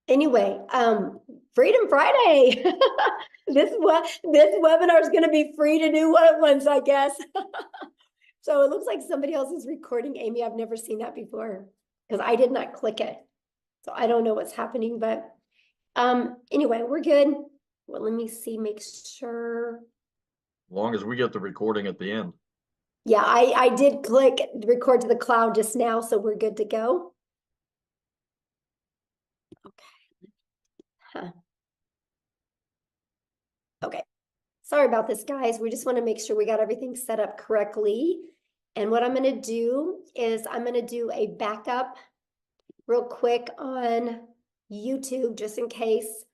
Anyway, Freedom Friday. This webinar is going to be free to do once, I guess. So it looks like somebody else is recording. Amy, I've never seen that before because I did not click it. So I don't know what's happening, but anyway, we're good. Well, let me see, make sure. As long as we get the recording at the end. Yeah, I did click record to the cloud just now, so we're good to go. Okay. Huh. Okay. Sorry about this, guys. We just want to make sure we got everything set up correctly. And what I'm going to do is I'm going to do a backup real quick on YouTube, just in case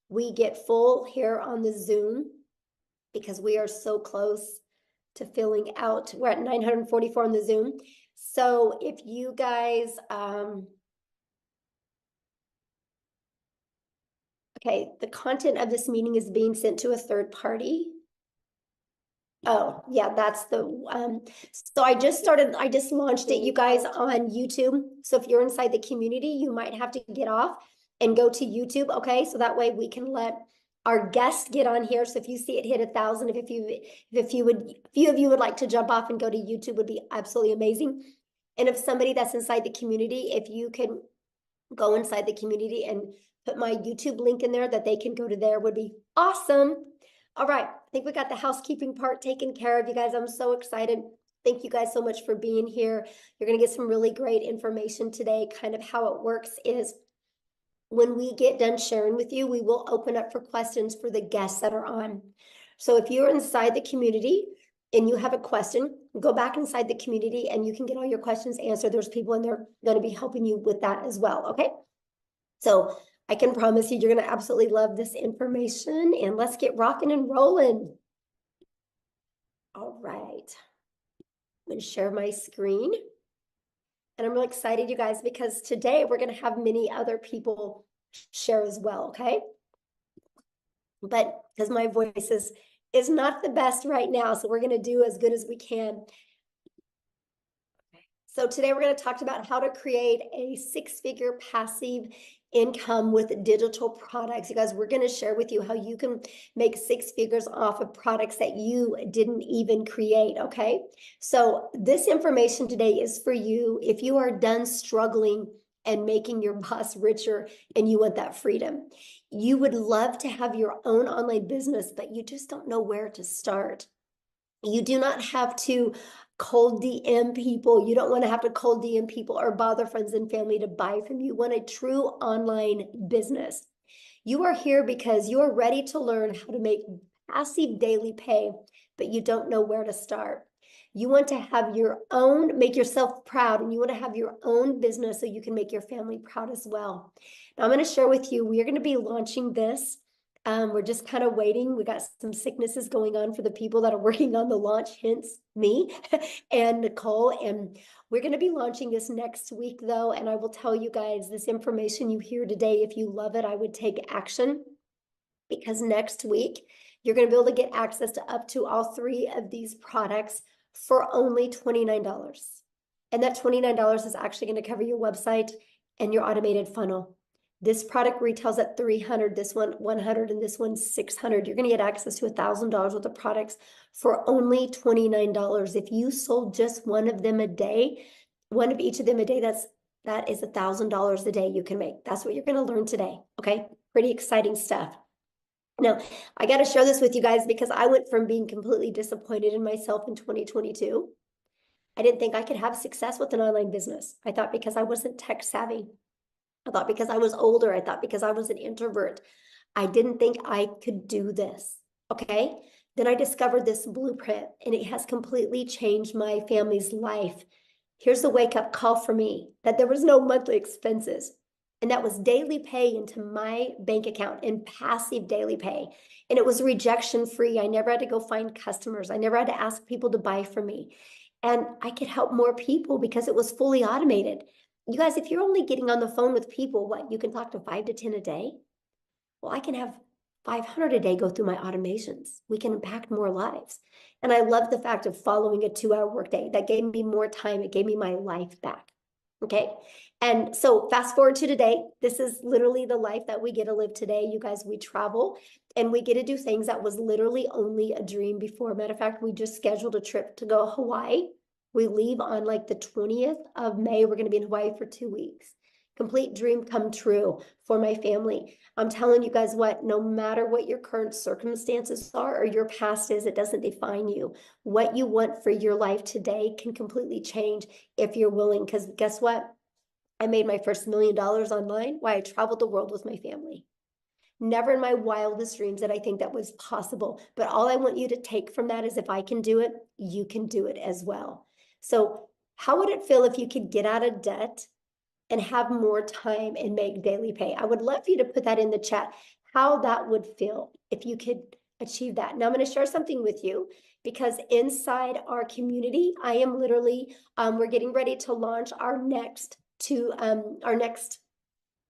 we get full here on the Zoom, because we are so close to filling out. We're at 944 on the Zoom. So if you guys, okay, the content of this meeting is being sent to a third party. Oh, yeah, that's the, so I just launched it, you guys, on YouTube. So if you're inside the community, you might have to get off and go to YouTube, okay? So that way we can let our guests get on here. So if you see it hit 1,000, if few of you would like to jump off and go to YouTube, would be absolutely amazing. And if somebody that's inside the community, if you can go inside the community and put my YouTube link in there that they can go to there, would be awesome. All right, I think we got the housekeeping part taken care of, you guys. I'm so excited. Thank you guys so much for being here. You're going to get some really great information today. Kind of how it works is when we get done sharing with you, we will open up for questions for the guests that are on. So if you're inside the community and you have a question, go back inside the community and you can get all your questions answered. There's people in there going to be helping you with that as well, okay? So I can promise you, you're going to absolutely love this information, and let's get rocking and rolling. All right. I'm going to share my screen. And I'm really excited, you guys, because today we're going to have many other people share as well, okay? But because my voice is not the best right now, so we're going to do as good as we can. So today we're going to talk about how to create a six-figure passive income with digital products. You guys, we're going to share with you how you can make six figures off of products that you didn't even create, okay? So this information today is for you if you are done struggling and making your boss richer and you want that freedom. You would love to have your own online business, but you just don't know where to start. You do not have to cold DM people. You don't want to have to cold DM people or bother friends and family to buy from you. You want a true online business. You are here because you are ready to learn how to make passive daily pay, but you don't know where to start. You want to have your own, make yourself proud, and you want to have your own business so you can make your family proud as well. Now I'm going to share with you, we are going to be launching this. We're just kind of waiting. We got some sicknesses going on for the people that are working on the launch, hence me and Nicole. And we're going to be launching this next week, though. And I will tell you guys, this information you hear today, if you love it, I would take action, because next week you're going to be able to get access to up to all three of these products for only $29. And that $29 is actually going to cover your website and your automated funnel. This product retails at $300, this one $100, and this one $600. You're going to get access to $1,000 worth of products for only $29. If you sold just one of them a day, one of each of them a day, that is $1,000 a day you can make. That's what you're going to learn today. Okay, pretty exciting stuff. Now, I got to share this with you guys because I went from being completely disappointed in myself in 2022. I didn't think I could have success with an online business. I thought because I wasn't tech savvy. I thought because I was older, I thought because I was an introvert, I didn't think I could do this, okay? Then I discovered this blueprint and it has completely changed my family's life. Here's the wake-up call for me, that there was no monthly expenses. And that was daily pay into my bank account and passive daily pay. And it was rejection free. I never had to go find customers. I never had to ask people to buy from me. And I could help more people because it was fully automated. You guys, if you're only getting on the phone with people, what, you can talk to 5 to 10 a day? Well, I can have 500 a day go through my automations. We can impact more lives. And I love the fact of following a 2-hour workday. That gave me more time. It gave me my life back. Okay. And so fast forward to today, this is literally the life that we get to live today. You guys, we travel and we get to do things that was literally only a dream before. Matter of fact, we just scheduled a trip to go to Hawaii. We leave on like the 20th of May. We're going to be in Hawaii for 2 weeks. Complete dream come true for my family. I'm telling you guys what, no matter what your current circumstances are or your past is, it doesn't define you. What you want for your life today can completely change if you're willing. Because guess what? I made my first $1 million online while I traveled the world with my family. Never in my wildest dreams did I think that was possible. But all I want you to take from that is if I can do it, you can do it as well. So how would it feel if you could get out of debt and have more time and make daily pay? I would love for you to put that in the chat, how that would feel if you could achieve that. Now I'm going to share something with you because inside our community, I am literally, we're getting ready to launch our next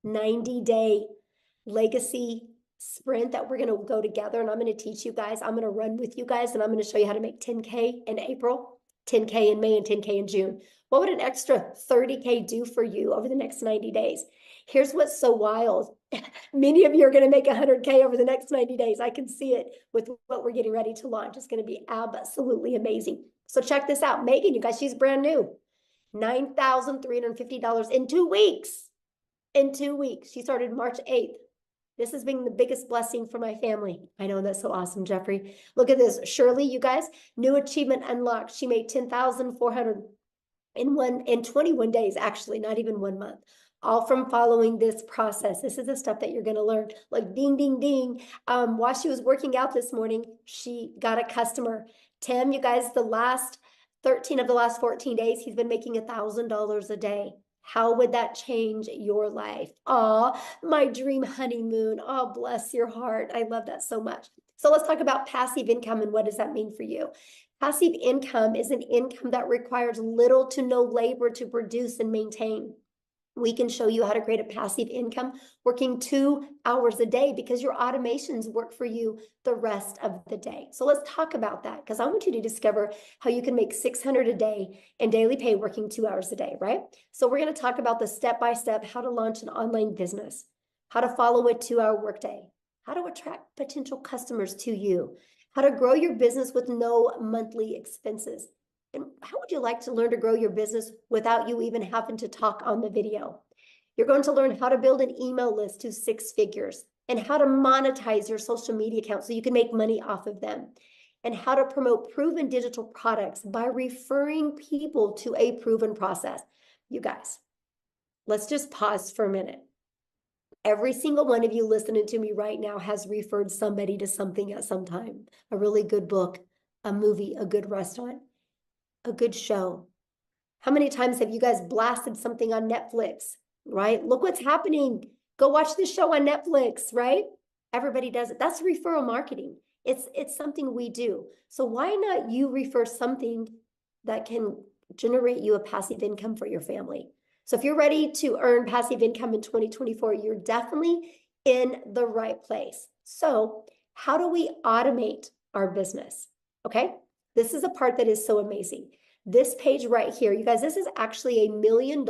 90-day legacy sprint that we're going to go together, and I'm going to teach you guys. I'm going to run with you guys, and I'm going to show you how to make 10K in April, 10K in May, and 10K in June. What would an extra 30K do for you over the next 90 days? Here's what's so wild. Many of you are going to make 100K over the next 90 days. I can see it with what we're getting ready to launch. It's going to be absolutely amazing. So check this out. Megan, you guys, she's brand new. $9,350 in 2 weeks. In 2 weeks. She started March 8th. This has been the biggest blessing for my family. I know, that's so awesome, Jeffrey. Look at this. Shirley, you guys, new achievement unlocked. She made 10,400 in 21 days, actually, not even 1 month. All from following this process. This is the stuff that you're going to learn. Like ding, ding, ding. While she was working out this morning, she got a customer. Tim, you guys, the last 13 of the last 14 days, he's been making $1,000 a day. How would that change your life? Oh, my dream honeymoon. Oh, bless your heart. I love that so much. So let's talk about passive income and what does that mean for you? Passive income is an income that requires little to no labor to produce and maintain. We can show you how to create a passive income working 2 hours a day because your automations work for you the rest of the day. So let's talk about that because I want you to discover how you can make 600 a day in daily pay working 2 hours a day, right? So we're going to talk about the step-by-step how to launch an online business, how to follow a 2-hour workday, how to attract potential customers to you, how to grow your business with no monthly expenses. And how would you like to learn to grow your business without you even having to talk on the video? You're going to learn how to build an email list to 6 figures and how to monetize your social media accounts so you can make money off of them, and how to promote proven digital products by referring people to a proven process. You guys, let's just pause for a minute. Every single one of you listening to me right now has referred somebody to something at some time. A really good book, a movie, a good restaurant, a good show. How many times have you guys blasted something on Netflix, right? Look what's happening. Go watch this show on Netflix, right? Everybody does it. That's referral marketing. It's something we do. So why not you refer something that can generate you a passive income for your family? So if you're ready to earn passive income in 2024, you're definitely in the right place. So how do we automate our business? Okay, this is a part that is so amazing. This page right here, you guys, this is actually a $1 million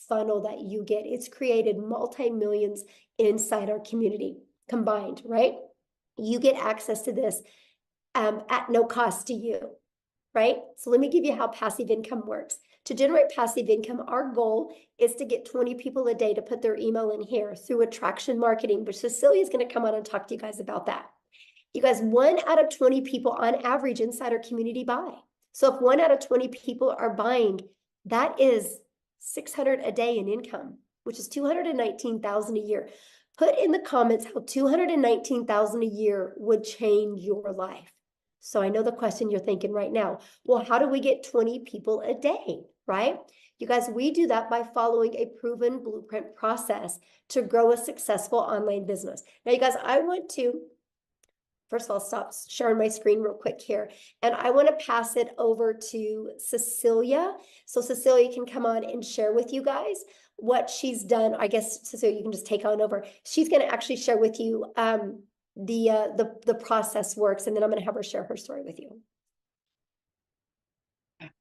funnel that you get. It's created multi-millions inside our community combined, right? You get access to this at no cost to you, right? So let me give you how passive income works. To generate passive income, our goal is to get 20 people a day to put their email in here through attraction marketing, which Cecilia is going to come on and talk to you guys about that. You guys, 1 out of 20 people on average inside our community buy. So if 1 out of 20 people are buying, that is 600 a day in income, which is 219,000 a year. Put in the comments how 219,000 a year would change your life. So I know the question you're thinking right now, well, how do we get 20 people a day, right? You guys, we do that by following a proven blueprint process to grow a successful online business. Now, you guys, I want to first of all, stop sharing my screen real quick here. And I want to pass it over to Cecilia. So Cecilia can come on and share with you guys what she's done. I guess, Cecilia, you can just take on over. She's going to actually share with you the process works. And then I'm going to have her share her story with you.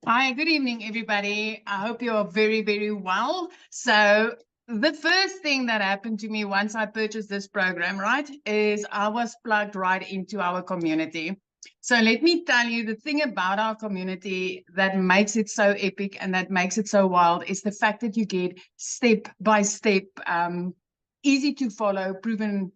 Hi, good evening, everybody. I hope you are very, very well. So, the first thing that happened to me once I purchased this program, right, is I was plugged right into our community. So, let me tell you the thing about our community that makes it so epic and that makes it so wild is the fact that you get step by step, easy to follow, proven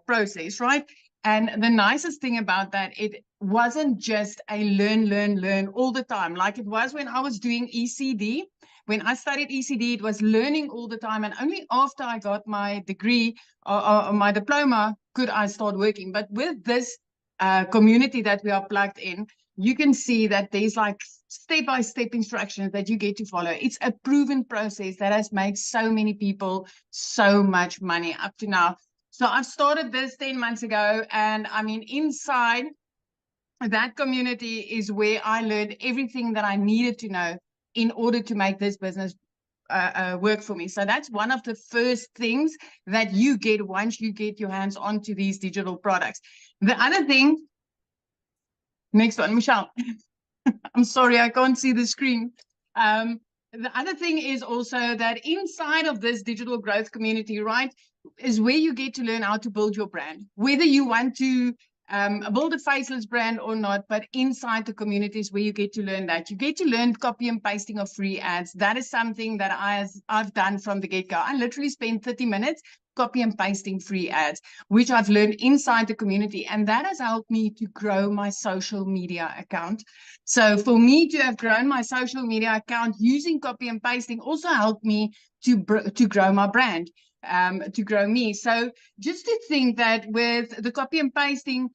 process, right? And the nicest thing about that, it wasn't just a learn all the time, like it was when I was doing ECD. When I studied ECD, it was learning all the time. And only after I got my degree or my diploma could I start working. But with this community that we are plugged in, you can see that there's like step-by-step instructions that you get to follow. It's a proven process that has made so many people so much money up to now. So I've started this 10 months ago, and I mean, inside that community is where I learned everything that I needed to know in order to make this business work for me. So that's one of the first things that you get once you get your hands onto these digital products. The other thing, next one, Michelle. I'm sorry, I can't see the screen. The other thing is also that inside of this digital growth community, right, is where you get to learn how to build your brand, whether you want to build a faceless brand or not, but inside the communities where you get to learn that. You get to learn copy and pasting of free ads. That is something that I've done from the get-go. I literally spent 30 minutes copy and pasting free ads, which I've learned inside the community. And that has helped me to grow my social media account. So for me to have grown my social media account using copy and pasting also helped me to grow my brand, to grow me. So just to think that with the copy and pasting,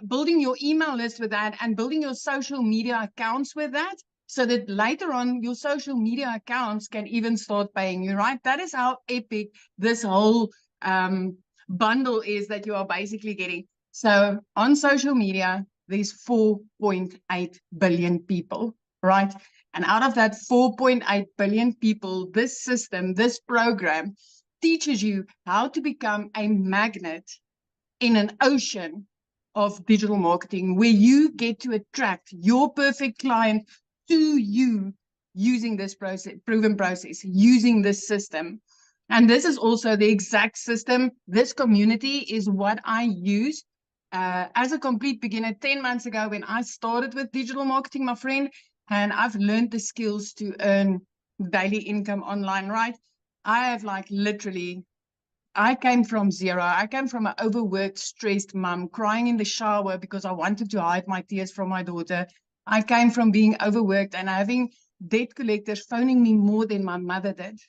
building your email list with that and building your social media accounts with that, so that later on your social media accounts can even start paying you, right? That is how epic this whole bundle is that you are basically getting. So on social media, there's 4.8 billion people, right? And out of that 4.8 billion people, this system, this program teaches you how to become a magnet in an ocean of digital marketing where you get to attract your perfect client to you using this process, proven process, using this system. And this is also the exact system. This community is what I use as a complete beginner 10 months ago when I started with digital marketing, my friend, and I've learned the skills to earn daily income online, right? I have like literally, I came from zero. I came from an overworked, stressed mom, crying in the shower because I wanted to hide my tears from my daughter. I came from being overworked and having debt collectors phoning me more than my mother did.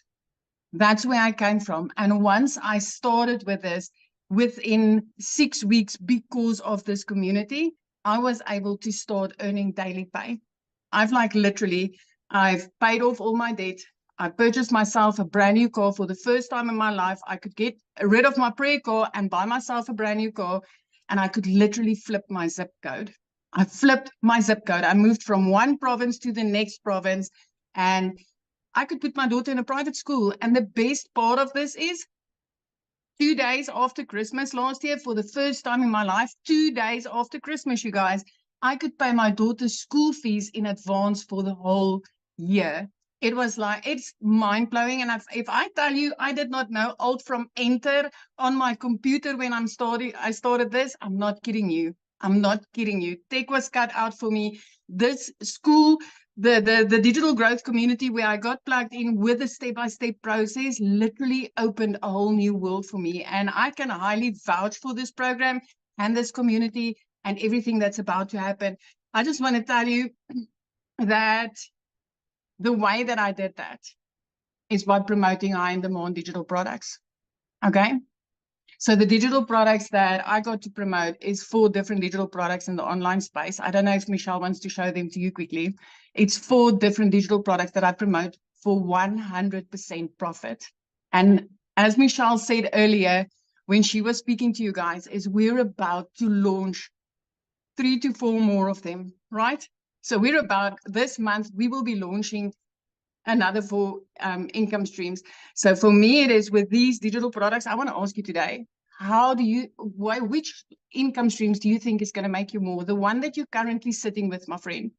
That's where I came from. And once I started with this, within 6 weeks, because of this community, I was able to start earning daily pay. I've paid off all my debt. I purchased myself a brand new car for the first time in my life. I could get rid of my pre car and buy myself a brand new car. And I could literally flip my zip code. I flipped my zip code. I moved from one province to the next province. And I could put my daughter in a private school. And the best part of this is 2 days after Christmas last year, for the first time in my life, 2 days after Christmas, you guys, I could pay my daughter's school fees in advance for the whole year. It was like, it's mind blowing. And if I tell you, I did not know Alt from Enter on my computer when I started this, I'm not kidding you. I'm not kidding you. Tech was cut out for me. This school, the digital growth community where I got plugged in with a step-by-step process literally opened a whole new world for me. And I can highly vouch for this program and this community and everything that's about to happen. I just want to tell you that the way that I did that is by promoting high-in-demand digital products. Okay? So the digital products that I got to promote is 4 different digital products in the online space. I don't know if Michelle wants to show them to you quickly. It's 4 different digital products that I promote for 100% profit. And as Michelle said earlier, when she was speaking to you guys, is we're about to launch 3 to 4 more of them, right? So we're about, this month, we will be launching another 4 income streams. So for me, it is with these digital products. I want to ask you today, which income streams do you think is going to make you more? The one that you're currently sitting with, my friend?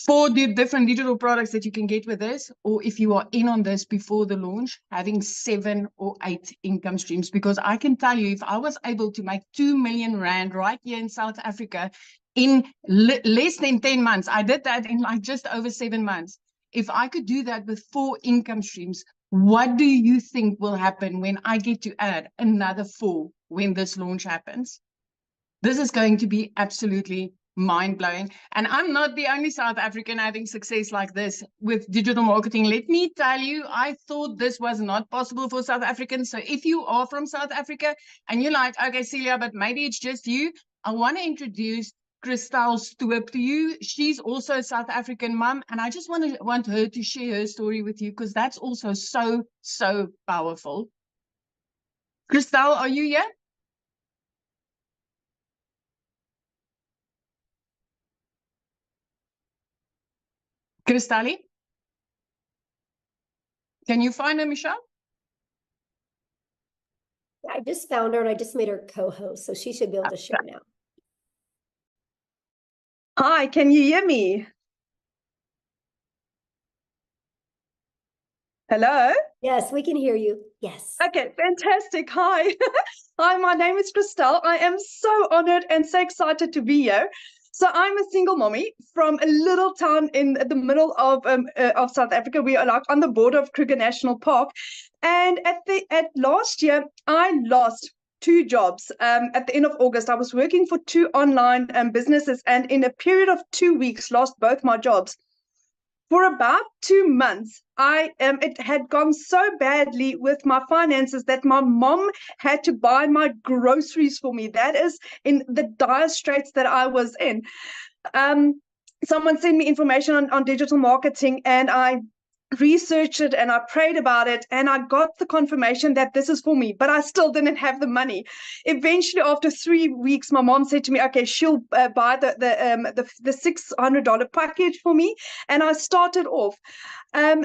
4 different digital products that you can get with this, or if you are in on this before the launch, having 7 or 8 income streams. Because I can tell you, if I was able to make 2 million rand right here in South Africa in less than 10 months, I did that in like just over 7 months. If I could do that with 4 income streams, what do you think will happen when I get to add another 4 when this launch happens? This is going to be absolutely mind-blowing. And I'm not the only South African having success like this with digital marketing. Let me tell you, I thought this was not possible for South Africans. So if you are from South Africa and you're like, okay, Celia, but maybe it's just you, I want to introduce Christelle Stoop to you. She's also a South African mom, and I just want her to share her story with you, because that's also so powerful. Christelle, are you here? Christelle? Can you find her, Michelle? I just found her and I just made her co-host, so she should be able to share now. Hi, can you hear me? Hello? Yes, we can hear you. Yes. Okay, fantastic. Hi. Hi, my name is Christelle. I am so honored and so excited to be here. So I'm a single mommy from a little town in the middle of South Africa. We are like on the border of Kruger National Park. And at last year, I lost 2 jobs. At the end of August, I was working for 2 online businesses, and in a period of 2 weeks, lost both my jobs. For about 2 months, it had gone so badly with my finances that my mom had to buy my groceries for me. That is in the dire straits that I was in. Someone sent me information on digital marketing, and I researched it and I prayed about it, and I got the confirmation that this is for me, but I still didn't have the money. Eventually, after 3 weeks, my mom said to me, okay, she'll buy the $600 package for me, and I started off.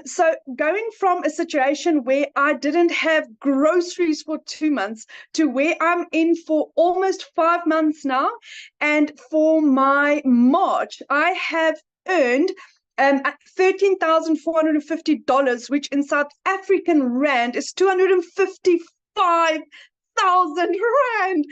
So going from a situation where I didn't have groceries for 2 months to where I'm in for almost 5 months now, and for my March, I have earned $13,450, which in South African rand is 255,000 rand.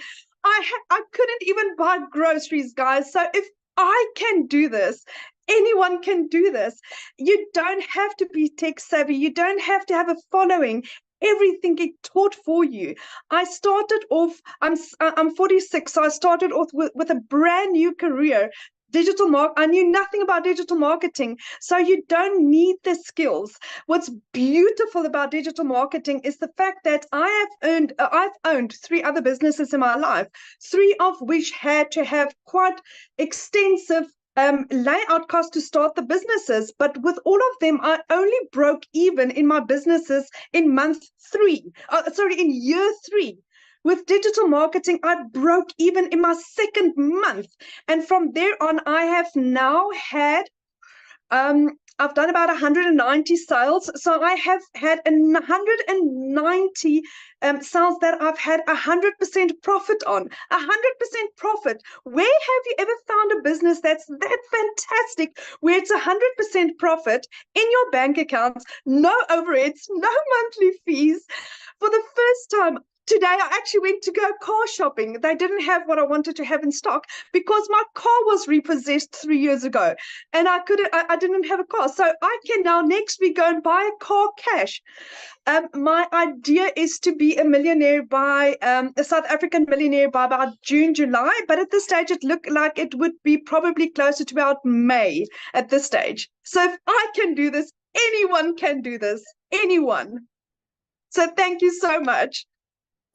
I couldn't even buy groceries, guys. So if I can do this, anyone can do this. You don't have to be tech savvy. You don't have to have a following. Everything gets taught for you. I started off, I'm 46, so I started off with a brand new career. I knew nothing about digital marketing, so you don't need the skills. What's beautiful about digital marketing is the fact that I've owned 3 other businesses in my life, 3 of which had to have quite extensive layout costs to start the businesses. But with all of them, I only broke even in my businesses in in year 3. With digital marketing, I broke even in my 2nd month. And from there on, I have now had, I've done about 190 sales. So I have had 190 sales that I've had 100% profit on. 100% profit. Where have you ever found a business that's that fantastic, where it's 100% profit in your bank accounts, no overheads, no monthly fees? For the first time, today, I actually went to go car shopping. They didn't have what I wanted to have in stock because my car was repossessed 3 years ago, and I didn't have a car. So I can now next week go and buy a car cash. My idea is to be a millionaire a South African millionaire by about June, July. But at this stage, it looked like it would be probably closer to about May at this stage. So if I can do this, anyone can do this. Anyone. So thank you so much.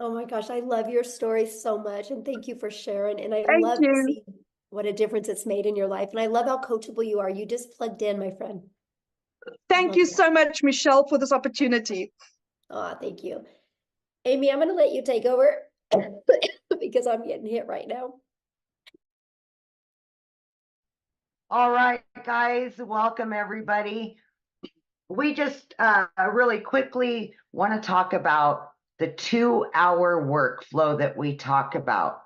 Oh my gosh, I love your story so much, and thank you for sharing. And I Thank love to you. see what a difference it's made in your life. And I love how coachable you are. You just plugged in, my friend. Thank you so much, Michelle, for this opportunity. Oh, thank you. Amy, I'm going to let you take over because I'm getting hit right now. All right, guys, welcome everybody. We just really quickly want to talk about the 2-hour workflow that we talk about.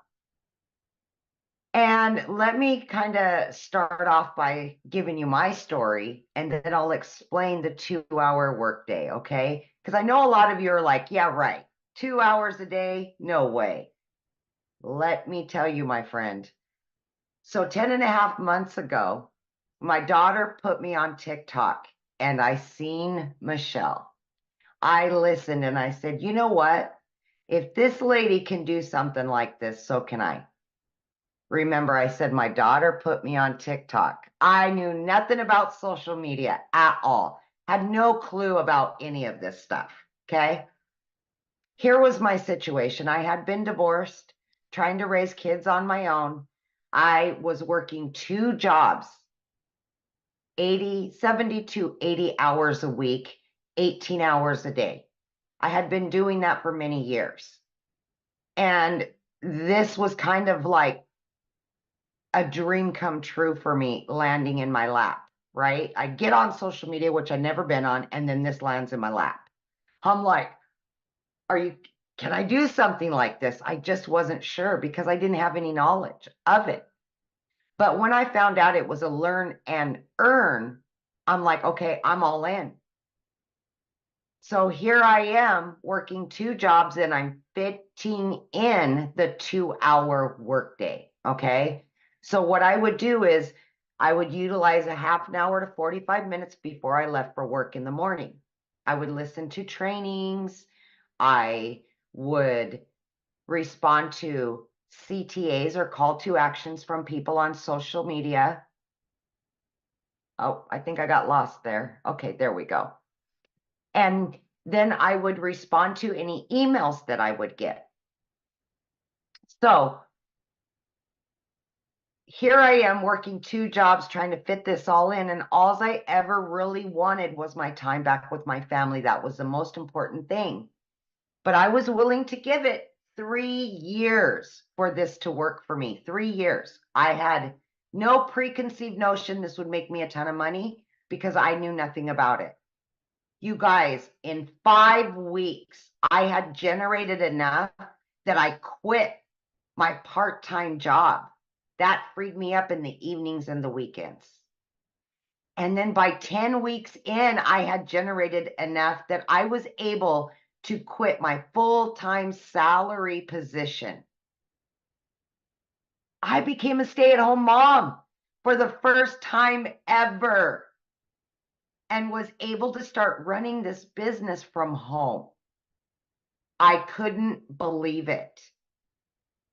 And let me kind of start off by giving you my story, and then I'll explain the 2-hour workday, okay? Because I know a lot of you are like, yeah, right. 2 hours a day? No way. Let me tell you, my friend. So 10 and a half months ago, my daughter put me on TikTok and I seen Michelle. I listened and I said, you know what? If this lady can do something like this, so can I. Remember, I said my daughter put me on TikTok. I knew nothing about social media at all, had no clue about any of this stuff. Okay. Here was my situation. I had been divorced, trying to raise kids on my own. I was working 2 jobs, 70 to 80 hours a week, 18 hours a day. I had been doing that for many years. And this was kind of like a dream come true for me landing in my lap, right? I get on social media, which I've never been on, and then this lands in my lap. I'm like, can I do something like this? I just wasn't sure because I didn't have any knowledge of it. But when I found out it was a learn and earn, I'm like, okay, I'm all in. So here I am working 2 jobs and I'm fitting in the 2-hour workday. Okay. So what I would do is I would utilize a half an hour to 45 minutes before I left for work in the morning. I would listen to trainings. I would respond to CTAs or call to actions from people on social media. Oh, I think I got lost there. Okay, there we go. And then I would respond to any emails that I would get. So here I am working 2 jobs trying to fit this all in. And all I ever really wanted was my time back with my family. That was the most important thing. But I was willing to give it 3 years for this to work for me. 3 years. I had no preconceived notion this would make me a ton of money because I knew nothing about it. You guys, in 5 weeks, I had generated enough that I quit my part-time job. That freed me up in the evenings and the weekends. And then by 10 weeks in, I had generated enough that I was able to quit my full-time salary position. I became a stay-at-home mom for the first time ever and was able to start running this business from home. I couldn't believe it.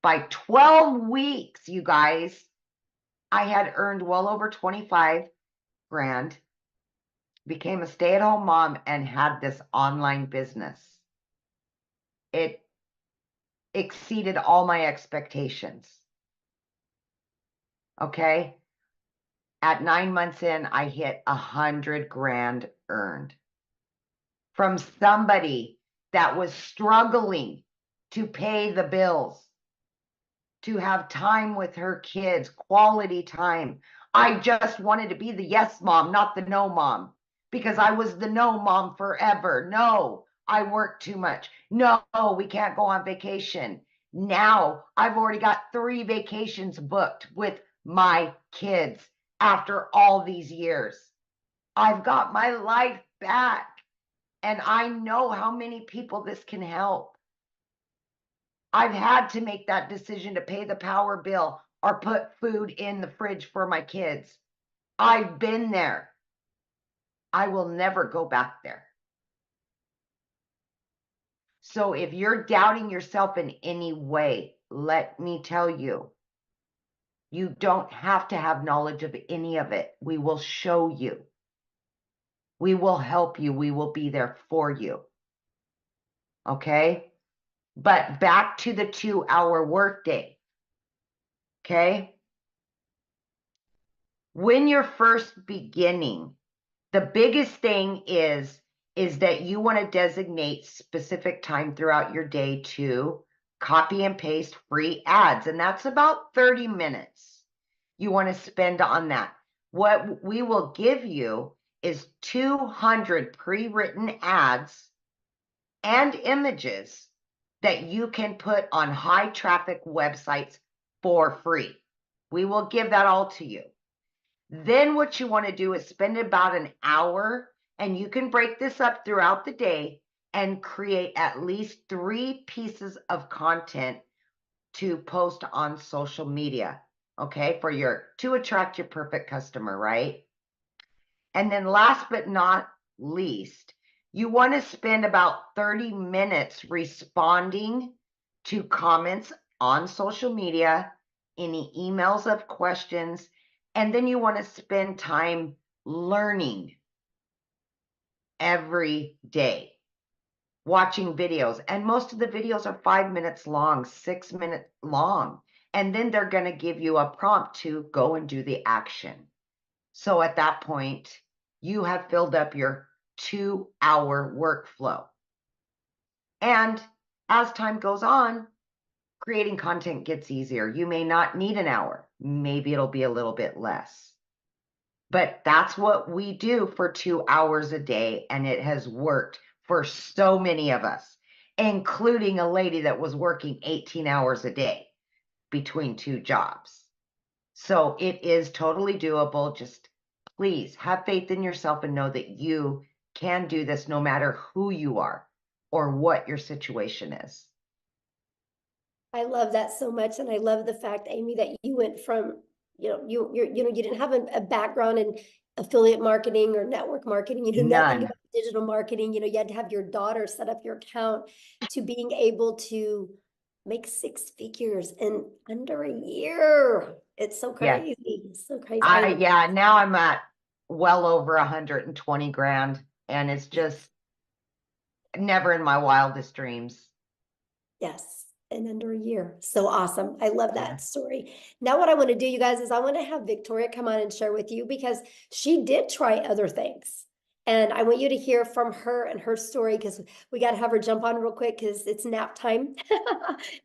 By 12 weeks, you guys, I had earned well over 25 grand, became a stay-at-home mom, and had this online business. It exceeded all my expectations. Okay. At 9 months in, I hit 100 grand earned from somebody that was struggling to pay the bills, to have time with her kids, quality time. I just wanted to be the yes mom, not the no mom, because I was the no mom forever. No, I work too much. No, we can't go on vacation. Now I've already got 3 vacations booked with my kids after all these years. I've got my life back, and I know how many people this can help. I've had to make that decision to pay the power bill or put food in the fridge for my kids. I've been there. I will never go back there. So if you're doubting yourself in any way, let me tell you, you don't have to have knowledge of any of it. We will show you. We will help you. We will be there for you. Okay? But back to the 2-hour workday. Okay? When you're first beginning, the biggest thing is that you want to designate specific time throughout your day to copy and paste free ads. And that's about 30 minutes you want to spend on that. What we will give you is 200 pre-written ads and images that you can put on high traffic websites for free. We will give that all to you. Then what you want to do is spend about an hour, and you can break this up throughout the day and create at least 3 pieces of content to post on social media, okay, to attract your perfect customer, right? And then last but not least, you want to spend about 30 minutes responding to comments on social media, any emails of questions, and then you want to spend time learning every day, watching videos. And most of the videos are 5 minutes long, 6 minutes long. And then they're going to give you a prompt to go and do the action. So at that point, you have filled up your 2-hour workflow. And as time goes on, creating content gets easier. You may not need an hour. Maybe it'll be a little bit less. But that's what we do for 2 hours a day. And it has worked for so many of us, including a lady that was working 18 hours a day between 2 jobs. So it is totally doable. Just please have faith in yourself and know that you can do this no matter who you are or what your situation is. I love that so much. And I love the fact, Amy, that you went from, you didn't have a background in affiliate marketing or network marketing, nothing None. about digital marketing. You had to have your daughter set up your account, to being able to make 6 figures in under a year. It's so Yes. crazy. It's so crazy. Yeah, now I'm at well over 120 grand, and it's just never in my wildest dreams. Yes, in under a year. So awesome. I love that Yeah. story. Now what I want to do, you guys, is I want to have Victoria come on and share with you, because she did try other things. And I want you to hear from her and her story, because we got to have her jump on real quick because it's nap time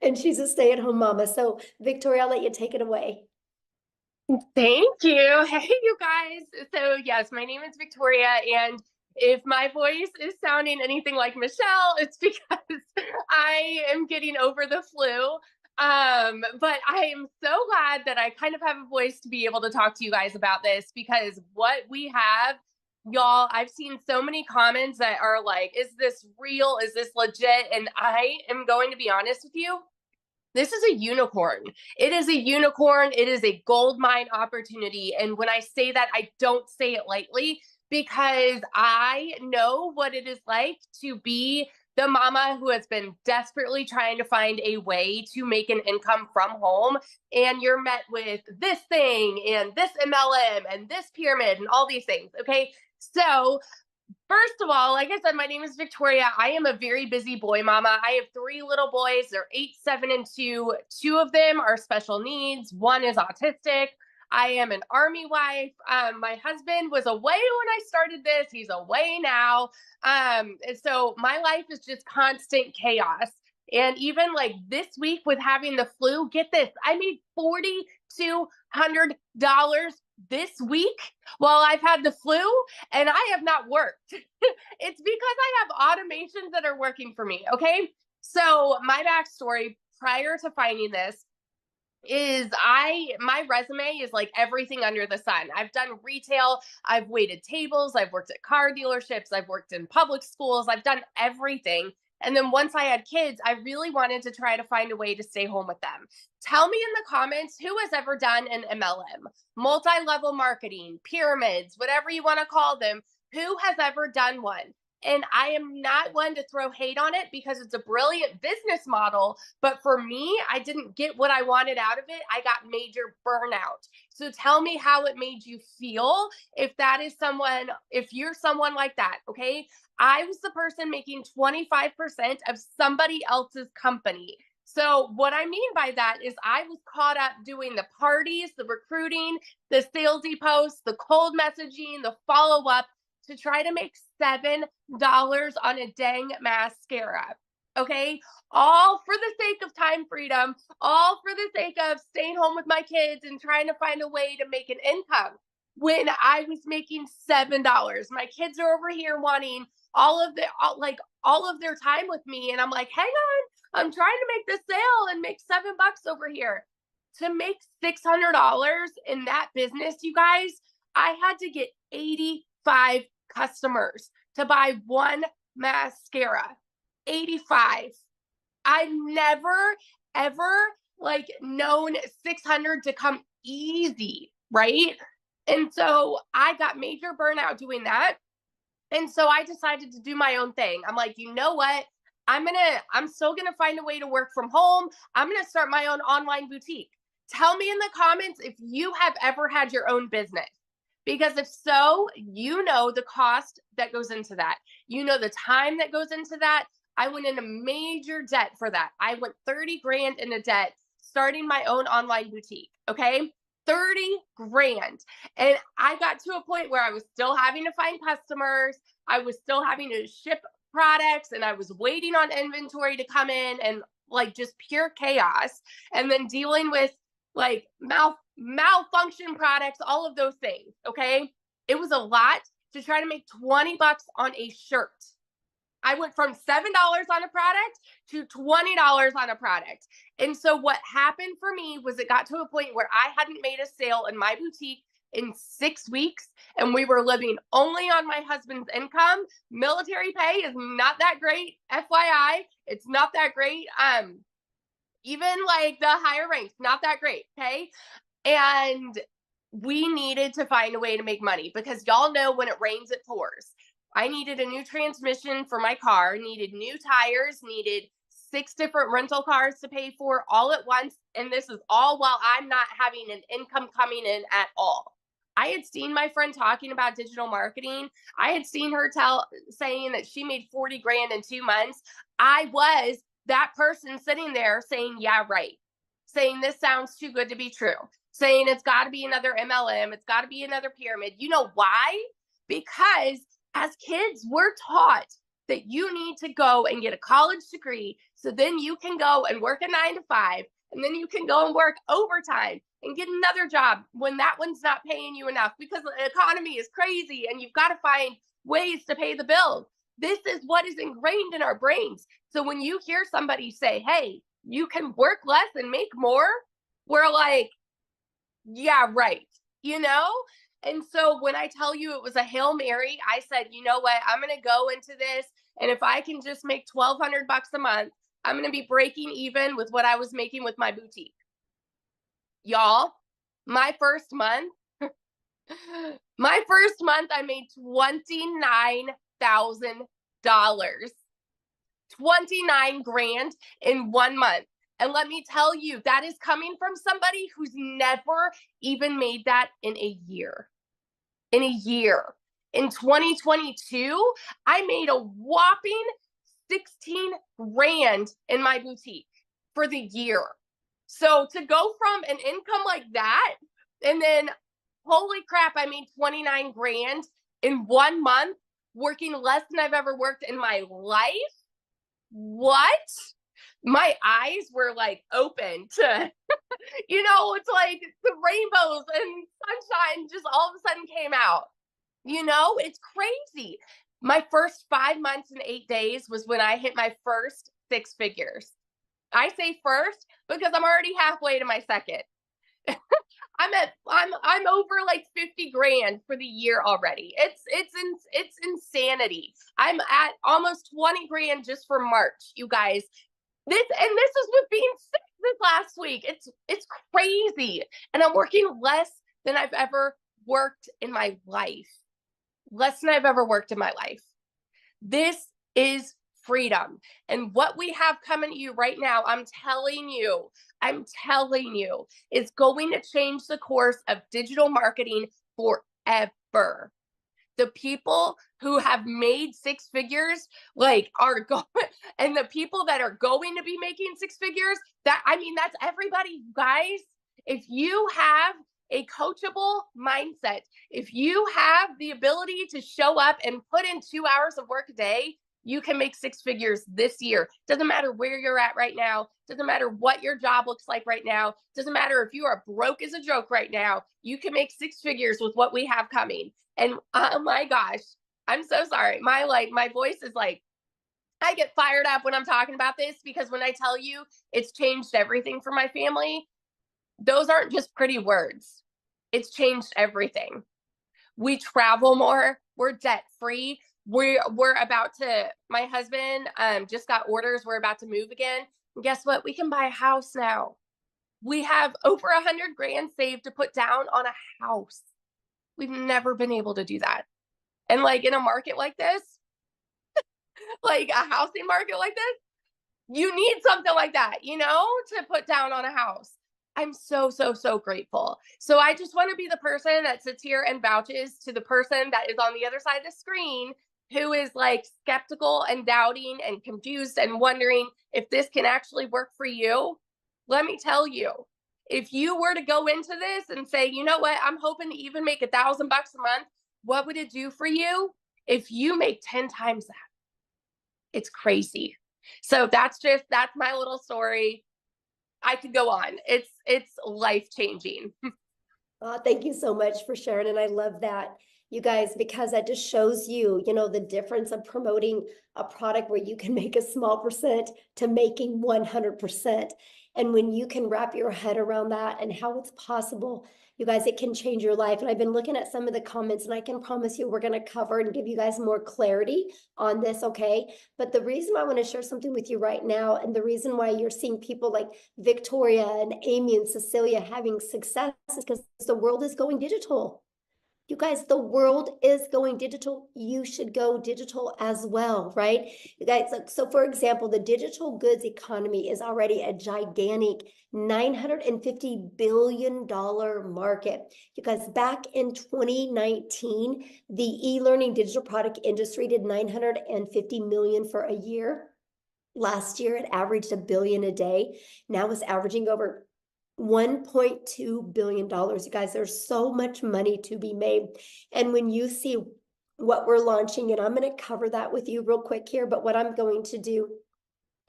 and she's a stay-at-home mama. So Victoria, I'll let you take it away. Thank you. Hey, you guys. So yes, my name is Victoria, and if my voice is sounding anything like Michelle, it's because I am getting over the flu. But I am so glad that I kind of have a voice to be able to talk to you guys about this, because what we have, y'all, I've seen so many comments that are like, is this real? Is this legit? And I am going to be honest with you. This is a unicorn. It is a unicorn. It is a gold mine opportunity. And when I say that, I don't say it lightly, because I know what it is like to be the mama who has been desperately trying to find a way to make an income from home. And you're met with this thing and this MLM and this pyramid and all these things. Okay. So first of all, like I said, my name is Victoria. I am a very busy boy mama. I have 3 little boys. They're 8, 7, and 2. 2 of them are special needs. 1 is autistic. I am an Army wife. My husband was away when I started this. He's away now. And so my life is just constant chaos. And even like this week with having the flu, get this, I made $4,200 this week while I've had the flu, and I have not worked. It's because I have automations that are working for me. Okay. So my backstory prior to finding this is my resume is like everything under the sun. I've done retail, I've waited tables, I've worked at car dealerships, I've worked in public schools, I've done everything. And then once I had kids, I really wanted to try to find a way to stay home with them. Tell me in the comments, who has ever done an MLM, multi-level marketing, pyramids, whatever you want to call them, who has ever done one? And I am not one to throw hate on it, because it's a brilliant business model. But for me, I didn't get what I wanted out of it. I got major burnout. So tell me how it made you feel if you're someone like that. Okay. I was the person making 25% of somebody else's company. So what I mean by that is I was caught up doing the parties, the recruiting, the salesy posts, the cold messaging, the follow-up, to try to make $7 on a dang mascara. Okay. All for the sake of time freedom, all for the sake of staying home with my kids and trying to find a way to make an income, when I was making $7. My kids are over here wanting all of their time with me. And I'm like, hang on, I'm trying to make this sale and make $7 over here. To make $600 in that business, you guys, I had to get 85 customers to buy one mascara. 85. I've never, ever like known 600 to come easy, right? And so I got major burnout doing that. And so I decided to do my own thing. I'm like, you know what? I'm still gonna find a way to work from home. I'm gonna start my own online boutique. Tell me in the comments if you have ever had your own business. Because if so, you know the cost that goes into that. You know the time that goes into that. I went into major debt for that. I went 30 grand into debt starting my own online boutique. Okay. 30 grand. And I got to a point where I was still having to find customers. I was still having to ship products, and I was waiting on inventory to come in, and like just pure chaos. And then dealing with like malfunction products, all of those things. Okay. It was a lot to try to make 20 bucks on a shirt. I went from $7 on a product to $20 on a product. And so what happened for me was it got to a point where I hadn't made a sale in my boutique in 6 weeks, and we were living only on my husband's income. Military pay is not that great. FYI, it's not that great. Even like the higher ranks, not that great. Okay. And we needed to find a way to make money, because y'all know when it rains, it pours. I needed a new transmission for my car, needed new tires, needed 6 different rental cars to pay for all at once. And this is all while I'm not having an income coming in at all. I had seen my friend talking about digital marketing. I had seen her saying that she made 40 grand in 2 months. I was that person sitting there saying, yeah, right. Saying this sounds too good to be true. Saying it's got to be another MLM. It's got to be another pyramid. You know why? Because as kids, we're taught that you need to go and get a college degree, so then you can go and work a 9 to 5, and then you can go and work overtime and get another job when that one's not paying you enough, because the economy is crazy and you've got to find ways to pay the bills. This is what is ingrained in our brains. So when you hear somebody say, hey, you can work less and make more, we're like, yeah, right. You know? And so when I tell you it was a Hail Mary, I said, you know what? I'm going to go into this. And if I can just make $1,200 a month, I'm going to be breaking even with what I was making with my boutique. Y'all, my first month, I made $29,000. 29 grand in 1 month. And let me tell you, that is coming from somebody who's never even made that in a year. In a year. In 2022, I made a whopping 16 grand in my boutique for the year. So to go from an income like that, and then holy crap, I made 29 grand in 1 month, working less than I've ever worked in my life. What? My eyes were like open to, it's like the rainbows and sunshine just all of a sudden came out. It's crazy. My first 5 months and 8 days was when I hit my first 6 figures. I say first because I'm already halfway to my second. I'm over like 50 grand for the year already. It's insanity. I'm at almost 20 grand just for March, you guys. This is with being sick this last week. It's crazy. And I'm working less than I've ever worked in my life. Less than I've ever worked in my life. This is freedom. And what we have coming to you right now, I'm telling you, is going to change the course of digital marketing forever. The people who have made 6 figures, are going, and the people that are going to be making 6 figures, that's everybody, guys. If you have a coachable mindset, if you have the ability to show up and put in 2 hours of work a day, you can make 6 figures this year. Doesn't matter where you're at right now. Doesn't matter what your job looks like right now. Doesn't matter if you are broke as a joke right now. You can make 6 figures with what we have coming. And oh my gosh, I'm so sorry. My voice is like, I get fired up when I'm talking about this, because when I tell you it's changed everything for my family, those aren't just pretty words. It's changed everything. We travel more. We're debt free. We're about to, my husband just got orders. We're about to move again. And guess what? We can buy a house now. We have over 100 grand saved to put down on a house. We've never been able to do that. And like in a market like this, like a housing market like this, you need something like that, you know, to put down on a house. I'm so, so, so grateful. So I just want to be the person that sits here and vouches to the person that is on the other side of the screen who is like skeptical and doubting and confused and wondering if this can actually work for you. Let me tell you, if you were to go into this and say, you know what, I'm hoping to even make $1,000 a month, what would it do for you? If you make 10 times that, it's crazy. So that's my little story. I could go on. It's life-changing. Thank you so much for sharing. And I love that, you guys, because that just shows you, you know, the difference of promoting a product where you can make a small percent to making 100%. And when you can wrap your head around that and how it's possible, you guys, it can change your life. And I've been looking at some of the comments, and I can promise you we're going to cover and give you guys more clarity on this, okay? But the reason I want to share something with you right now, and the reason why you're seeing people like Victoria and Amy and Cecilia having success is because the world is going digital. You guys, the world is going digital. You should go digital as well, right? You guys, so for example, the digital goods economy is already a gigantic $950 billion market. You guys, back in 2019, the e-learning digital product industry did 950 million for a year. Last year, it averaged $1 billion a day. Now it's averaging over $1.2 billion. You guys, there's so much money to be made. And when you see what we're launching, and I'm going to cover that with you real quick here, but what I'm going to do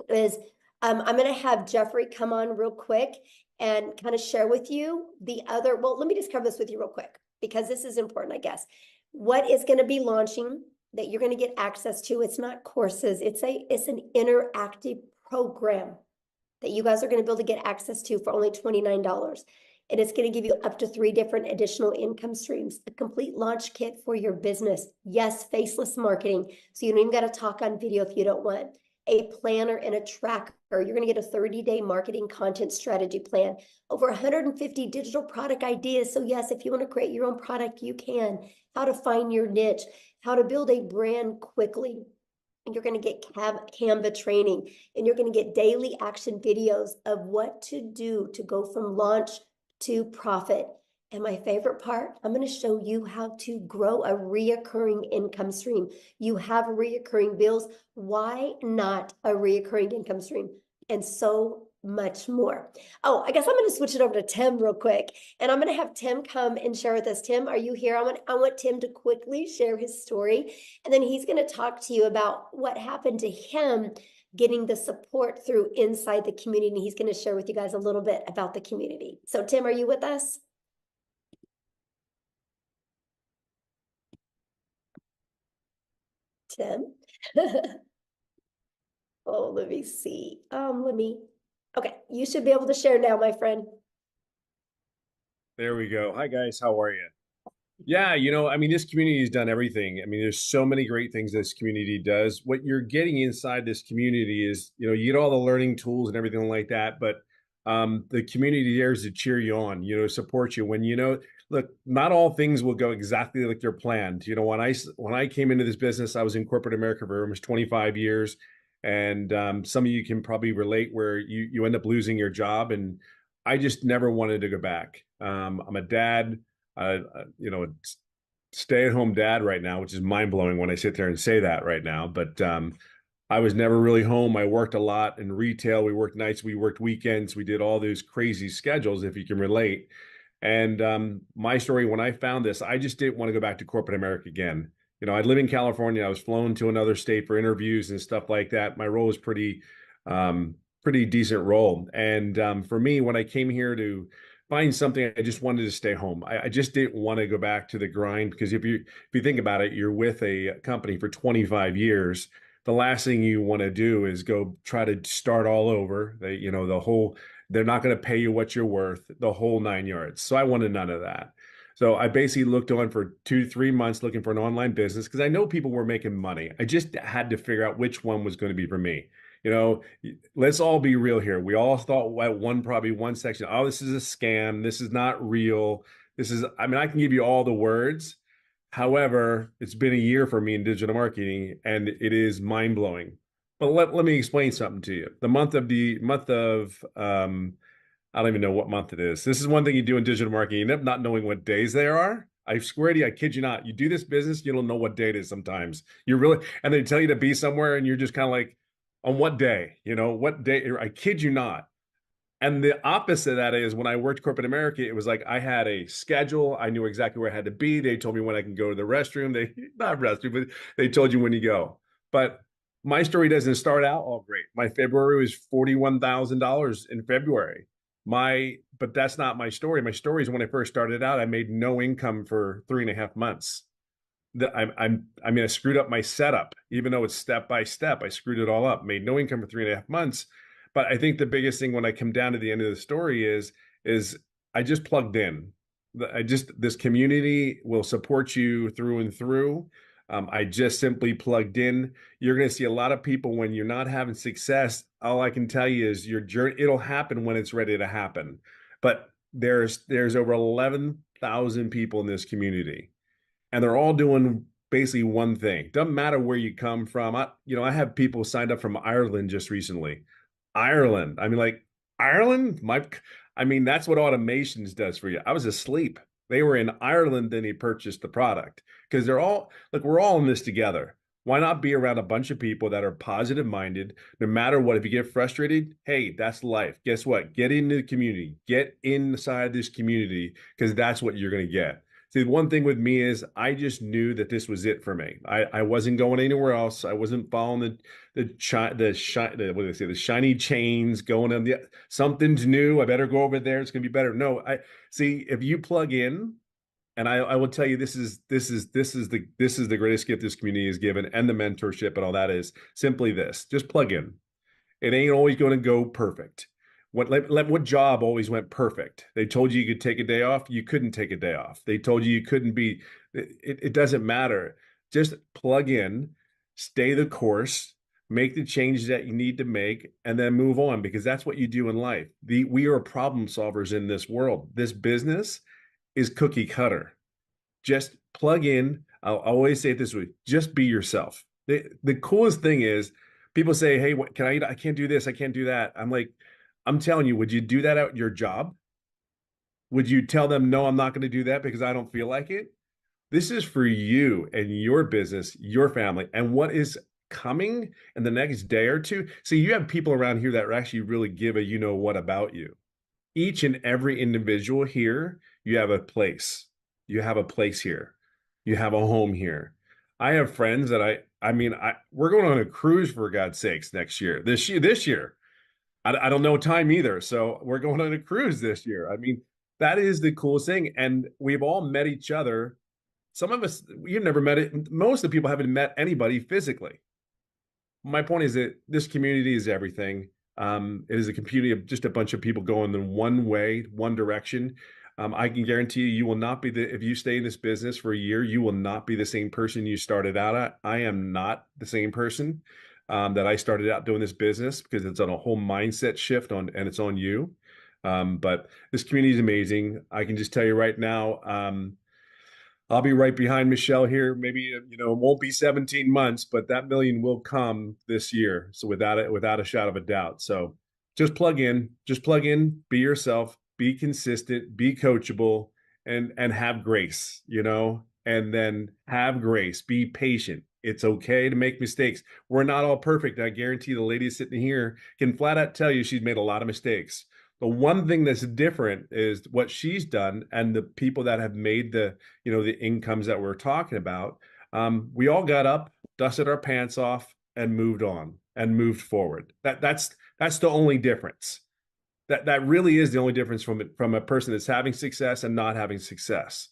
is I'm going to have Jeffrey come on real quick and kind of share with you the other, well, let me just cover this with you real quick, because this is important, I guess. What is going to be launching that you're going to get access to? It's not courses. It's an interactive program that you guys are going to be able to get access to for only $29. And it's going to give you up to 3 different additional income streams, a complete launch kit for your business. Yes, faceless marketing. So you don't even got to talk on video if you don't want. A planner and a tracker. You're going to get a 30-day marketing content strategy plan. Over 150 digital product ideas. So yes, if you want to create your own product, you can. How to find your niche. How to build a brand quickly. And you're going to get Canva training, and you're going to get daily action videos of what to do to go from launch to profit. And my favorite part, I'm going to show you how to grow a reoccurring income stream. You have reoccurring bills. Why not a reoccurring income stream? And so much more. Oh, I guess I'm going to switch it over to Tim real quick, and I'm going to have Tim come and share with us. Tim, are you here? I want Tim to quickly share his story, and then he's going to talk to you about what happened to him getting the support through inside the community. And he's going to share with you guys a little bit about the community. So Tim, are you with us? Tim? Oh, let me see. Okay, you should be able to share now, my friend. There we go. Hi guys, how are you? Yeah, I mean, this community has done everything. I mean, there's so many great things this community does. What you're getting inside this community is, you get all the learning tools and everything like that, but the community there is to cheer you on, support you when, look, not all things will go exactly like they're planned. When I came into this business, I was in corporate America for almost 25 years. And some of you can probably relate where you end up losing your job. And I just never wanted to go back. I'm a dad, stay-at-home dad right now, which is mind-blowing when I sit there and say that right now. But I was never really home. I worked a lot in retail. We worked nights, we worked weekends. We did all those crazy schedules, if you can relate. And my story, when I found this, I just didn't want to go back to corporate America again. I live in California. I was flown to another state for interviews and stuff like that. My role was pretty decent role. And for me, when I came here to find something, I just wanted to stay home. I just didn't want to go back to the grind, because if you think about it, you're with a company for 25 years. The last thing you want to do is go try to start all over. The whole They're not going to pay you what you're worth, the whole 9 yards. So I wanted none of that. So I basically looked on for 2 to 3 months looking for an online business because I know people were making money. I just had to figure out which one was going to be for me. You know, let's all be real here. We all thought at probably one section, oh, this is a scam. This is not real. This is, I mean, I can give you all the words. However, it's been a year for me in digital marketing and it is mind blowing. But let me explain something to you. The month of I don't even know what month it is. This is one thing you do in digital marketing. You end up not knowing what days there are. I swear to you, I kid you not. You do this business, you don't know what day it is sometimes. You really, and they tell you to be somewhere and you're just kind of like, on what day? You know, what day? I kid you not. And the opposite of that is when I worked corporate America, it was like I had a schedule. I knew exactly where I had to be. They told me when I can go to the restroom. Not restroom, but they told you when you go. But my story doesn't start out all great. My February was $41,000 in February. But that's not my story. My story is when I first started out, I made no income for 3.5 months. I mean, I screwed up my setup, even though it's step by step. I screwed it all up, made no income for 3.5 months. But I think the biggest thing when I come down to the end of the story is I just plugged in. This community will support you through and through. I just simply plugged in. You're going to see a lot of people when you're not having success. All I can tell you is your journey, it'll happen when it's ready to happen. But there's over 11,000 people in this community, and they're all doing basically one thing. Doesn't matter where you come from. I have people signed up from Ireland just recently. Ireland. I mean, like Ireland, that's what automations does for you. I was asleep. They were in Ireland, then he purchased the product because we're all in this together. Why not be around a bunch of people that are positive minded, no matter what? If you get frustrated, hey, that's life. Guess what? Get into the community, get inside this community because that's what you're going to get. See, one thing with me is I just knew that this was it for me. I wasn't going anywhere else. I wasn't following the shiny chains going on something's new. I better go over there. It's gonna be better. No, I see if you plug in, and I will tell you this is the greatest gift this community is given, and the mentorship and all that is simply this. Just plug in. It ain't always going to go perfect. What job always went perfect? They told you you could take a day off. You couldn't take a day off. They told you couldn't be. It doesn't matter. Just plug in, stay the course, make the changes that you need to make, and then move on because that's what you do in life. We are problem solvers in this world. This business is cookie cutter. Just plug in. I'll always say it this way: just be yourself. The coolest thing is people say, "Hey, what can I eat? I can't do this. I can't do that." I'm like, I'm telling you, would you do that at your job? Would you tell them, no, I'm not going to do that because I don't feel like it? This is for you and your business, your family, and what is coming in the next day or two. See, you have people around here that actually really give a what about you. Each and every individual here, you have a place. You have a place here. You have a home here. I have friends that we're going on a cruise for God's sakes next year. This year. I don't know time either. So we're going on a cruise this year. I mean, that is the coolest thing. And we've all met each other. Some of us, you've never met it. Most of the people haven't met anybody physically. My point is that this community is everything. It is a community of just a bunch of people going in one way, one direction. I can guarantee you will not be if you stay in this business for a year, you will not be the same person you started out at. I am not the same person that I started out doing this business because it's on a whole mindset shift and it's on you. But this community is amazing. I can just tell you right now, I'll be right behind Michelle here. Maybe, it won't be 17 months, but that million will come this year. So without a shadow of a doubt. So just plug in, be yourself, be consistent, be coachable, and have grace, and then have grace, be patient. It's okay to make mistakes. We're not all perfect. I guarantee the lady sitting here can flat out tell you she's made a lot of mistakes. The one thing that's different is what she's done and the people that have made the incomes that we're talking about. We all got up, dusted our pants off, and moved on and moved forward. That's the only difference. That really is the only difference from a person that's having success and not having success.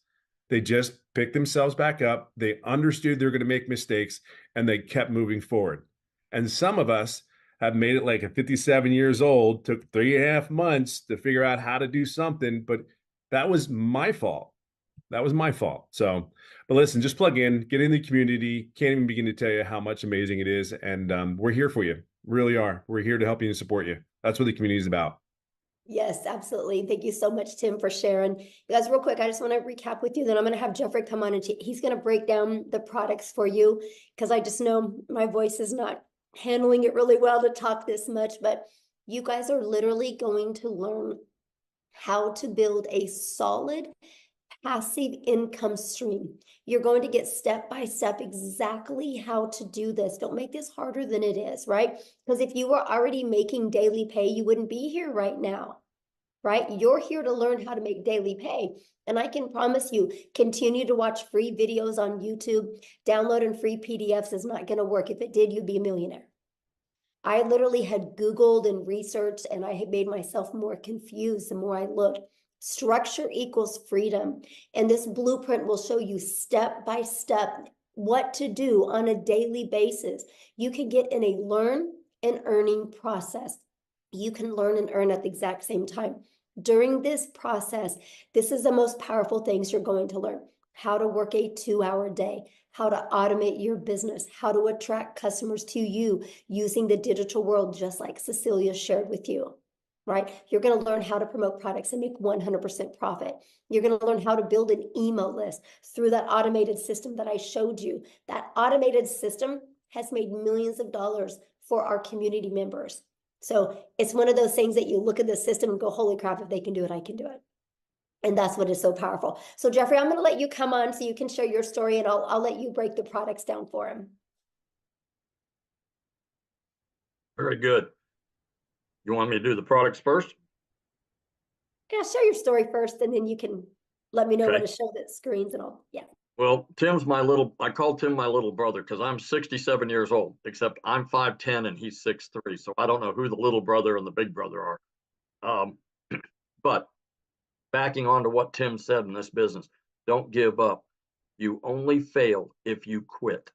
They just picked themselves back up. They understood they're going to make mistakes and they kept moving forward. And some of us have made it like at 57 years old, took 3.5 months to figure out how to do something, but that was my fault. That was my fault. So, but listen, just plug in, get in the community. Can't even begin to tell you how much amazing it is. And we're here for you. Really are. We're here to help you and support you. That's what the community is about. Yes, absolutely. Thank you so much, Tim, for sharing. You guys, real quick, I just want to recap with you. Then I'm going to have Jeffrey come on and he's going to break down the products for you, because I just know my voice is not handling it really well to talk this much. But you guys are literally going to learn how to build a solid passive income stream. You're going to get step by step exactly how to do this. Don't make this harder than it is, right? Because if you were already making daily pay, you wouldn't be here right now, right? You're here to learn how to make daily pay. And I can promise you, continue to watch free videos on YouTube. Downloading free PDFs is not going to work. If it did, you'd be a millionaire. I literally had Googled and researched, and I had made myself more confused the more I looked. Structure equals freedom. And this blueprint will show you step by step what to do on a daily basis. You can get in a learn and earning process. You can learn and earn at the exact same time. During this process, this is the most powerful things you're going to learn. How to work a 2-hour day, how to automate your business, how to attract customers to you using the digital world, just like Cecilia shared with you. Right? You're going to learn how to promote products and make 100% profit. You're going to learn how to build an email list through that automated system that I showed you. That automated system has made millions of dollars for our community members. So it's one of those things that you look at the system and go, holy crap, if they can do it, I can do it. And that's what is so powerful. So Jeffrey, I'm going to let you come on so you can share your story, and I'll let you break the products down for him. Very good. You want me to do the products first? Yeah, share your story first, and then you can let me know Okay. when to show the screens, and yeah. Well, I call Tim my little brother because I'm 67 years old, except I'm 5'10" and he's 6'3". So I don't know who the little brother and the big brother are. But backing on to what Tim said in this business, don't give up. You only fail if you quit.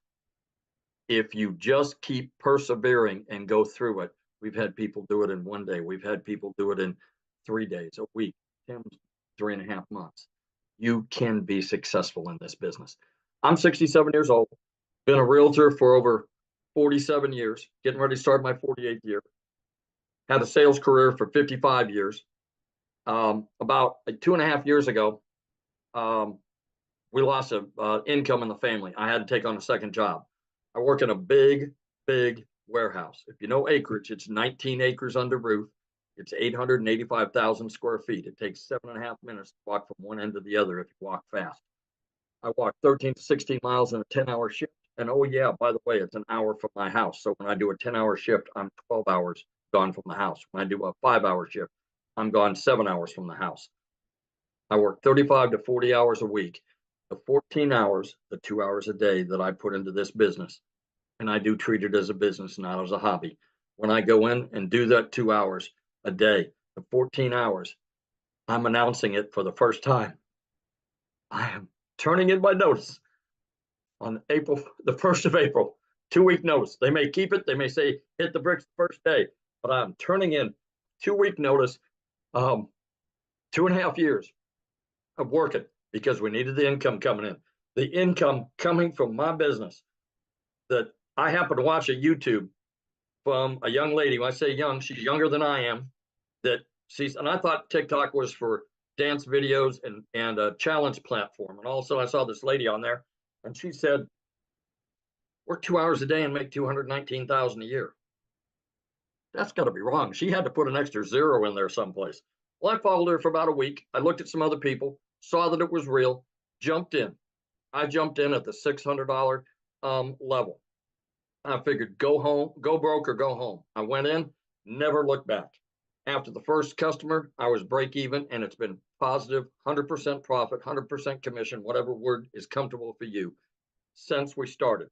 If you just keep persevering and go through it. We've had people do it in 1 day. We've had people do it in 3 days, a week, Tim's 3.5 months. You can be successful in this business. I'm 67 years old, been a realtor for over 47 years, getting ready to start my 48th year. Had a sales career for 55 years. About 2.5 years ago, we lost income in the family. I had to take on a second job. I work in a big warehouse. If you know acreage, it's 19 acres under roof. It's 885,000 square feet. It takes 7.5 minutes to walk from one end to the other if you walk fast. I walk 13 to 16 miles in a 10-hour shift. And oh yeah, by the way, it's an hour from my house. So when I do a 10-hour shift, I'm 12 hours gone from the house. When I do a 5-hour shift, I'm gone 7 hours from the house. I work 35 to 40 hours a week. The 14 hours, the 2 hours a day that I put into this business, and I do treat it as a business, not as a hobby. When I go in and do that 2 hours a day, the 14 hours, I'm announcing it for the first time. I am turning in my notice on the 1st of April, 2-week notice. They may keep it. They may say, hit the bricks the first day, but I'm turning in 2-week notice, 2.5 years of working because we needed the income coming in. The income coming from my business that I happened to watch a YouTube from a young lady. When I say young, she's younger than I am. And I thought TikTok was for dance videos and a challenge platform. And also I saw this lady on there, and she said, work 2 hours a day and make $219,000 a year. That's got to be wrong. She had to put an extra zero in there someplace. Well, I followed her for about a week. I looked at some other people, saw that it was real, jumped in. I jumped in at the $600 level. I figured go home, go broke or go home. I went in, never looked back. After the first customer, I was break even, and it's been positive, 100% profit, 100% commission, whatever word is comfortable for you, since I started.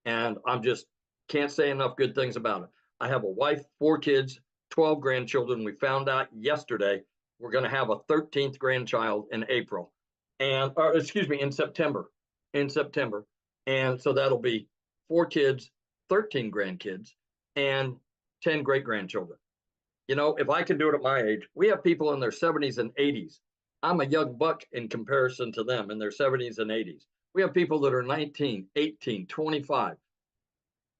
And I'm just can't say enough good things about it. I have a wife, 4 kids, 12 grandchildren. We found out yesterday we're going to have a 13th grandchild in April, in September. And so that'll be 4 kids, 13 grandkids and 10 great-grandchildren. You know, if I can do it at my age, we have people in their 70s and 80s. I'm a young buck in comparison to them in their 70s and 80s. We have people that are 19, 18, 25.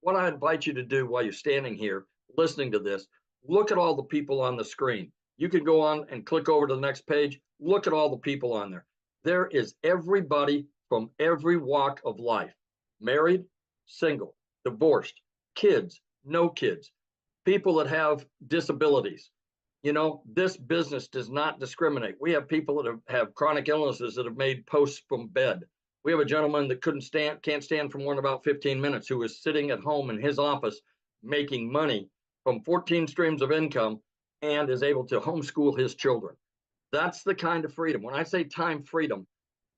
What I invite you to do while you're standing here listening to this, look at all the people on the screen. You can go on and click over to the next page. Look at all the people on there. There is everybody from every walk of life. Married, single, divorced, kids, no kids, people that have disabilities. You know, this business does not discriminate. We have people that have chronic illnesses that have made posts from bed. We have a gentleman that can't stand for more than about 15 minutes, who is sitting at home in his office making money from 14 streams of income and is able to homeschool his children. That's the kind of freedom. When I say time freedom,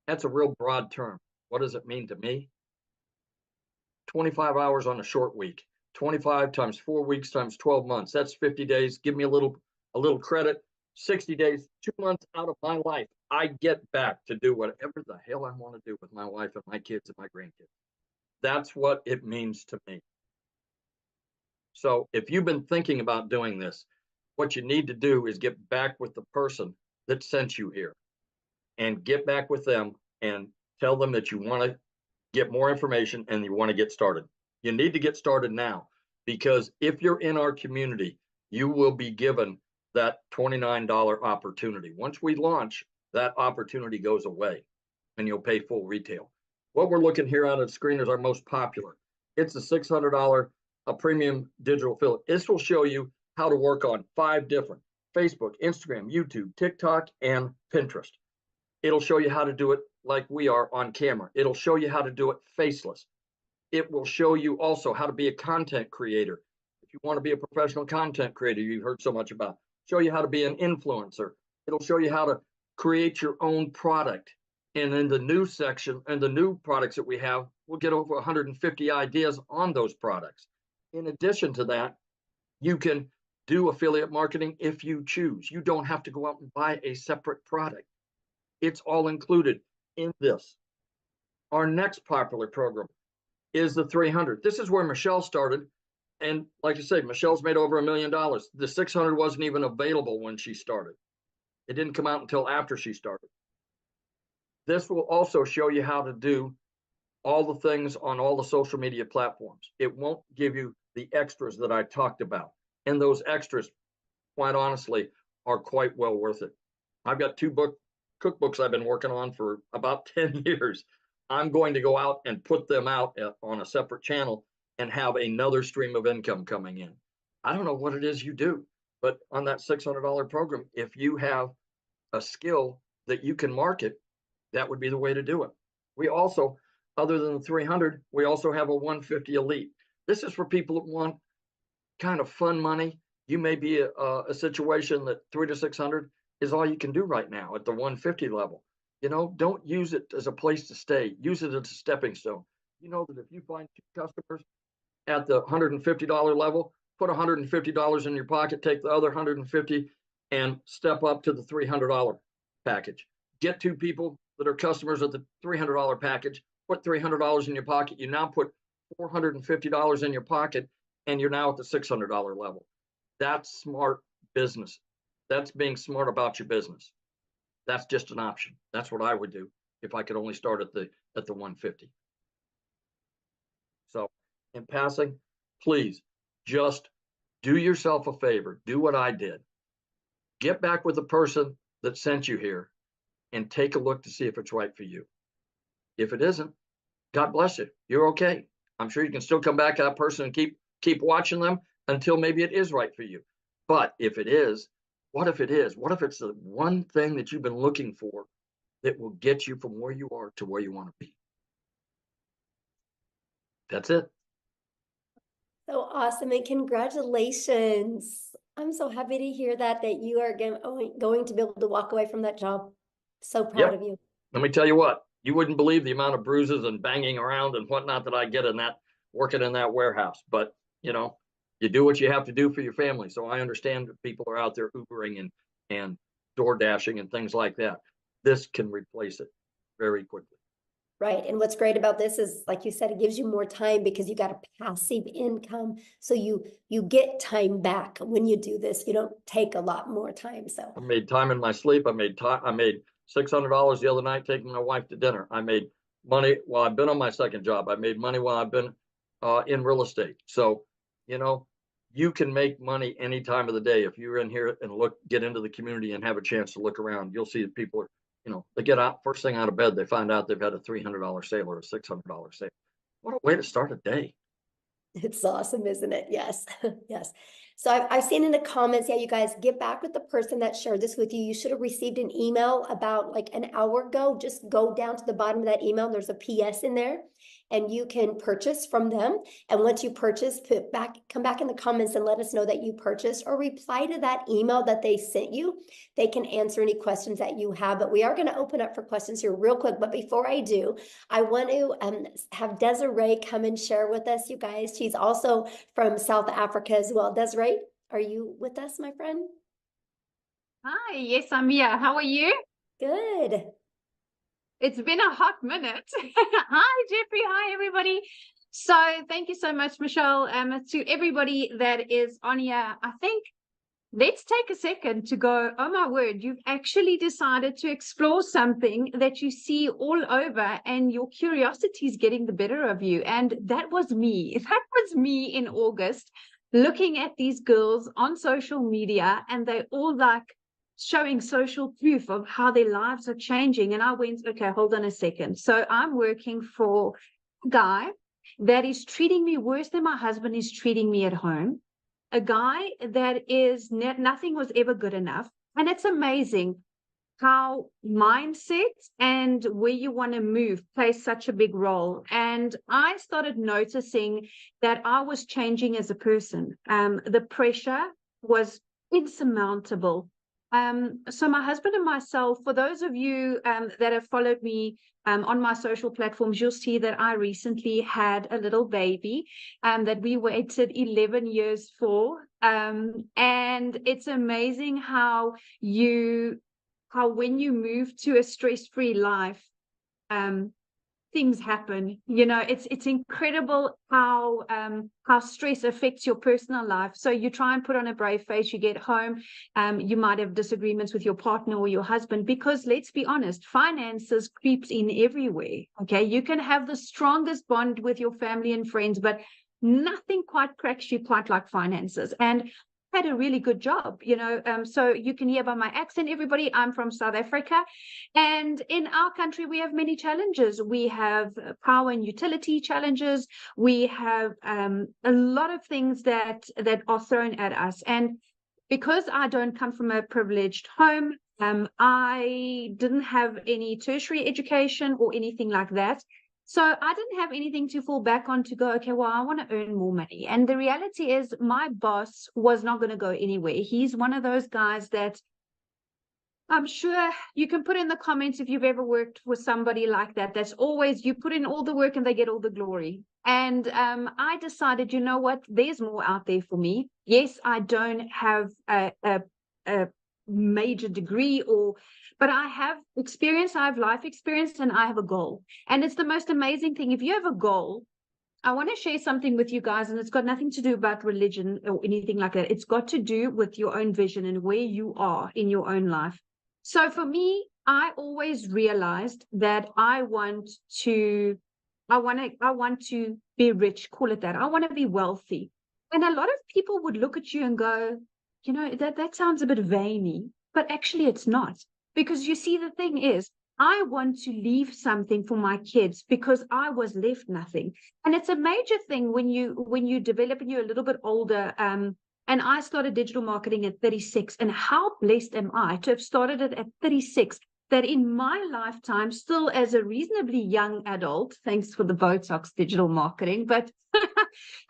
that's a real broad term. What does it mean to me? 25 hours on a short week, 25 times 4 weeks times 12 months. That's 50 days. Give me a little credit. 60 days, 2 months out of my life, I get back to do whatever the hell I want to do with my wife and my kids and my grandkids. That's what it means to me. So if you've been thinking about doing this, what you need to do is get back with the person that sent you here, and get back with them and tell them that you want to get more information and you want to get started. You need to get started now, because if you're in our community, you will be given that $29 opportunity. Once we launch, that opportunity goes away and you'll pay full retail. What we're looking here on the screen is our most popular. It's a $600 premium digital affiliate. This will show you how to work on 5 different: Facebook, Instagram, YouTube, TikTok, and Pinterest. It'll show you how to do it like we are on camera. It'll show you how to do it faceless. It will show you also how to be a content creator. If you want to be a professional content creator you've heard so much about, show you how to be an influencer. It'll show you how to create your own product. And in the new section and the new products that we have, we'll get over 150 ideas on those products. In addition to that, you can do affiliate marketing if you choose. You don't have to go out and buy a separate product. It's all included in this. Our next popular program is the 300. This is where Michelle started. And like I say, Michelle's made over $1 million. The 600 wasn't even available when she started. It didn't come out until after she started. This will also show you how to do all the things on all the social media platforms. It won't give you the extras that I talked about. And those extras, quite honestly, are quite well worth it. I've got 2 cookbooks I've been working on for about 10 years. I'm going to go out and put them out on a separate channel and have another stream of income coming in. I don't know what it is you do, but on that $600 program, if you have a skill that you can market, that would be the way to do it. We also, other than the 300, we also have a 150 Elite. This is for people that want kind of fun money. You may be a situation that 300 to 600 is all you can do right now at the 150 level. You know, don't use it as a place to stay. Use it as a stepping stone. You know that if you find 2 customers at the $150 level, put $150 in your pocket, take the other 150 and step up to the $300 package. Get 2 people that are customers at the $300 package, put $300 in your pocket. You now put $450 in your pocket, and you're now at the $600 level. That's smart business. That's being smart about your business. That's just an option. That's what I would do if I could only start at the 150. So in passing, please just do yourself a favor. Do what I did. Get back with the person that sent you here and take a look to see if it's right for you. If it isn't, God bless you. You're okay. I'm sure you can still come back to that person and keep watching them until maybe it is right for you. But if it is, what if it is? What if it's the one thing that you've been looking for that will get you from where you are to where you want to be? That's it. So awesome, and congratulations. I'm so happy to hear that you are going to be able to walk away from that job. So proud of you. Let me tell you what, you wouldn't believe the amount of bruises and banging around and whatnot that I get in that, working in that warehouse. But, you know, you do what you have to do for your family. So I understand that people are out there Ubering and door dashing and things like that. This can replace it very quickly. Right. And what's great about this is, like you said, it gives you more time because you got a passive income. So you get time back when you do this. You don't take a lot more time. So I made time in my sleep. I made $600 the other night taking my wife to dinner. I made money while I've been on my second job. I made money while I've been in real estate. So, you know, you can make money any time of the day. If you're in here and get into the community and have a chance to look around, you'll see that people are, you know, they get out first thing out of bed, they find out they've had a $300 sale or a $600 sale. What a way to start a day. it's awesome, isn't it? Yes. Yes. So I've seen in the comments, yeah, you guys get back with the person that shared this with you. You should have received an email about like an hour ago. Just go down to the bottom of that email. There's a PS in there and you can purchase from them. And once you purchase, come back in the comments and let us know that you purchased, or reply to that email that they sent you. They can answer any questions that you have, but we are going to open up for questions here real quick. But before I do, I want to have Desiree come and share with us, you guys. She's also from South Africa as well. Desiree, are you with us, my friend? Hi, yes, I'm here. How are you? Good. It's been a hot minute. Hi, Jeffrey. Hi, everybody. So thank you so much, Michelle. To everybody that is on here, I think let's take a second to go, oh my word, you've actually decided to explore something that you see all over and your curiosity is getting the better of you. And that was me. That was me in August, looking at these girls on social media, and they all like showing social proof of how their lives are changing. And I went, okay, hold on a second. So I'm working for a guy that is treating me worse than my husband is treating me at home. A guy that is nothing was ever good enough. And it's amazing how mindset and where you want to move plays such a big role. And I started noticing that I was changing as a person. The pressure was insurmountable. So my husband and myself, for those of you that have followed me on my social platforms, you'll see that I recently had a little baby that we waited 11 years for. And it's amazing how when you move to a stress-free life, things happen. You know, it's incredible how stress affects your personal life. So you try and put on a brave face, you get home, you might have disagreements with your partner or your husband, because let's be honest, finances creeps in everywhere. Okay, you can have the strongest bond with your family and friends, but nothing quite cracks you quite like finances. And had a really good job, you know, so you can hear by my accent, everybody, I'm from South Africa, and in our country we have many challenges. We have power and utility challenges. We have a lot of things that are thrown at us, and because I don't come from a privileged home, I didn't have any tertiary education or anything like that. So I didn't have anything to fall back on to go, okay, well, I want to earn more money. And the reality is my boss was not going to go anywhere. He's one of those guys that I'm sure you can put in the comments if you've ever worked with somebody like that. That's always, you put in all the work and they get all the glory. And I decided, you know what, there's more out there for me. Yes, I don't have a major degree but I have experience, I have life experience, and I have a goal. And it's the most amazing thing. If you have a goal, I want to share something with you guys, and it's got nothing to do about religion or anything like that. It's got to do with your own vision and where you are in your own life. So for me, I always realized that I want to be rich, call it that. I want to be wealthy. And a lot of people would look at you and go, you know, that sounds a bit veiny, but actually it's not. Because you see, the thing is, I want to leave something for my kids because I was left nothing. And it's a major thing when you develop and you're a little bit older. And I started digital marketing at 36. And how blessed am I to have started it at 36, that in my lifetime, still as a reasonably young adult, thanks for the Botox digital marketing, but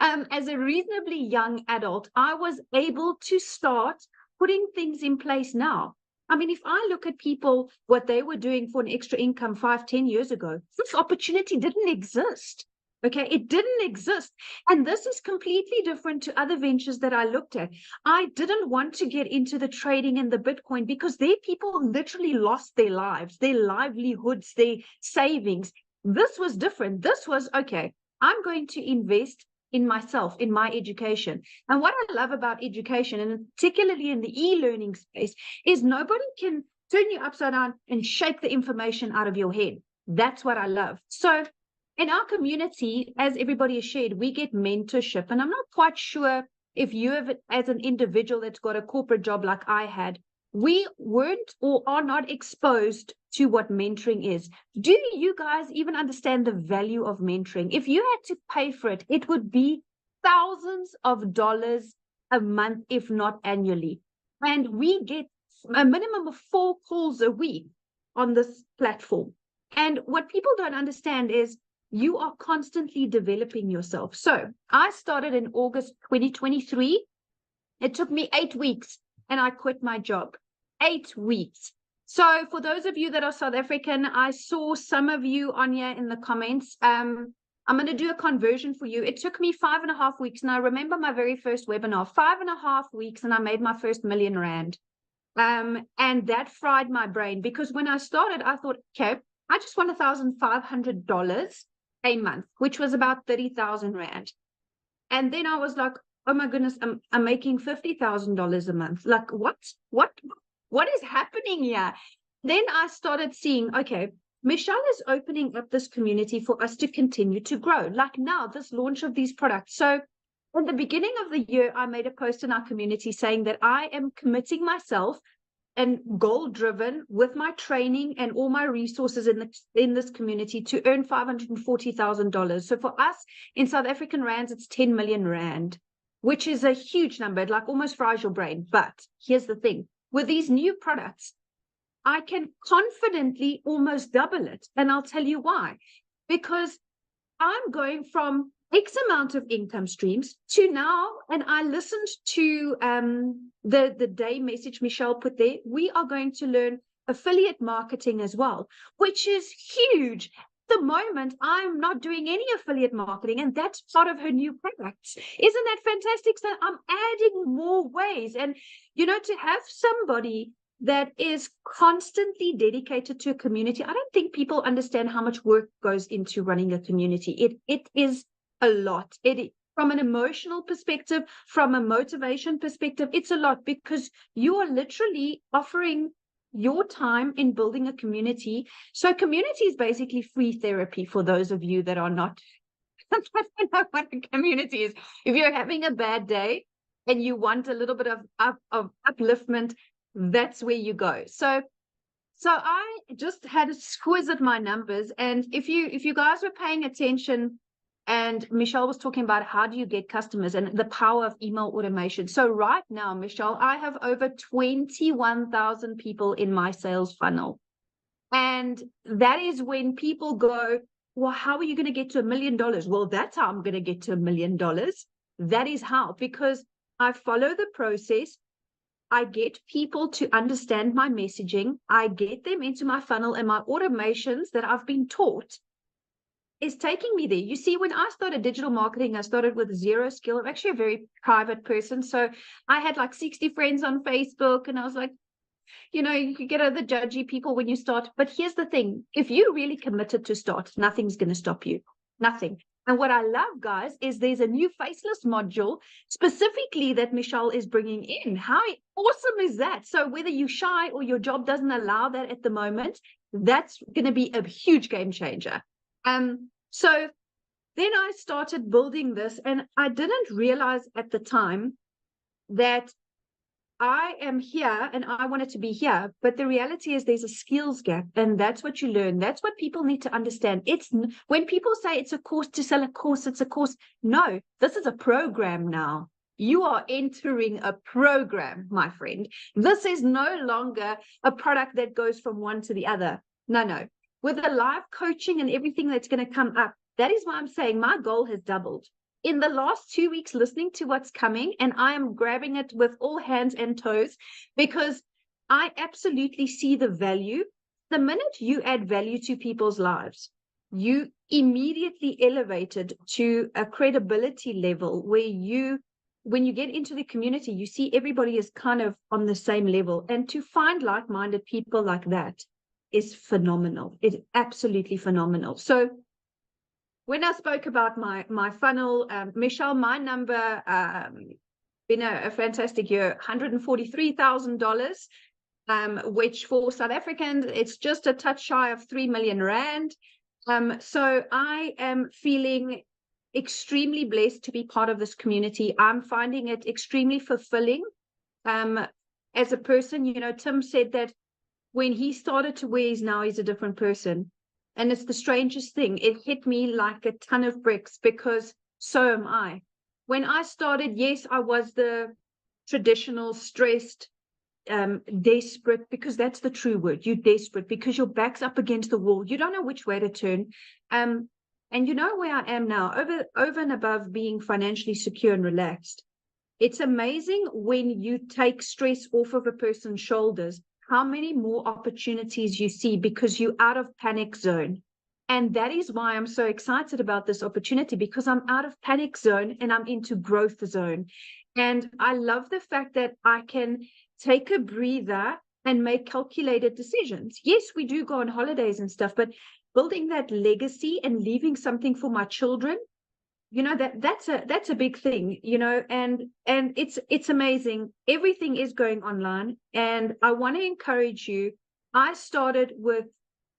as a reasonably young adult, I was able to start putting things in place now. I mean, if I look at people, what they were doing for an extra income 5-10 years ago, this opportunity didn't exist. Okay, it didn't exist. And this is completely different to other ventures that I looked at. I didn't want to get into the trading and the Bitcoin because there people literally lost their lives, their livelihoods, their savings. This was different. This was, okay, I'm going to invest in myself, in my education. And what I love about education, and particularly in the e-learning space, is nobody can turn you upside down and shake the information out of your head. That's what I love. So in our community, as everybody has shared, we get mentorship. And I'm not quite sure if you have, as an individual that's got a corporate job like I had, we weren't or are not exposed to what mentoring is. Do you guys even understand the value of mentoring? If you had to pay for it, it would be thousands of dollars a month, if not annually. And we get a minimum of 4 calls a week on this platform. And what people don't understand is you are constantly developing yourself. So I started in August 2023. It took me 8 weeks and I quit my job. 8 weeks. So for those of you that are South African, I saw some of you on here in the comments. I'm going to do a conversion for you. It took me 5.5 weeks. And I remember my very first webinar, 5.5 weeks, and I made my first R1,000,000. And that fried my brain, because when I started, I thought, okay, I just want $1,500 a month, which was about 30,000 Rand. And then I was like, oh my goodness, I'm making $50,000 a month. Like, what is happening here? Then I started seeing, okay, Michelle is opening up this community for us to continue to grow. Like now, this launch of these products. So in the beginning of the year, I made a post in our community saying that I am committing myself and goal-driven with my training and all my resources in this community to earn $540,000. So for us in South African rands, it's 10 million Rand, which is a huge number. It like almost fries your brain. But here's the thing. With these new products, I can confidently almost double it. And I'll tell you why. Because I'm going from X amount of income streams to now, and I listened to the day message Michelle put there, we are going to learn affiliate marketing as well, which is huge. At the moment, I'm not doing any affiliate marketing, and that's part of her new products. Isn't that fantastic? So I'm adding more ways. And, you know, to have somebody that is constantly dedicated to a community, I don't think people understand how much work goes into running a community. It is a lot. From an emotional perspective, from a motivation perspective, it's a lot, because you are literally offering your time in building a community. So community is basically free therapy for those of you that are not. I don't know what a community is. If you're having a bad day and you want a little bit of upliftment, that's where you go. So I just had a squiz at my numbers, and if you guys were paying attention, and Michelle was talking about how do you get customers and the power of email automation. So right now, Michelle, I have over 21,000 people in my sales funnel. And that is when people go, well, how are you going to get to $1 million? Well, that's how I'm going to get to $1 million. That is how, because I follow the process. I get people to understand my messaging. I get them into my funnel, and my automations that I've been taught is taking me there. You see, when I started digital marketing, I started with 0 skill. I'm actually a very private person. So I had like 60 friends on Facebook, and I was like, you know, you could get other judgy people when you start. But here's the thing. If you're really committed to start, nothing's going to stop you. Nothing. And what I love, guys, is there's a new faceless module specifically that Michelle is bringing in. How awesome is that? So whether you're shy or your job doesn't allow that at the moment, that's going to be a huge game changer. So then I started building this, and I didn't realize at the time that I am here and I wanted to be here. But the reality is there's a skills gap, and that's what you learn. That's what people need to understand. It's when people say it's a course to sell a course, it's a course. No, this is a program now. You are entering a program, my friend. This is no longer a product that goes from one to the other. No. With the live coaching and everything that's going to come up, that is why I'm saying my goal has doubled. In the last 2 weeks, listening to what's coming, and I am grabbing it with all hands and toes, because I absolutely see the value. The minute you add value to people's lives, you immediately elevated to a credibility level where when you get into the community, you see everybody is kind of on the same level. And to find like-minded people like that is phenomenal. It's absolutely phenomenal. So when I spoke about my funnel, Michelle, my number, been a fantastic year, $143,000, which for South Africans, it's just a touch shy of 3 million rand. So I am feeling extremely blessed to be part of this community. I'm finding it extremely fulfilling. As a person, you know, Tim said that when he started to where he's now, he's a different person. And it's the strangest thing. It hit me like a ton of bricks because so am I. When I started, yes, I was the traditional stressed, desperate, because that's the true word. You're desperate because your back's up against the wall. You don't know which way to turn. And you know where I am now, over and above being financially secure and relaxed. It's amazing when you take stress off of a person's shoulders, how many more opportunities you see because you're out of panic zone. And that is why I'm so excited about this opportunity, because I'm out of panic zone and I'm into growth zone. And I love the fact that I can take a breather and make calculated decisions. Yes, we do go on holidays and stuff, but building that legacy and leaving something for my children, you know, that's a big thing, you know, and it's amazing. Everything is going online, and I want to encourage you. I started with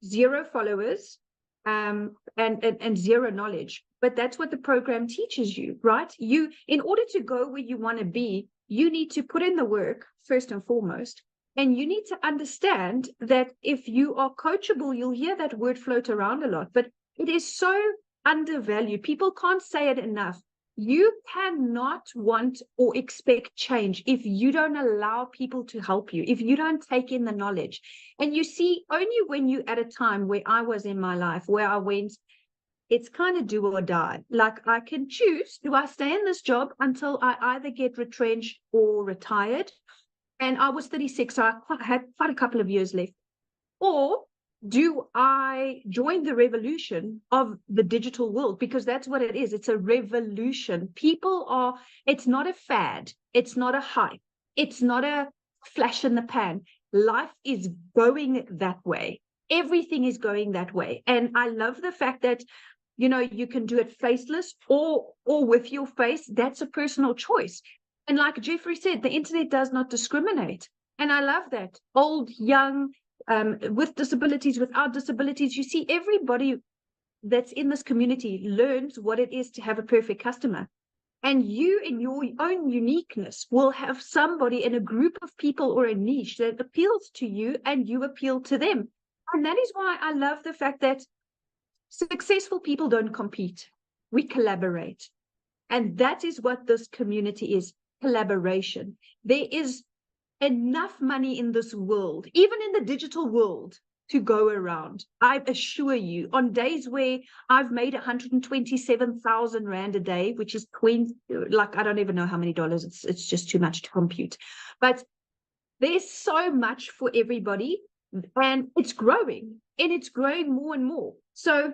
0 followers, and zero knowledge, but that's what the program teaches you, right? You, in order to go where you want to be, you need to put in the work first and foremost, and you need to understand that if you are coachable, you'll hear that word float around a lot, but it is so undervalued. People can't say it enough. You cannot want or expect change if you don't allow people to help you, if you don't take in the knowledge. And you see, only when you at a time where I was in my life, where I went, it's kind of do or die. Like, I can choose, do I stay in this job until I either get retrenched or retired? And I was 36, so I had quite a couple of years left. Or do I join the revolution of the digital world? Because that's what it is. It's a revolution. People are, it's not a fad. It's not a hype. It's not a flash in the pan. Life is going that way. Everything is going that way. And I love the fact that, you know, you can do it faceless or with your face. That's a personal choice. And like Jeffrey said, the internet does not discriminate. And I love that. Old, young, with disabilities, without disabilities, you see everybody that's in this community learns what it is to have a perfect customer. And you, in your own uniqueness, will have somebody in a group of people or a niche that appeals to you and you appeal to them. And that is why I love the fact that successful people don't compete. We collaborate. And that is what this community is, collaboration. There is enough money in this world, even in the digital world, to go around. I assure you, on days where I've made 127,000 Rand a day, which is like, I don't even know how many dollars, it's just too much to compute. But there's so much for everybody, and it's growing, and it's growing more and more. So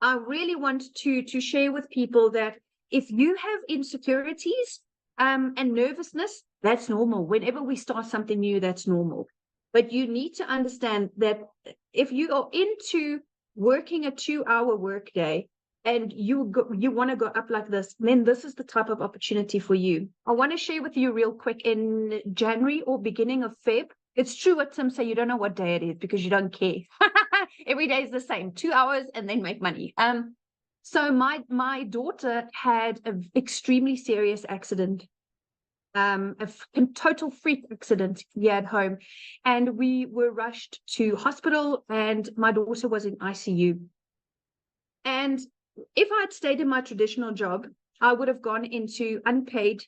I really want to share with people that if you have insecurities and nervousness, that's normal. Whenever we start something new, that's normal. But you need to understand that if you are into working a 2-hour workday and you want to go up like this, then this is the type of opportunity for you. I want to share with you real quick, in January or beginning of Feb. It's true what Tim said, you don't know what day it is because you don't care. Every day is the same, 2 hours and then make money. So my daughter had an extremely serious accident. A total freak accident here at home, and we were rushed to hospital, and my daughter was in ICU. And if I had stayed in my traditional job, I would have gone into unpaid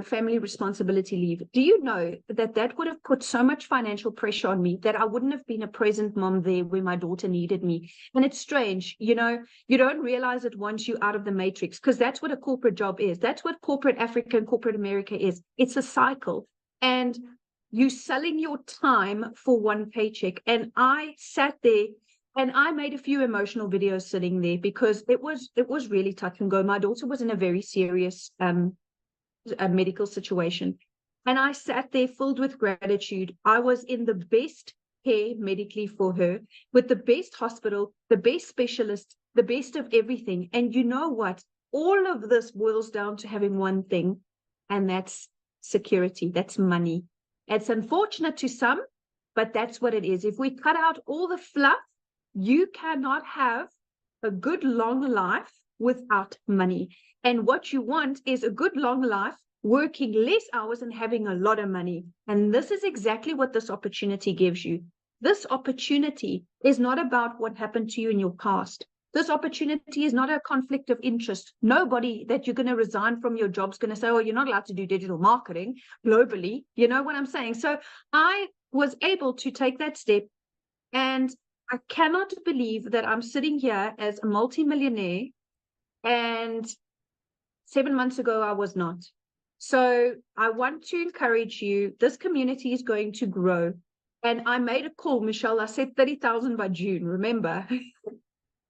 family responsibility leave. Do you know that would have put so much financial pressure on me that I wouldn't have been a present mom there when my daughter needed me? And it's strange, you know, you don't realize it once you're out of the matrix, because that's what a corporate job is. That's what corporate Africa and corporate America is. It's a cycle. And you selling your time for one paycheck. And I sat there and I made a few emotional videos sitting there because it was really touch and go. My daughter was in a very serious a medical situation, and I sat there filled with gratitude. I was in the best care medically for her with the best hospital, the best specialist, the best of everything. And you know what? All of this boils down to having one thing, and that's security. That's money. It's unfortunate to some, but that's what it is. If we cut out all the fluff, you cannot have a good long life without money. And what you want is a good long life, working less hours and having a lot of money. And this is exactly what this opportunity gives you. This opportunity is not about what happened to you in your past. This opportunity is not a conflict of interest. Nobody that you're going to resign from your job is going to say, oh, you're not allowed to do digital marketing globally. You know what I'm saying? So I was able to take that step, and I cannot believe that I'm sitting here as a multimillionaire, and 7 months ago I was not. So I want to encourage you. This community is going to grow. And I made a call, Michelle. I said 30,000 by June, remember?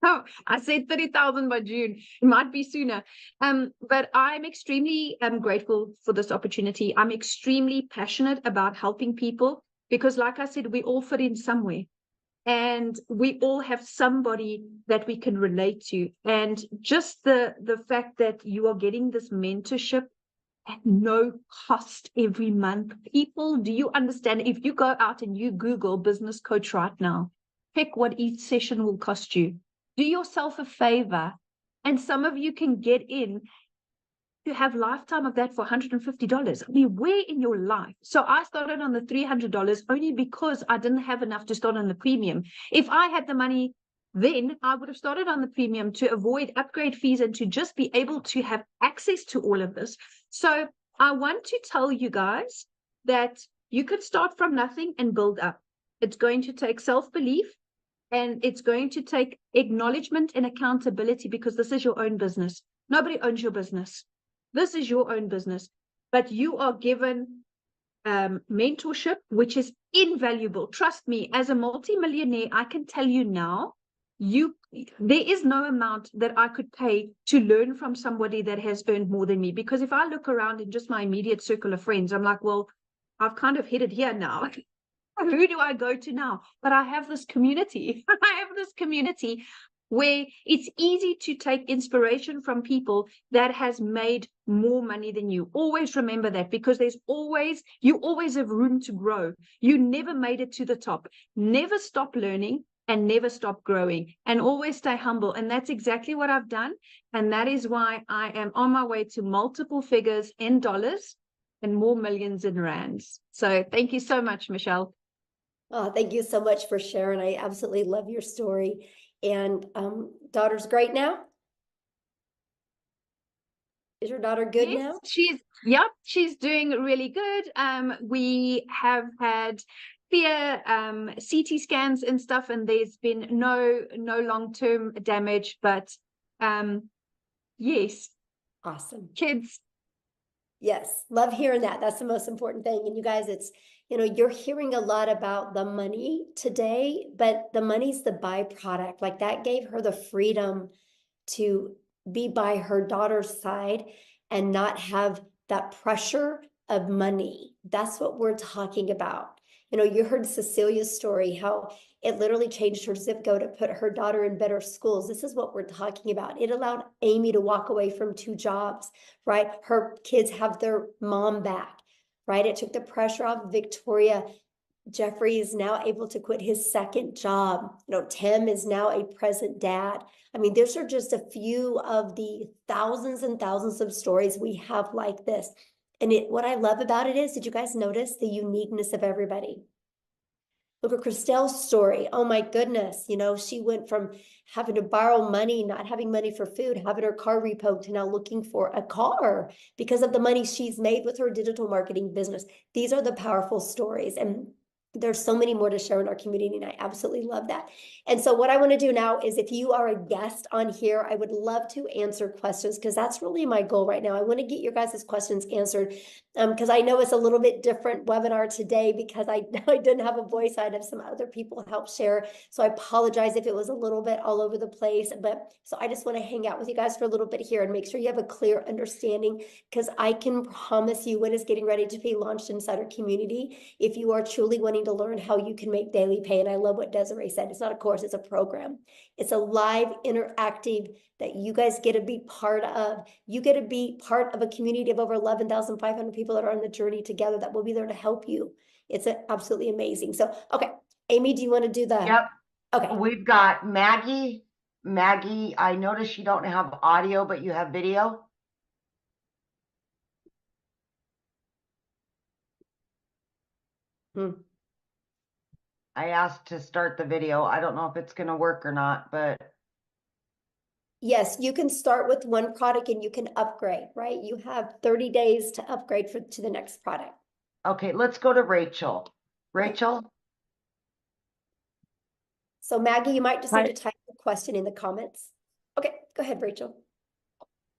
Oh, I said 30,000 by June. It might be sooner. But I'm extremely grateful for this opportunity. I'm extremely passionate about helping people because, like I said, we all fit in somewhere. And we all have somebody that we can relate to. And just the fact that you are getting this mentorship at no cost every month. People, do you understand? If you go out and you Google business coach right now, pick what each session will cost you. Do yourself a favor, and some of you can get in to have lifetime of that for $150. I mean, where in your life? So I started on the $300 only because I didn't have enough to start on the premium. If I had the money then, I would have started on the premium to avoid upgrade fees and to just be able to have access to all of this. So I want to tell you guys that you could start from nothing and build up. It's going to take self-belief. And it's going to take acknowledgement and accountability because this is your own business. Nobody owns your business. This is your own business. But you are given mentorship, which is invaluable. Trust me, as a multimillionaire, I can tell you now, there is no amount that I could pay to learn from somebody that has earned more than me. Because if I look around in just my immediate circle of friends, I'm like, well, I've kind of hit it here now. Who do I go to now? But I have this community. I have this community where it's easy to take inspiration from people that has made more money than you. Always remember that, because you always have room to grow. You never made it to the top. Never stop learning and never stop growing, and always stay humble. And that's exactly what I've done. And that is why I am on my way to multiple figures in dollars and more millions in rands. So thank you so much, Michelle. Oh, thank you so much for sharing. I absolutely love your story. And daughter's great now? Is your daughter good now? She's doing really good. We have had clear CT scans and stuff, and there's been no long-term damage, but yes. Awesome. Kids. Yes, love hearing that. That's the most important thing. And you guys, it's, you're hearing a lot about the money today, but the money's the byproduct. Like, that gave her the freedom to be by her daughter's side and not have that pressure of money. That's what we're talking about. You heard Cecilia's story, how it literally changed her zip code to put her daughter in better schools. This is what we're talking about. It allowed Amy to walk away from 2 jobs, right? Her kids have their mom back, right? It took the pressure off Victoria. Jeffrey is now able to quit his second job. Tim is now a present dad. I mean, these are just a few of the thousands and thousands of stories we have like this. And what I love about it is, did you guys notice the uniqueness of everybody? Look at Christelle's story. Oh my goodness. She went from having to borrow money, not having money for food, having her car repoed, to now looking for a car because of the money she's made with her digital marketing business. These are the powerful stories. And there's so many more to share in our community, and I absolutely love that. And so what I want to do now is, if you are a guest on here, I would love to answer questions, because that's really my goal right now. I want to get your guys' questions answered, because I know it's a little bit different webinar today because I didn't have a voice. I had some other people help share. So I apologize if it was a little bit all over the place. But so I just want to hang out with you guys for a little bit here and make sure you have a clear understanding, because I can promise you what is getting ready to be launched inside our community. If you are truly wanting to learn how you can make daily pay. And I love what Desiree said. It's not a course, it's a program. It's a live interactive that you guys get to be part of. You get to be part of a community of over 11,500 people that are on the journey together that will be there to help you. It's absolutely amazing. So, okay, Amy, do you want to do the? Yep. Okay. We've got Maggie. Maggie, I noticed you don't have audio, but you have video. I asked to start the video. I don't know if it's going to work or not, but. Yes, you can start with one product and you can upgrade, right? You have 30 days to upgrade to the next product. Okay, let's go to Rachel. Rachel? So Maggie, you might just need Hi. to type the question in the comments. Okay, go ahead, Rachel.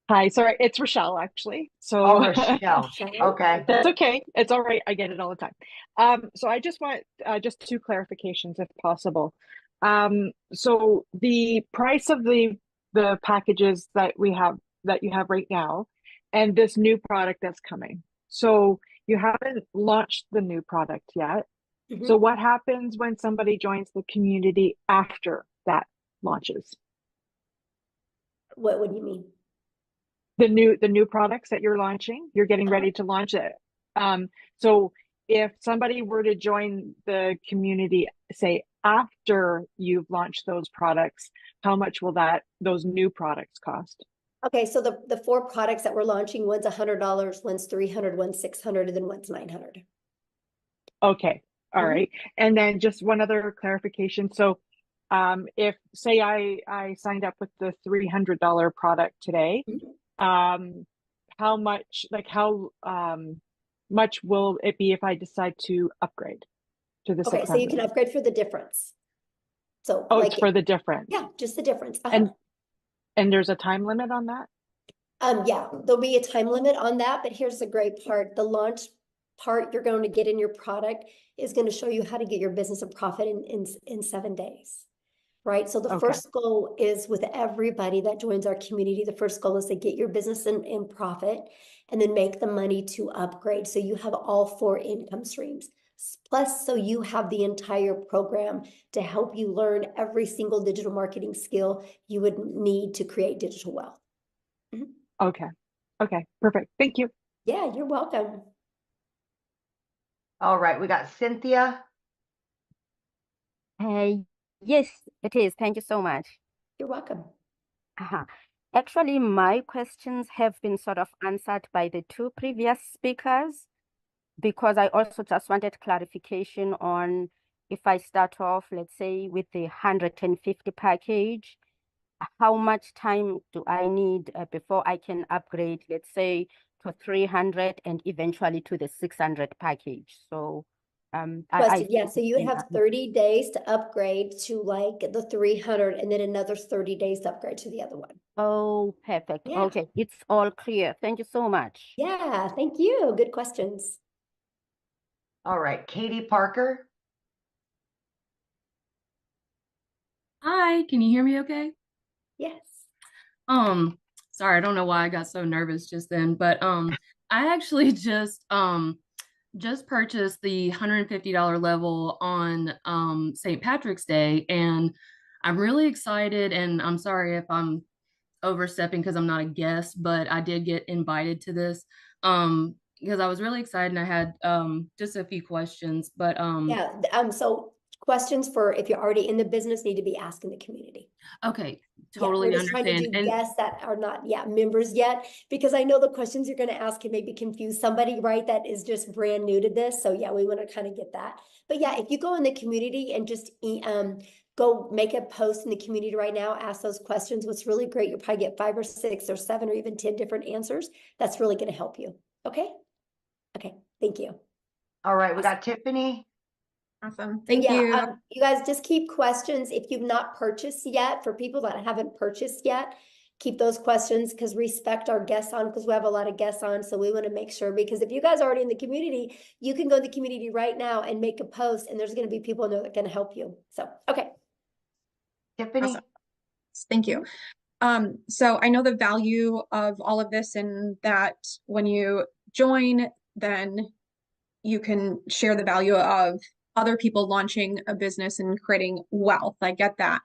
Hi, sorry, it's Rochelle actually. So Oh, Rochelle. Rochelle. Okay. that's okay. It's all right. I get it all the time. So I just want just 2 clarifications if possible. So the price of the packages that you have right now and this new product that's coming. So you haven't launched the new product yet. So what happens when somebody joins the community after that launches? What do you mean? The new products that you're launching, you're getting ready to launch it. So if somebody were to join the community, say after you've launched those products, how much will those new products cost? Okay, so the 4 products that we're launching, one's $100, one's $300, one's $600, and then one's $900. Okay, all right. And then just one other clarification. So if say I signed up with the $300 product today, how much much will it be if I decide to upgrade to the 600? Okay, so you can upgrade for the difference. So it's for the difference. Yeah, just the difference. And there's a time limit on that? Yeah, there'll be a time limit on that, but here's the great part. The launch part you're going to get in your product is going to show you how to get your business a profit in 7 days. Right. So the first goal is with everybody that joins our community. The first goal is to get your business in profit and then make the money to upgrade. So you have all 4 income streams. Plus, so you have the entire program to help you learn every single digital marketing skill you would need to create digital wealth. Okay. Okay. Perfect. Thank you. Yeah, you're welcome. All right. We got Cynthia. Yes, it is. Thank you so much. You're welcome. Actually, my questions have been sort of answered by the 2 previous speakers, because I also just wanted clarification on if I start off, let's say, with the 150 package, how much time do I need before I can upgrade, let's say, to 300 and eventually to the 600 package? So so you have 30 days to upgrade to like the 300 and then another 30 days to upgrade to the other one. Oh, perfect. Yeah. Okay, it's all clear. Thank you so much. Yeah, thank you. Good questions. All right. Katie Parker. Hi, can you hear me okay? Yes. Sorry, I don't know why I got so nervous just then, but I actually just purchased the $150 level on St. Patrick's Day, and I'm really excited, and I'm sorry if I'm overstepping because I'm not a guest, but I did get invited to this because I was really excited and I had just a few questions, but so questions for if you're already in the business need to be asked in the community. Okay, totally we're just trying to do guests that are not members yet, because I know the questions you're going to ask can maybe confuse somebody, right, that is just brand new to this. So yeah, we want to kind of get that. But yeah, if you go in the community and just go make a post in the community right now, ask those questions. What's really great, you'll probably get 5 or 6 or 7 or even 10 different answers. That's really going to help you. Okay, thank you. All right, we got Tiffany. Awesome. Thank you. You guys just keep questions if you've not purchased yet. For people that haven't purchased yet, keep those questions, because respect our guests on, because we have a lot of guests on. So we want to make sure, because if you guys are already in the community, you can go to the community right now and make a post, and there's going to be people in there that can help you. So, okay. Tiffany. Awesome. Thank you. So I know the value of all of this, and that when you join, then you can share the value of other people launching a business and creating wealth. I get that.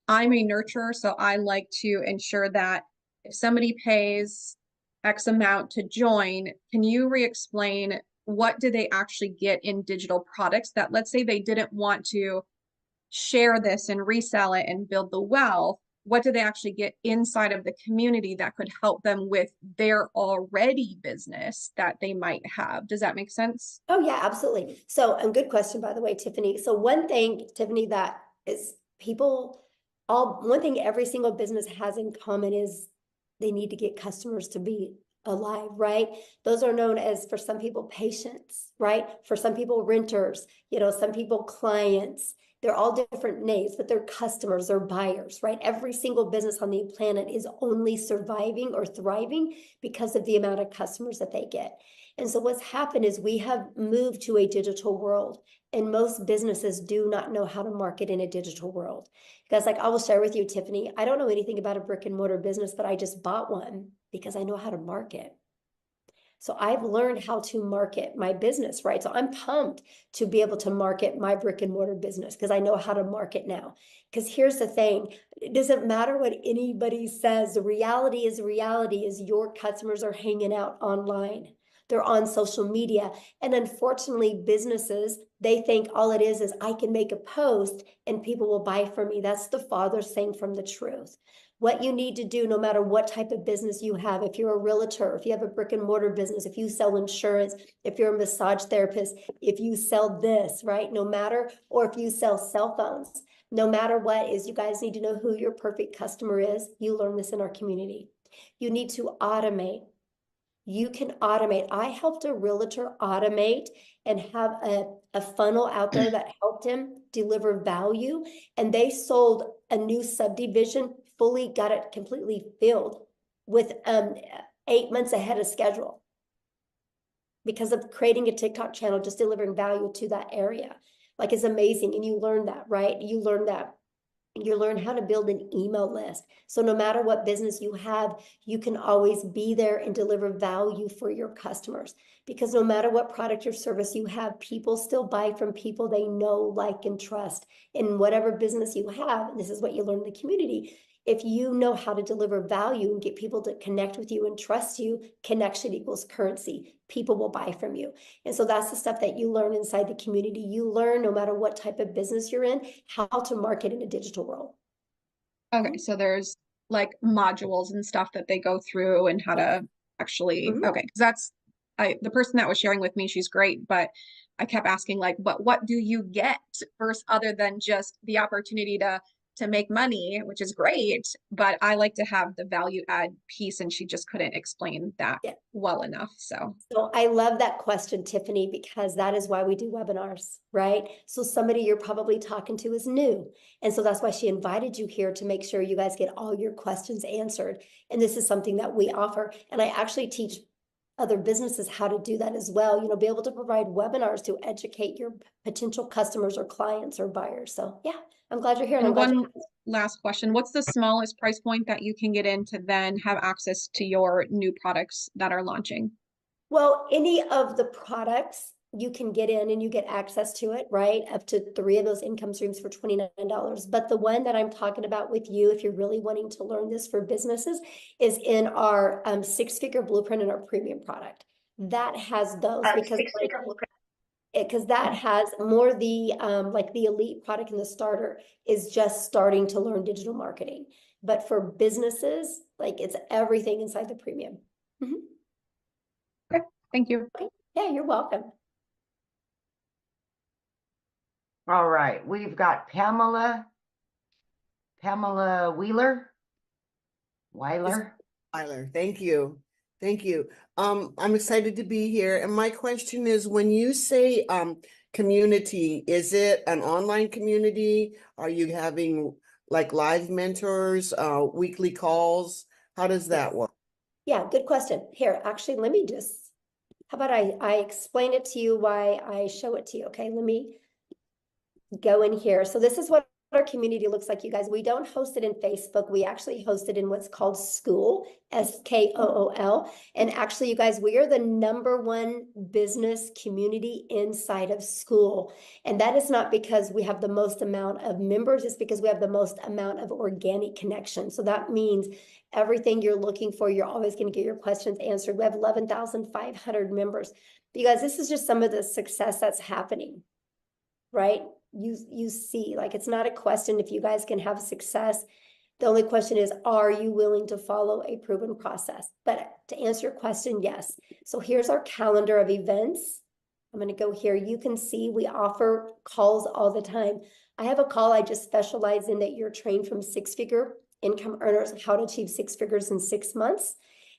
I'm a nurturer, so I like to ensure that if somebody pays X amount to join, can you re-explain what do they actually get in digital products that, let's say they didn't want to share this and resell it and build the wealth, what do they actually get inside of the community that could help them with their already business that they might have? Does that make sense? Oh yeah, absolutely. So, good question, by the way, Tiffany. So one thing, Tiffany, that is one thing every single business has in common is they need to get customers to be alive, right? Those are known as, for some people, patients, right? For some people, renters, some people, clients. They're all different names, but they're customers, they're buyers, right? Every single business on the planet is only surviving or thriving because of the amount of customers that they get. And so what's happened is we have moved to a digital world, and most businesses do not know how to market in a digital world. Because I will share with you, Tiffany, I don't know anything about a brick and mortar business, but I just bought one because I know how to market. So I've learned how to market my business, right? So I'm pumped to be able to market my brick and mortar business because I know how to market now. Because here's the thing, it doesn't matter what anybody says. The reality is your customers are hanging out online. They're on social media. And unfortunately, businesses, they think all it is I can make a post and people will buy from me. That's the farthest thing from the truth. What you need to do, no matter what type of business you have, if you're a realtor, if you have a brick and mortar business, if you sell insurance, if you're a massage therapist, if you sell this, right? No matter, or if you sell cell phones, no matter what is, you guys need to know who your perfect customer is. You learn this in our community. You need to automate. You can automate. I helped a realtor automate and have a funnel out there that helped him deliver value. And they sold a new subdivision, fully got it completely filled with 8 months ahead of schedule because of creating a TikTok channel, just delivering value to that area. Like, it's amazing. And you learn that, right? You learn that. You learn how to build an email list. So no matter what business you have, you can always be there and deliver value for your customers. Because no matter what product or service you have, people still buy from people they know, like, and trust. In whatever business you have, and this is what you learn in the community, if you know how to deliver value and get people to connect with you and trust you, connection equals currency. People will buy from you. And so that's the stuff that you learn inside the community. You learn, no matter what type of business you're in, how to market in a digital world. Okay, so there's like modules and stuff that they go through and how to actually, okay, because that's, the person that was sharing with me, she's great, but I kept asking like, but what do you get first, other than just the opportunity to make money, which is great, but I like to have the value add piece, and she just couldn't explain that well enough. So I love that question, Tiffany, because that is why we do webinars, right? So somebody you're probably talking to is new. And so that's why she invited you here, to make sure you guys get all your questions answered. And this is something that we offer. And I actually teach other businesses how to do that as well. Be able to provide webinars to educate your potential customers or clients or buyers. So yeah, I'm glad you're here. And one last question. What's the smallest price point that you can get in to then have access to your new products that are launching? Well, any of the products you can get in and you get access to it, right? Up to 3 of those income streams for $29. But the one that I'm talking about with you, if you're really wanting to learn this for businesses, is in our 6-figure blueprint in our premium product. That has those, because that has more the like the elite product, and the starter is just starting to learn digital marketing. But for businesses, like, it's everything inside the premium. Okay, thank you. Okay. Yeah, you're welcome. All right, we've got Pamela Weiler. Thank you. Thank you. I'm excited to be here. And my question is, when you say community, is it an online community? Are you having like live mentors, weekly calls? How does that work? Yeah, good question. Here, actually, let me just, how about I explain it to you, why I show it to you. Okay, let me go in here. So this is what our community looks like, you guys. We don't host it in Facebook. We actually host it in what's called School, SKOOL. And actually, you guys, we are the #1 business community inside of School. And that is not because we have the most amount of members, it's because we have the most amount of organic connection. So that means everything you're looking for, you're always going to get your questions answered. We have 11,500 members. But you guys, this is just some of the success that's happening, right? You see, like, it's not a question if you guys can have success. The only question is, are you willing to follow a proven process? But to answer your question, yes. So here's our calendar of events. I'm going to go here. You can see we offer calls all the time. I have a call I just specialize in that you're trained from six-figure income earners, how to achieve 6 figures in 6 months.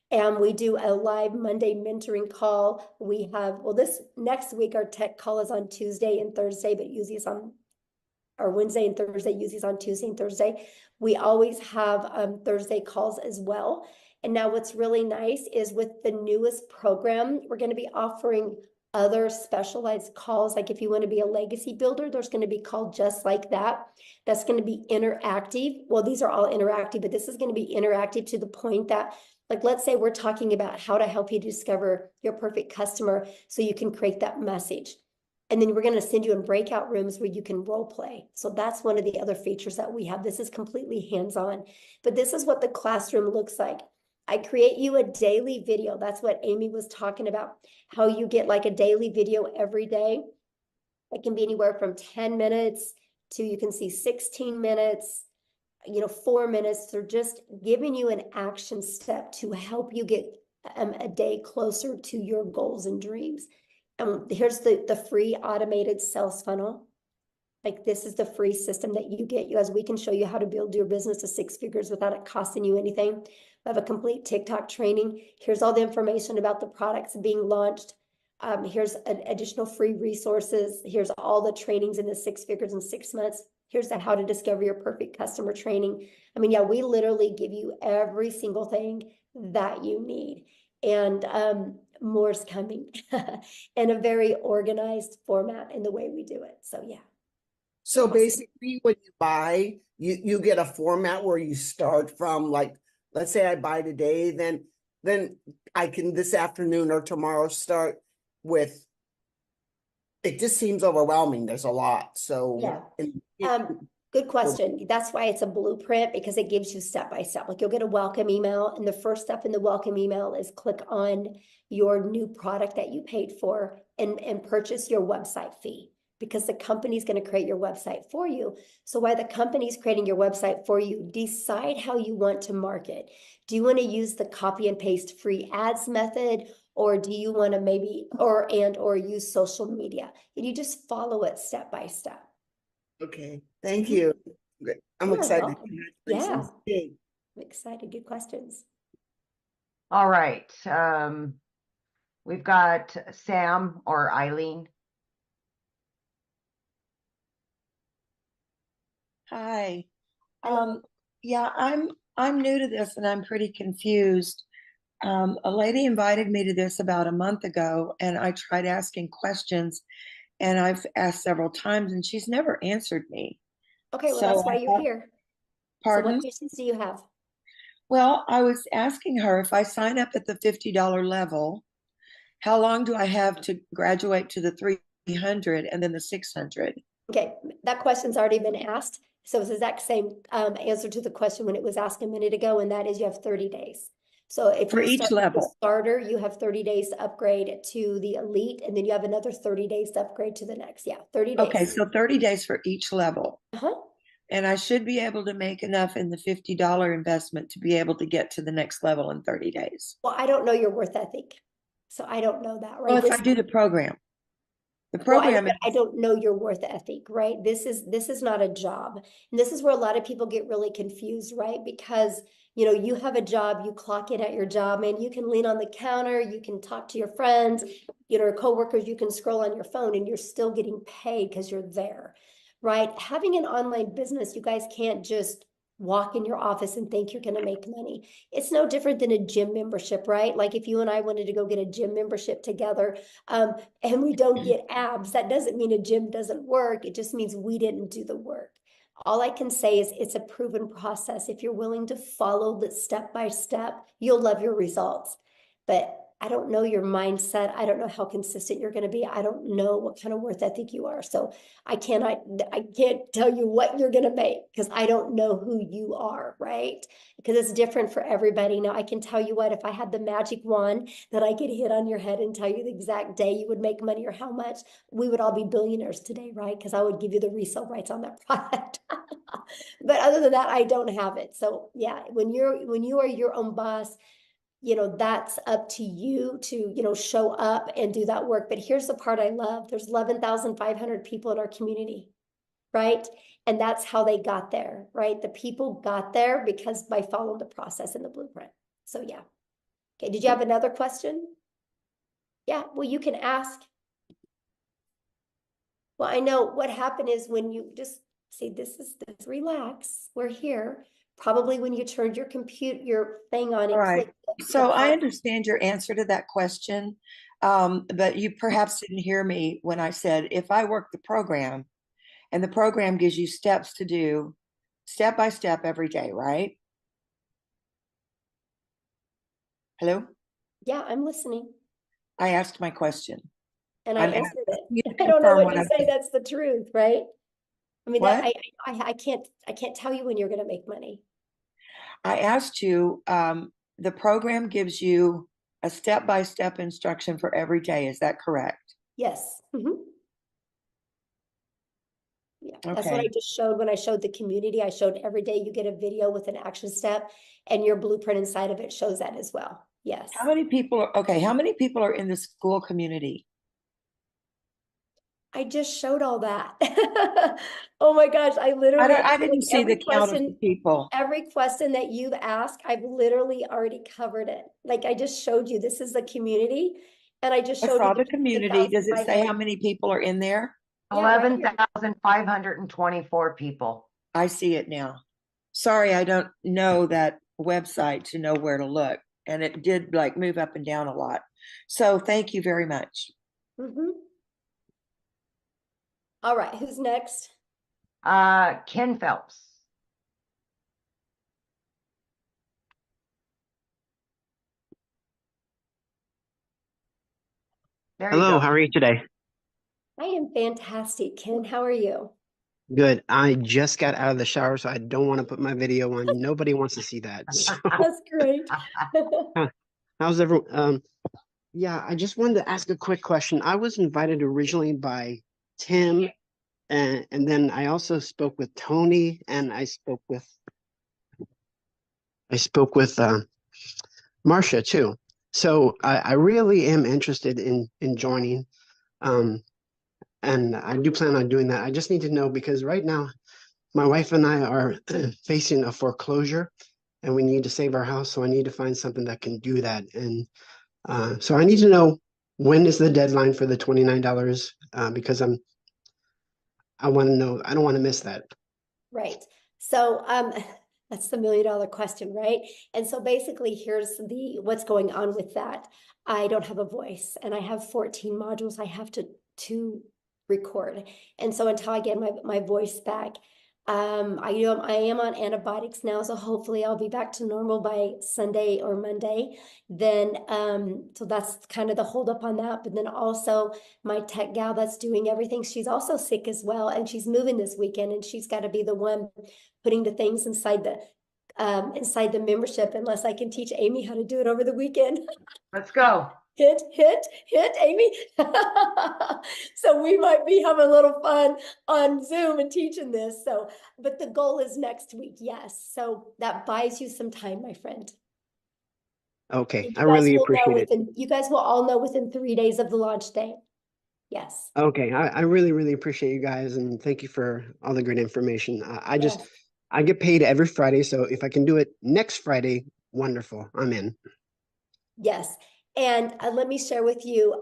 And we do a live Monday mentoring call. We have, well, this next week, our tech call is on Tuesday and Thursday, but usually it's on, or Wednesday and Thursday, usually it's on Tuesday and Thursday. We always have Thursday calls as well. And now what's really nice is with the newest program, we're going to be offering other specialized calls. Like if you want to be a legacy builder, there's going to be called just like that. That's going to be interactive. Well, these are all interactive, but this is going to be interactive to the point that, like, let's say we're talking about how to help you discover your perfect customer so you can create that message. And then we're going to send you in breakout rooms where you can role play. So that's one of the other features that we have. This is completely hands-on, but this is what the classroom looks like. I create you a daily video. That's what Amy was talking about, how you get like a daily video every day. It can be anywhere from 10 minutes to, you can see 16 minutes, 4 minutes. They're just giving you an action step to help you get a day closer to your goals and dreams. Here's the free automated sales funnel. Like, this is the free system that you get. As we can show you how to build your business to 6 figures without it costing you anything. We have a complete TikTok training. Here's all the information about the products being launched. Here's additional free resources. Here's all the trainings in the 6 figures in 6 months. Here's the how to discover your perfect customer training. I mean, yeah, we literally give you every single thing that you need. And more's coming in a very organized format in the way we do it. So yeah. So basically when you buy, you get a format where you start from, like, let's say I buy today, then I can this afternoon or tomorrow start with, it just seems overwhelming. There's a lot. So yeah. Good question. That's why it's a blueprint, because it gives you step by step. Like, you'll get a welcome email, and the first step in the welcome email is click on your new product that you paid for and purchase your website fee, because the company's going to create your website for you. So while the company's creating your website for you, decide how you want to market. Do you want to use the copy and paste free ads method? Or do you want to maybe, or use social media? And you just follow it step by step. Okay, thank you. I'm excited. Yeah, I'm excited. Good questions. All right. We've got Sam or Eileen. Hi. Yeah, I'm new to this and I'm pretty confused. A lady invited me to this about a month ago, and I tried asking questions, and I've asked several times, and she's never answered me. Okay, well, that's why you're here. Pardon? So what questions do you have? Well, I was asking her, if I sign up at the $50 level, how long do I have to graduate to the 300 and then the 600? Okay, that question's already been asked. So it's the exact same answer to the question when it was asked a minute ago, and that is you have 30 days. So if for you each start level, with the starter, you have 30 days to upgrade to the elite, and then you have another 30 days to upgrade to the next. Yeah, 30 days. Okay, so 30 days for each level. And I should be able to make enough in the $50 investment to be able to get to the next level in 30 days. Well, I don't know your worth ethic, so I don't know that, right? Well, if I do the program. The program I don't know your worth ethic, right? This is not a job. And this is where a lot of people get really confused, right? Because, you have a job, you clock in at your job, and you can lean on the counter, you can talk to your friends, coworkers, you can scroll on your phone, and you're still getting paid because you're there, right? Having an online business, you guys can't just walk in your office and think you're going to make money. It's no different than a gym membership, right? Like if you and I wanted to go get a gym membership together, and we don't get abs, that doesn't mean a gym doesn't work. It just means we didn't do the work. All I can say is it's a proven process. If you're willing to follow the step by step, you'll love your results. But I don't know your mindset. I don't know how consistent you're going to be. I don't know what kind of worth ethic you are. So I can't tell you what you're going to make because I don't know who you are, right? Because it's different for everybody. Now I can tell you what, if I had the magic wand that I could hit on your head and tell you the exact day you would make money or how much, we would all be billionaires today, right? Because I would give you the resale rights on that product. But other than that, I don't have it. So yeah, when you are your own boss, that's up to you to, show up and do that work. But here's the part I love. There's 11,500 people in our community, right? And that's how they got there, right? The people got there because by following the process and the blueprint. So yeah. Okay, did you have another question? Yeah, well, you can ask. Well, I know what happened is when you just see, this, relax, we're here. Probably when you turned your thing on. All right. So I understand your answer to that question, but you perhaps didn't hear me when I said, if I work the program and the program gives you steps to do step by step every day, right? Hello? Yeah, I'm listening. I asked my question. And I I'm answered asking you it. to I don't know confirm what to I'm say. That's the truth, right? I mean, What? I can't tell you when you're going to make money. I asked you, the program gives you a step-by-step instruction for every day. Is that correct? Yes. Yeah, that's what I Okay. just showed when I showed the community. I showed every day you get a video with an action step, and your blueprint inside of it shows that as well. Yes. How many people how many people are in the school community? I just showed all that. Oh my gosh, I literally I didn't see the count of the people. Every question that you've asked, I've literally already covered it. Like I just showed you, this is the community, and I just I showed saw you the community. Does it say 11,500. how many people are in there? Yeah, right here. 11,524 people. I see it now. Sorry, I don't know that website to know where to look. And it did like move up and down a lot. So thank you very much. All right, who's next? Ken Phelps. There you Hello, go. how are you today? I am fantastic, Ken. How are you? Good. I just got out of the shower, so I don't want to put my video on. Nobody wants to see that. So, That's great. how's everyone? Yeah, I just wanted to ask a quick question. I was invited originally by Tim, and then I also spoke with Tony, and I spoke with Marcia too. So I really am interested in joining. And I do plan on doing that. I just need to know because right now my wife and I are facing a foreclosure and we need to save our house. So I need to find something that can do that. And so I need to know, when is the deadline for the $29? Because I want to know, I don't want to miss that. Right. So that's the $1 million question, right? And so basically here's what's going on with that. I don't have a voice and I have 14 modules I have to record. And so until I get my voice back, I am on antibiotics now, so hopefully I'll be back to normal by Sunday or Monday. Then so that's kind of the holdup on that. But then also my tech gal that's doing everything, she's also sick as well, and she's moving this weekend, and she's got to be the one putting the things inside the membership, unless I can teach Amy how to do it over the weekend. Let's go. Hit, Amy. So we might be having a little fun on Zoom and teaching this. So, but the goal is next week. Yes. So that buys you some time, my friend. Okay. I really appreciate it. You guys will all know within 3 days of the launch date. Yes. Okay. I really, really appreciate you guys. And thank you for all the great information. I get paid every Friday. So if I can do it next Friday, wonderful. I'm in. Yes. And let me share with you,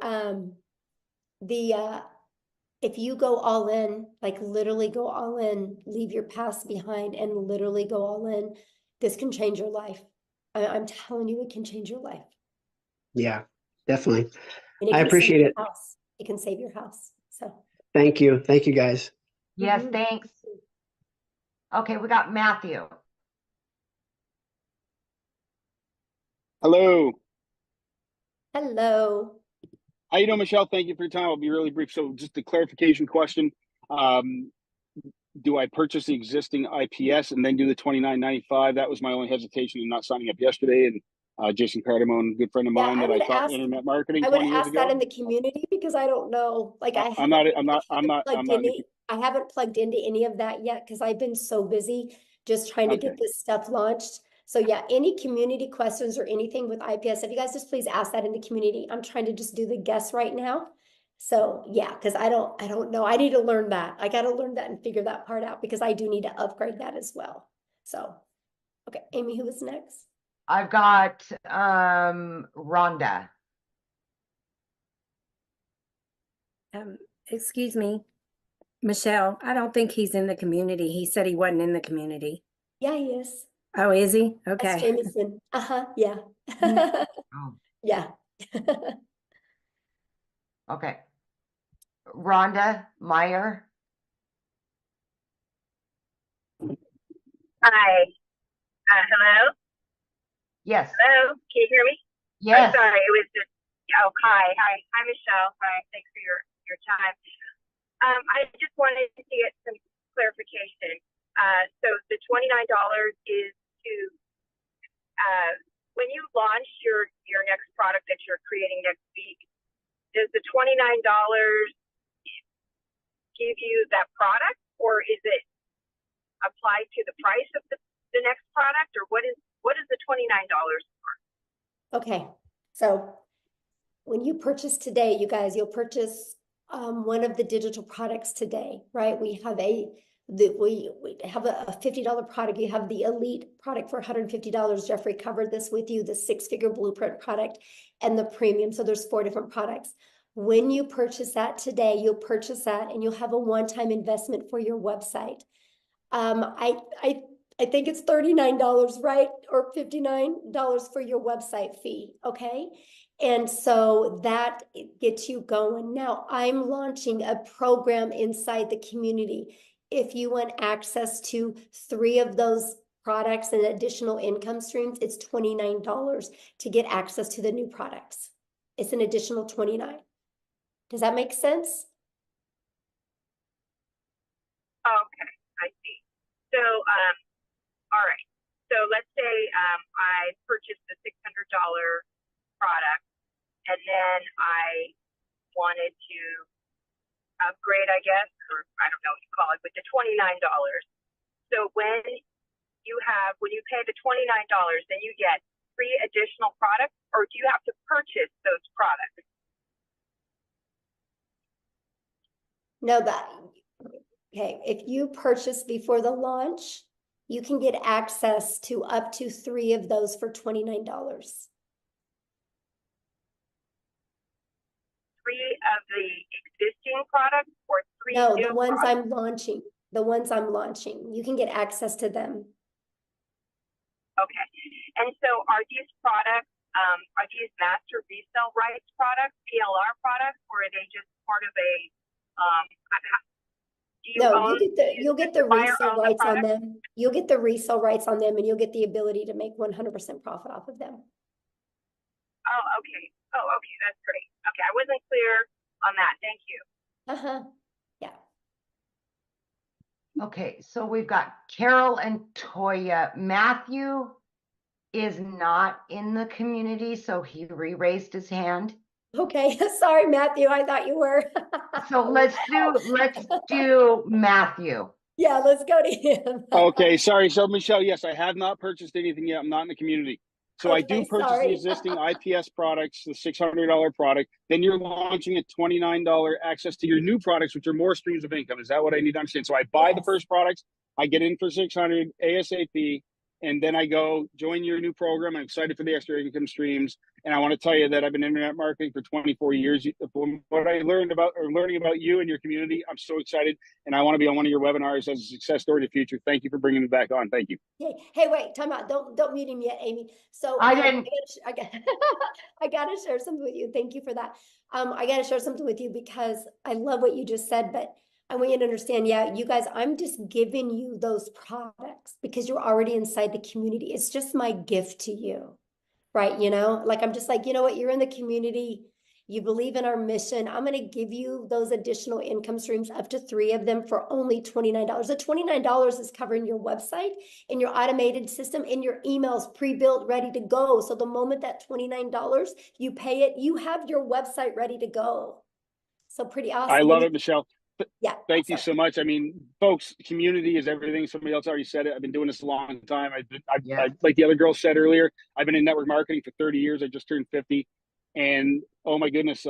if you go all in, like literally go all in, leave your past behind and literally go all in, this can change your life. I'm telling you, it can change your life. Yeah, definitely. And I appreciate it. It can save your house. So thank you. Thank you, guys. Yes, thanks. Okay, we got Matthew. Hello. Hello. How you doing, Michelle? Thank you for your time. I'll be really brief. So just a clarification question. Do I purchase the existing IPS and then do the $29.95? That was my only hesitation in not signing up yesterday. And Jason Cardamone, good friend of Yeah, mine that I taught internet marketing I would 20 years ask that ago. in the community because I don't know. Like I I'm haven't not plugged I haven't plugged into any of that yet because I've been so busy just trying to Okay. get this stuff launched. So yeah, any community questions or anything with IPS, if you guys just please ask that in the community. I'm trying to just do the guess right now. So yeah, because I don't know. I need to learn that. I got to learn that and figure that part out because I do need to upgrade that as well. So okay, Amy, who was next? I've got Rhonda. Excuse me, Michelle, I don't think he's in the community. He said he wasn't in the community. Yeah, he is. Oh, is he? That's Okay. Jameson. Yeah. Oh, Yeah. okay. Rhonda Meyer. Hi. Hello? Yes. Hello? Can you hear me? Yes. I'm sorry. It was just, oh, hi. Hi, Michelle. Hi. Thanks for your time. I just wanted to get some clarification. So the $29 is to, when you launch your next product that you're creating next week, does the $29 give you that product, or is it applied to the price of the next product, or what is the $29 for? Okay. So when you purchase today, you guys, you'll purchase one of the digital products today, right? We have we have a $50 product. You have the elite product for $150. Jeffrey covered this with you, the 6-figure blueprint product and the premium. So there's 4 different products. When you purchase that today, you'll purchase that and you'll have a one-time investment for your website. I think it's $39, right? Or $59 for your website fee, okay? And so that gets you going. Now I'm launching a program inside the community. If you want access to 3 of those products and additional income streams, it's $29 to get access to the new products. It's an additional $29. Does that make sense? Okay, I see. So, all right. So let's say I purchased the $600 product, and then I wanted to upgrade, I guess, or I don't know what you call it, with the $29. So when you pay the $29, then you get 3 additional products, or do you have to purchase those products? No, okay. If you purchase before the launch, you can get access to up to 3 of those for $29. 3 of the existing products, or 3 No, new the ones products? I'm launching. The ones I'm launching. You can get access to them. Okay. And so are these products, are these master resale rights products, PLR products, or are they just part of a, do you No, own, you'll get the buyer resale own the rights on product? them. You'll get the resale rights on them and you'll get the ability to make 100% profit off of them. Oh, okay. Oh, okay. That's great. Okay. I wasn't clear on that. Thank you. Yeah. Okay, so we've got Carol and Toya. Matthew is not in the community, so he re-raised his hand. Okay. Sorry, Matthew. I thought you were. So let's do Matthew. Yeah, let's go to him. Okay, sorry. So Michelle, yes, I have not purchased anything yet. I'm not in the community. So I do purchase the existing IPS products, the $600 product. Then you're launching a $29 access to your new products, which are more streams of income. Is that what I need to understand? So I buy the first products, I get in for $600 ASAP, and then I go join your new program. I'm excited for the extra income streams. And I want to tell you that I've been internet marketing for 24 years. From what I learning about you and your community, I'm so excited. And I want to be on one of your webinars as a success story of the future. Thank you for bringing me back on. Thank you. Hey, wait, time out. Don't mute him yet, Amy. So I didn't. I gotta share something with you. Thank you for that. I gotta share something with you because I love what you just said, but I want you to understand, yeah, you guys, I'm just giving you those products because you're already inside the community. It's just my gift to you, right? You know, like I'm just like, you know what, you're in the community, you believe in our mission. I'm going to give you those additional income streams, up to 3 of them for only $29. The $29 is covering your website and your automated system and your emails pre-built, ready to go. So the moment that $29 you pay it, you have your website ready to go. So pretty awesome. I love it, Michelle. Yeah. Thank you so much. I mean, folks, community is everything. Somebody else already said it. I've been doing this a long time. I like the other girl said earlier, I've been in network marketing for 30 years. I just turned 50. And oh my goodness,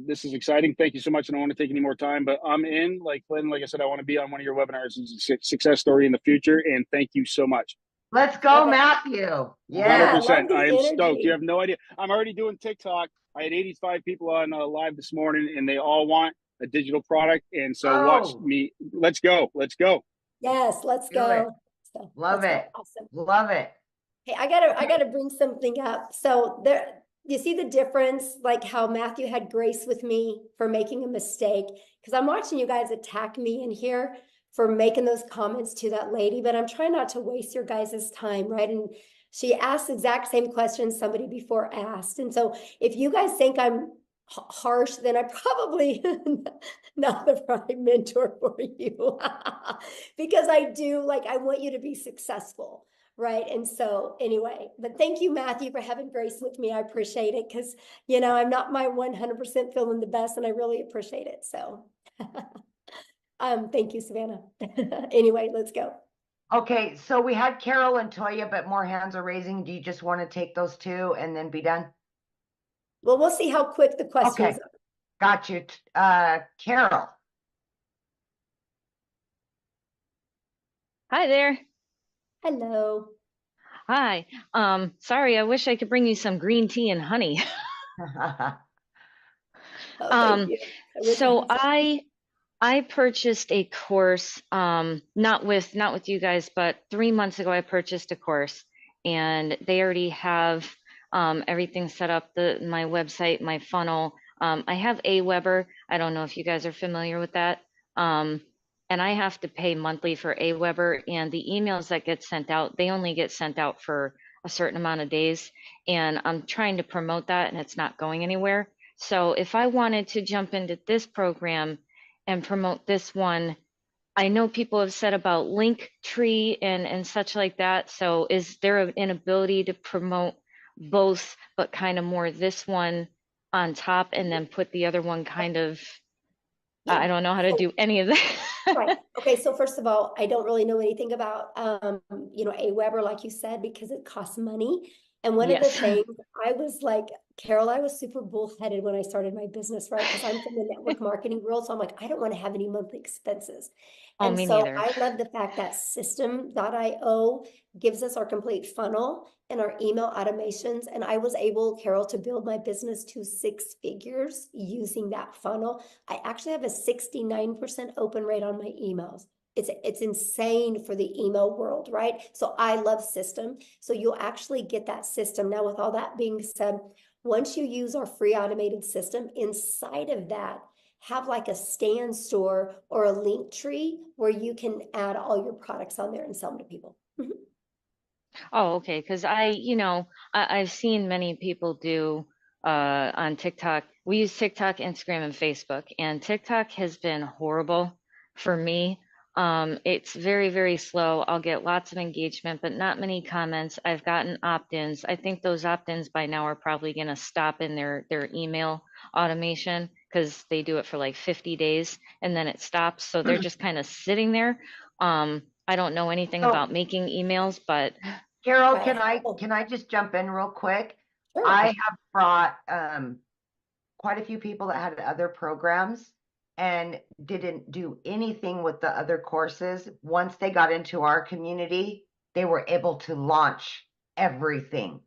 this is exciting. Thank you so much. I don't want to take any more time, but I'm in. Like Lynn, like I said, I want to be on one of your webinars as a success story in the future. And thank you so much. Let's go, Matthew. Yeah, 100%. I I am stoked. You have no idea. I'm already doing TikTok. I had 85 people on live this morning, and they all want a digital product. And so watch me. Let's go. Let's go. Yes, let's Do it. go. So, Love let's it. go. Awesome. Love it. Hey, I gotta bring something up. So there, you see the difference, like how Matthew had grace with me for making a mistake, because I'm watching you guys attack me in here for making those comments to that lady, but I'm trying not to waste your guys' time, right? And she asked the exact same question somebody before asked. And so if you guys think I'm harsh, then I probably not the right mentor for you. Because I do, like, I want you to be successful, right? And so anyway, but thank you, Matthew, for having grace with me. I appreciate it, because, you know, I'm not my 100% feeling the best, and I really appreciate it. So thank you, Savannah. Anyway, let's go. Okay, so we had Carol and Toya, but more hands are raising. Do you just want to take those 2 and then be done? Well, we'll see how quick the questions are. Got you. Carol. Hi there. Hello. Hi. Sorry, I wish I could bring you some green tea and honey. Thank you. So I purchased a course, not with you guys, but 3 months ago I purchased a course, and they already have everything set up, my website, my funnel. I have Aweber. I don't know if you guys are familiar with that. And I have to pay monthly for Aweber, and the emails that get sent out, they only get sent out for a certain amount of days. And I'm trying to promote that, and it's not going anywhere. So if I wanted to jump into this program and promote this one, I know people have said about Linktree and such like that. So is there an ability to promote both, but kind of more this one on top, and then put the other one kind of, I don't know how to do any of that. Right. Okay. So first of all, I don't really know anything about, you know, Aweber, like you said, because it costs money. And one of the things I was like, Carol, I was super bullheaded when I started my business, right? Because I'm from the network marketing world. So I'm like, I don't want to have any monthly expenses. Oh, and me so neither. I love the fact that system.io gives us our complete funnel and our email automations. And I was able, Carol, to build my business to 6 figures using that funnel. I actually have a 69% open rate on my emails. It's insane for the email world, right? So I love system. So you'll actually get that system. Now, with all that being said, once you use our free automated system, inside of that, have like a stand store or a link tree where you can add all your products on there and sell them to people. Oh, okay. Because I've seen many people do on TikTok. We use TikTok, Instagram, and Facebook, and TikTok has been horrible for me. It's very, very slow. I'll get lots of engagement, but not many comments. I've gotten opt-ins. I think those opt-ins by now are probably going to stop in their email automation, because they do it for like 50 days and then it stops. So they're just kind of sitting there. I don't know anything about making emails, but Carol, can I just jump in real quick? Sure. I have brought quite a few people that had other programs and didn't do anything with the other courses. Once they got into our community, they were able to launch everything.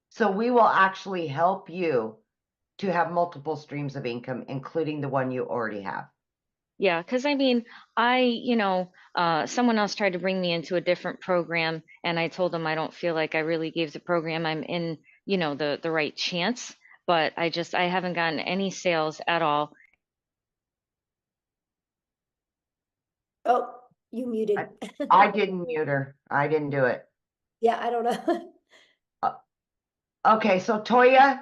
So we will actually help you to have multiple streams of income, including the one you already have. Yeah, because I mean, someone else tried to bring me into a different program, and I told them I don't feel like I really gave the program I'm in, the right chance, but I haven't gotten any sales at all. Oh, you muted. I didn't mute her. I didn't do it. Yeah, I don't know. Okay, so Toya.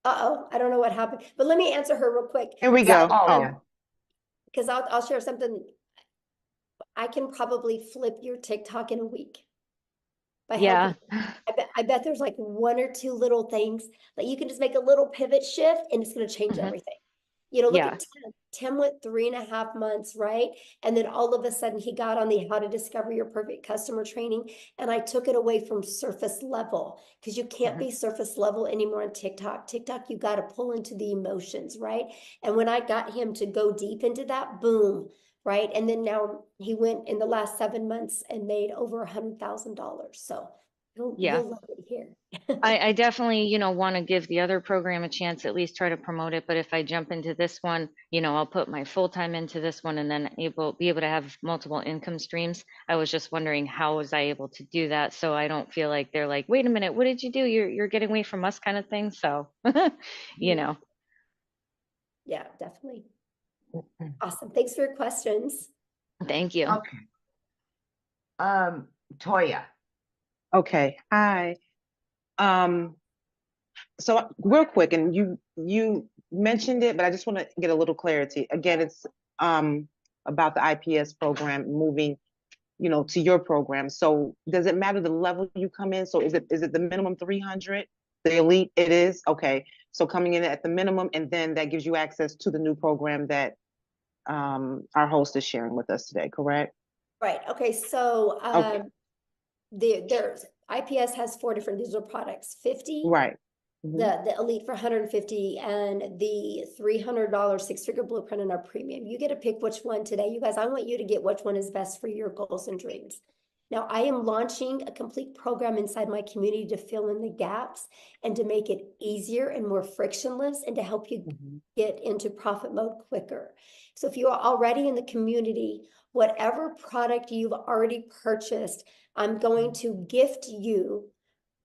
Uh-oh, I don't know what happened, but let me answer her real quick. Here we Yeah. go. Oh, yeah. Because I'll share something. I can probably flip your TikTok in a week by Yeah. helping. I bet there's like one or two little things that you can just make a little pivot shift and it's going to change Mhm. everything. You know, look Yeah. at Tim. Tim went 3.5 months, right? And then all of a sudden he got on the How to Discover Your Perfect Customer training. And I took it away from surface level because you can't be surface level anymore on TikTok. TikTok, you got to pull into the emotions, right? And when I got him to go deep into that, boom, right? And then now he went in the last 7 months and made over $100,000. So Yeah. you'll love it here. I definitely, want to give the other program a chance, at least try to promote it. But if I jump into this one, I'll put my full time into this one and then be able to have multiple income streams. I was just wondering, how was I able to do that? So I don't feel like they're like, wait a minute, what did you do? You're getting away from us kind of thing. So, Yeah, definitely. Awesome. Thanks for your questions. Thank you. Okay. Toya. Okay. Hi. So real quick, and you mentioned it, but I just want to get a little clarity. Again, it's about the IPS program moving, to your program. So does it matter the level you come in? So is it the minimum 300? The elite? It is? Okay. So coming in at the minimum, and then that gives you access to the new program that our host is sharing with us today, correct? Right. Okay. So Okay. there's IPS has 4 different digital products, 50, Right. the elite for 150, and the $300 6-figure blueprint in our premium. You get to pick which one today. You guys, I want you to get which one is best for your goals and dreams. Now, I am launching a complete program inside my community to fill in the gaps and to make it easier and more frictionless and to help you get into profit mode quicker. So if you are already in the community, whatever product you've already purchased, I'm going to gift you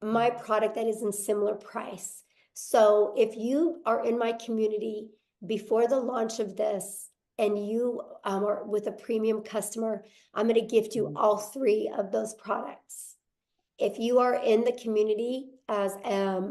my product that is in similar price. So if you are in my community before the launch of this and you are with a premium customer, I'm going to gift you all 3 of those products. If you are in the community as a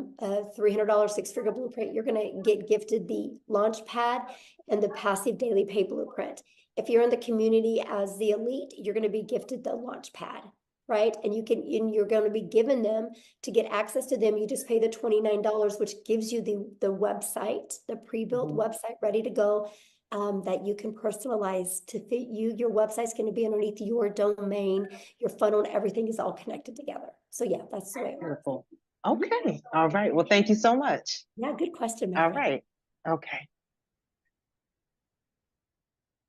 $300 6-figure blueprint, you're going to get gifted the launch pad and the passive daily pay blueprint. If you're in the community as the elite, you're going to be gifted the launch pad, right? And you're going to be given them to get access to them. You just pay the $29, which gives you the website, the pre-built website ready to go. That you can personalize to fit you. Your website's going to be underneath your domain, your funnel, and everything is all connected together. So yeah, that's the way it works. Beautiful. Okay. All right. Well, thank you so much. Yeah, good question. All right. Okay.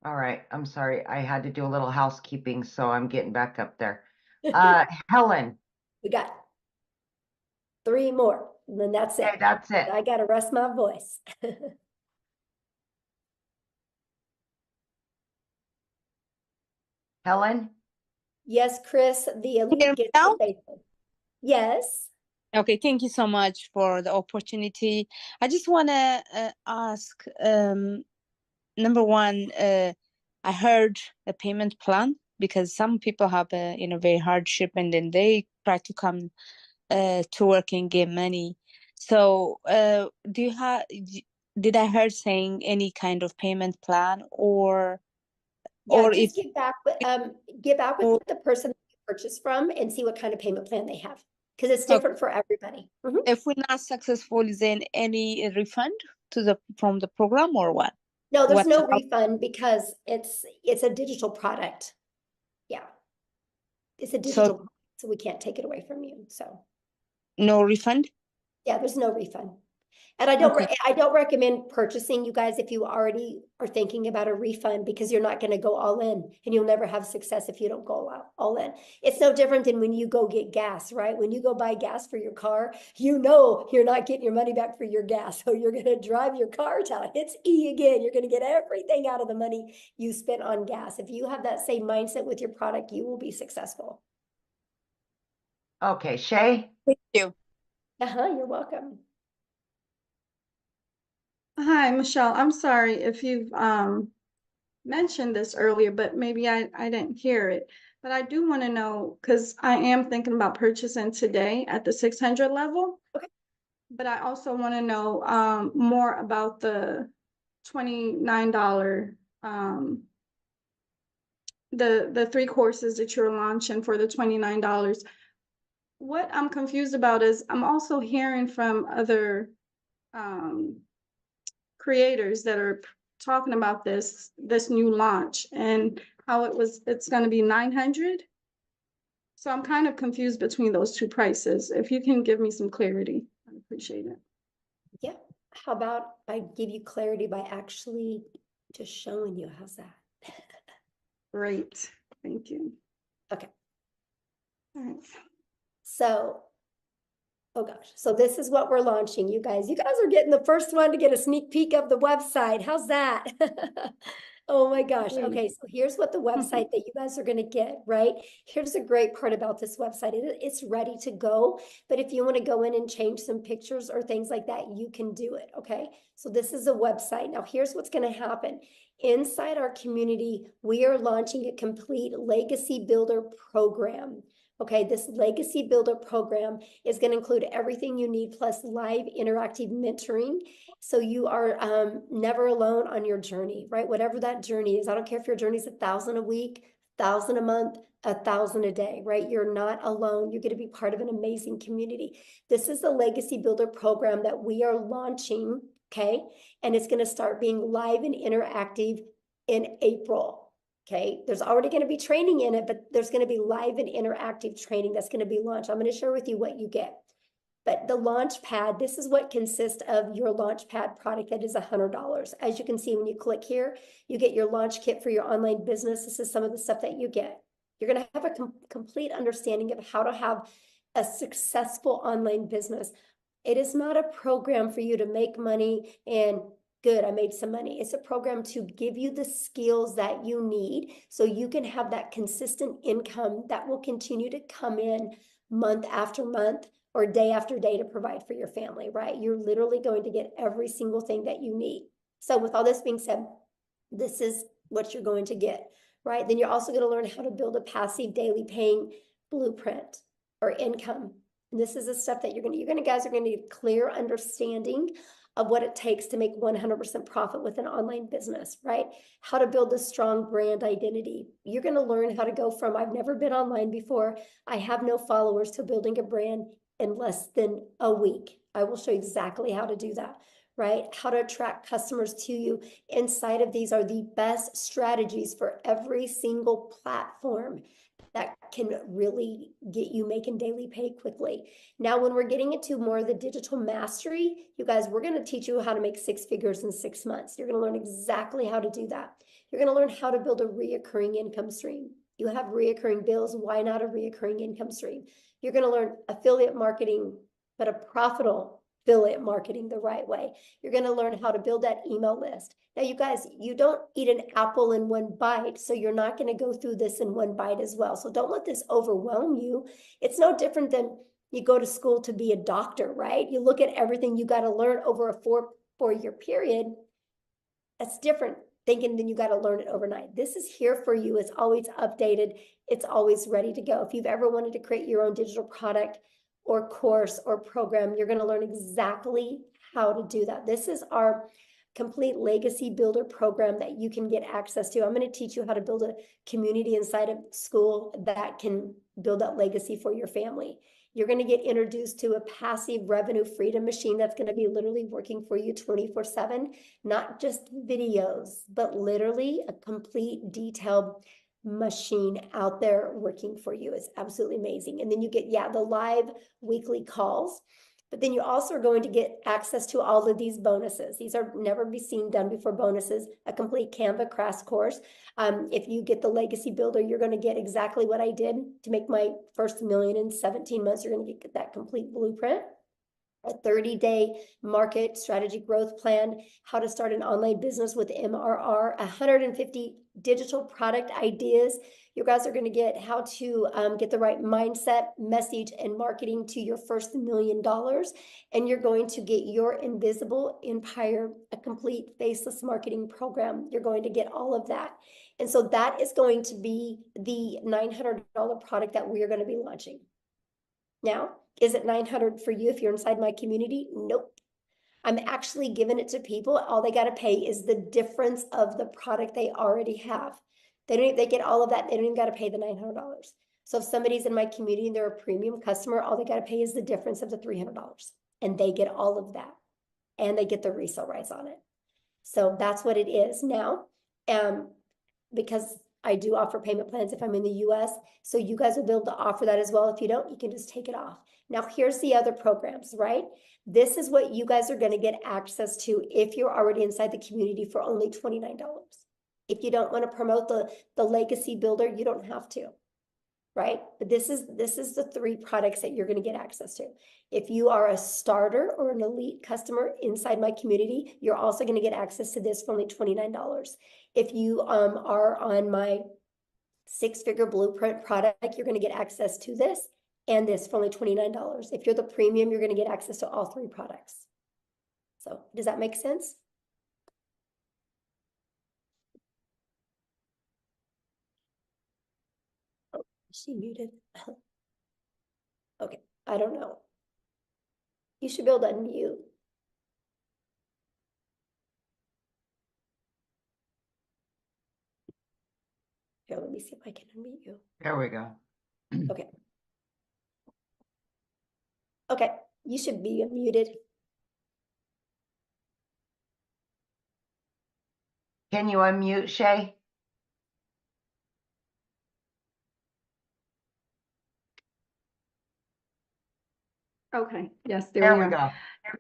All right. I'm sorry. I had to do a little housekeeping, so I'm getting back up there. Helen. We got 3 more, and then that's it. Okay, that's it. I got to rest my voice. Helen? Yes, Chris, the elite Hear me gets now? the basic. Yes. Okay, thank you so much for the opportunity. I just want to ask, number one, I heard a payment plan because some people have a very hardship and then they try to come to work and get money. So, do you have? Did I heard saying any kind of payment plan or Yeah, if just get back with the person you purchased from and see what kind of payment plan they have, because it's different for everybody. if we're not successful, is there any refund from the program or what? No, there's no How- refund because it's a digital product. Yeah. It's a So- digital product, so we can't take it away from you. So No refund? yeah, there's no refund. And I don't recommend purchasing, you guys, if you already are thinking about a refund, because you're not going to go all in and you'll never have success if you don't go all in. It's no different than when you go get gas, right? When you go buy gas for your car, you're not getting your money back for your gas. So you're going to drive your car till it hits E again. You're going to get everything out of the money you spent on gas. If you have that same mindset with your product, you will be successful. Okay, Shay? Thank you. You're welcome. Hi, Michelle. I'm sorry if you've mentioned this earlier, but maybe I didn't hear it. But I do want to know, because I am thinking about purchasing today at the 600 level. Okay. But I also want to know more about the $29, the 3 courses that you're launching for the $29. What I'm confused about is I'm also hearing from other creators that are talking about this new launch and how it's going to be 900. So I'm kind of confused between those two prices. If you can give me some clarity, I appreciate it. Yeah. How about I give you clarity by actually just showing you? How's that? Great. Thank you. Okay. All right. So, oh gosh. So this is what we're launching, you guys. You guys are getting the first one to get a sneak peek of the website. How's that? Oh my gosh. Okay, so here's what the website that you guys are going to get, right? Here's the great part about this website. It's ready to go, but if you want to go in and change some pictures or things like that, you can do it, okay? So this is a website. Now here's what's going to happen. Inside our community, we are launching a complete legacy builder program. Okay, this legacy builder program is going to include everything you need plus live interactive mentoring. So you are never alone on your journey, right? Whatever that journey is. I don't care if your journey is 1,000 a week, 1,000 a month, 1,000 a day, right? You're not alone. You're going to be part of an amazing community. This is the legacy builder program that we are launching, okay? And it's going to start being live and interactive in April. Okay, there's already going to be training in it, but there's going to be live and interactive training that's going to be launched. I'm going to share with you what you get. But the launch pad, this is what consists of your launch pad product that is $100. As you can see, when you click here, you get your launch kit for your online business. This is some of the stuff that you get. You're going to have a complete understanding of how to have a successful online business. It is not a program for you to make money and good, I made some money. It's a program to give you the skills that you need so you can have that consistent income that will continue to come in month after month or day after day to provide for your family, right? You're literally going to get every single thing that you need. So with all this being said, this is what you're going to get, right? Then you're also going to learn how to build a passive daily paying blueprint or income. And this is the stuff that you guys are going to get clear understanding of what it takes to make 100% profit with an online business, right? How to build a strong brand identity. You're going to learn how to go from I've never been online before, I have no followers, to building a brand in less than a week. I will show you exactly how to do that, right? How to attract customers to you. Inside of these are the best strategies for every single platform that can really get you making daily pay quickly. Now, when we're getting into more of the digital mastery, you guys, we're going to teach you how to make 6 figures in 6 months. You're going to learn exactly how to do that. You're going to learn how to build a reoccurring income stream. You have reoccurring bills. Why not a reoccurring income stream? You're going to learn affiliate marketing, but a profitable affiliate marketing the right way. You're going to learn how to build that email list. Now, you guys, you don't eat an apple in one bite, so you're not going to go through this in one bite as well. So don't let this overwhelm you. It's no different than you go to school to be a doctor, right? You look at everything you got to learn over a four-year period. That's different thinking than you got to learn it overnight. This is here for you. It's always updated. It's always ready to go. If you've ever wanted to create your own digital product or course or program, you're going to learn exactly how to do that. This is our complete legacy builder program that you can get access to. I'm going to teach you how to build a community inside of school that can build that legacy for your family. You're going to get introduced to a passive revenue freedom machine that's going to be literally working for you 24/7, not just videos, but literally a complete detailed machine out there working for you. It's absolutely amazing. And then you get, the live weekly calls. But then you also are going to get access to all of these bonuses. These are never be seen done before bonuses, a complete Canva crash course. If you get the Legacy Builder, you're going to get exactly what I did to make my first $1 million in 17 months. You're going to get that complete blueprint. a 30-day market strategy growth plan, how to start an online business with MRR, 150 digital product ideas. You guys are going to get how to get the right mindset, message, and marketing to your first $1 million. And you're going to get your invisible empire, a complete faceless marketing program. You're going to get all of that. And so that is going to be the $900 product that we are going to be launching. Now, is it $900 for you if you're inside my community? Nope. I'm actually giving it to people. All they got to pay is the difference of the product they already have. They get all of that. They don't even got to pay the $900. So if somebody's in my community and they're a premium customer, all they got to pay is the difference of the $300. And they get all of that. And they get the resale rights on it. So that's what it is now. Because I do offer payment plans if I'm in the US. So you guys will be able to offer that as well. If you don't, you can just take it off. Now, here's the other programs, right? This is what you guys are going to get access to if you're already inside the community for only $29. If you don't want to promote the legacy builder, you don't have to, right? But this is the 3 products that you're going to get access to. If you are a starter or an elite customer inside my community, you're also going to get access to this for only $29. If you are on my 6-figure blueprint product, you're going to get access to this and this for only $29. If you're the premium, you're going to get access to all 3 products. So does that make sense? Oh, is she muted? Okay, I don't know. You should be able to unmute. Here, let me see if I can unmute you. There we go. Okay. Okay, you should be unmuted. Can you unmute, Shay? Okay, yes, There we we are. go.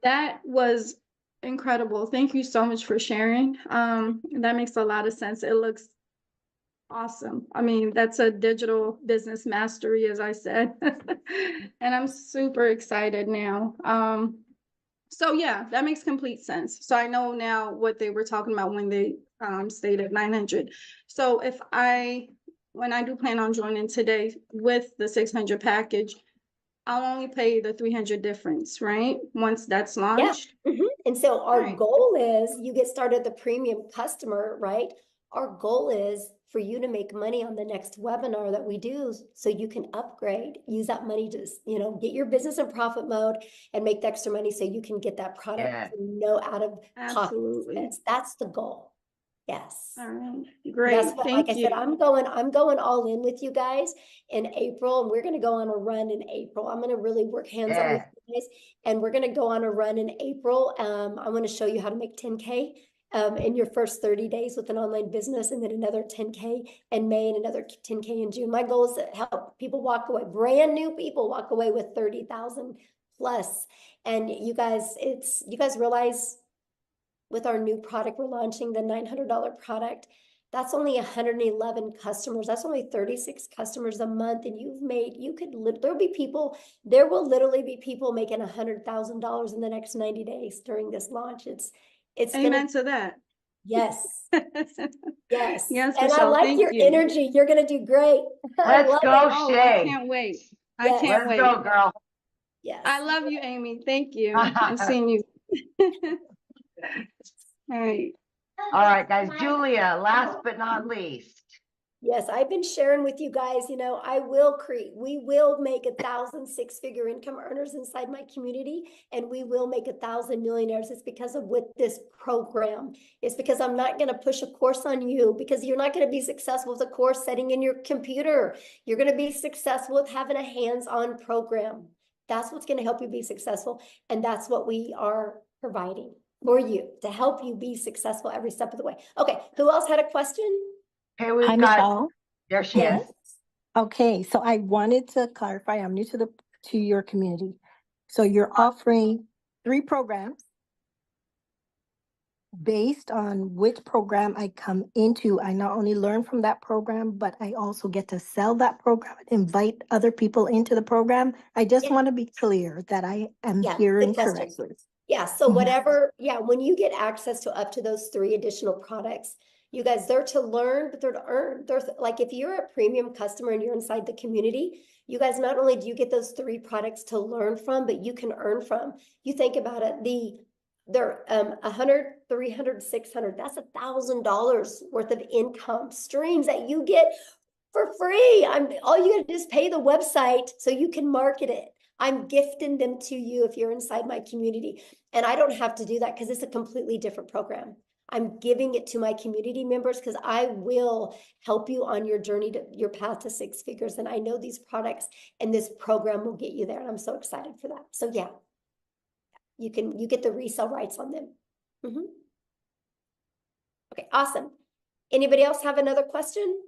That was incredible. Thank you so much for sharing. That makes a lot of sense. It looks awesome. I mean, that's a digital business mastery, as I said. And I'm super excited now. So yeah, that makes complete sense. So I know now what they were talking about when they stated 900. So when I do plan on joining today with the 600 package, I'll only pay the 300 difference, right? Once that's launched. Yeah. And so our goal is you get started the premium customer, right? Our goal is for you to make money on the next webinar that we do so you can upgrade, use that money to, get your business in profit mode and make the extra money so you can get that product for no out of pocket expense. That's the goal. Yes. All right. Great. That's what, Thank like I you. said, I'm going all in with you guys in April, and we're going to go on a run in April. I'm going to really work hands-on with you guys, and we're going to go on a run in April. I want to show you how to make 10K in your first 30 days with an online business, and then another 10K in May and another 10K in June. My goal is to help people walk away, brand new people walk away with 30,000 plus. And you guys realize with our new product we're launching, the $900 product, that's only 111 customers. That's only 36 customers a month. And there will literally be people making $100,000 in the next 90 days during this launch. It's Amen to that. Yes. Yes. Yes, And Michelle, I like your energy. You're going to do great. Let's go, Oh, Shay. I can't wait. I can't wait. Let's go, girl. Yes. I love you, Amy. Thank you. I'm seeing you. All right. All right, guys. Julia, last but not least. Yes, I've been sharing with you guys, we will make 1,000 6-figure income earners inside my community, and we will make 1,000 millionaires. It's because of with this program. It's because I'm not going to push a course on you because you're not going to be successful with a course setting in your computer. You're going to be successful with having a hands-on program. That's what's going to help you be successful. And that's what we are providing for you to help you be successful every step of the way. Okay. Who else had a question? Hey, we've Hi, got, Michelle. there she is. Okay, so I wanted to clarify, I'm new to your community. So you're offering 3 programs. based on which program I come into, I not only learn from that program, but I also get to sell that program, invite other people into the program. I just Yeah. want to be clear that I am Yeah, hearing good question. correctly. Yeah, so Mhm. whatever, yeah, when you get access to up to those 3 additional products, you guys, they're to learn, but they're to earn. Like if you're a premium customer and you're inside the community, you guys, not only do you get those 3 products to learn from, but you can earn from. You think about it, they're 100, 300, 600, that's $1,000 worth of income streams that you get for free. All you gotta do is pay the website so you can market it. I'm gifting them to you if you're inside my community. And I don't have to do that because it's a completely different program. I'm giving it to my community members because I will help you on your journey to your path to 6 figures. And I know these products and this program will get you there. And I'm so excited for that. So yeah, you get the resale rights on them. Okay, awesome. Anybody else have another question?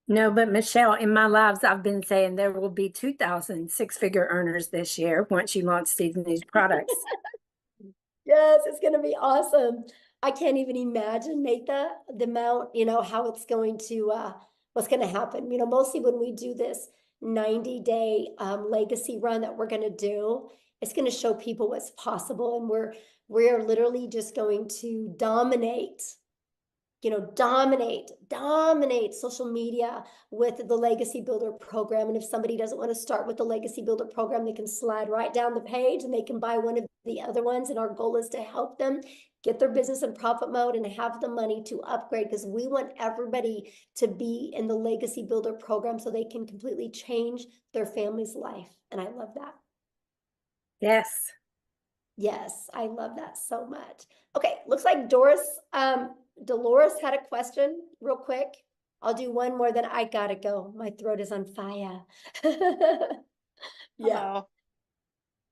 No, but Michelle, in my lives, I've been saying there will be 2,000 six-figure earners this year once you launch these new products. Yes, it's going to be awesome. I can't even imagine, Natha, the amount, how it's going to, what's going to happen. Mostly when we do this 90-day legacy run that we're going to do, it's going to show people what's possible. And we're literally just going to dominate social media with the Legacy Builder program. And if somebody doesn't want to start with the Legacy Builder program, they can slide right down the page and they can buy one of the other ones. And our goal is to help them get their business in profit mode and have the money to upgrade, because we want everybody to be in the Legacy Builder program so they can completely change their family's life. And I love that. Yes. Yes, I love that so much. Okay, looks like Dolores had a question real quick. I'll do one more, then I gotta go. My throat is on fire. Yeah.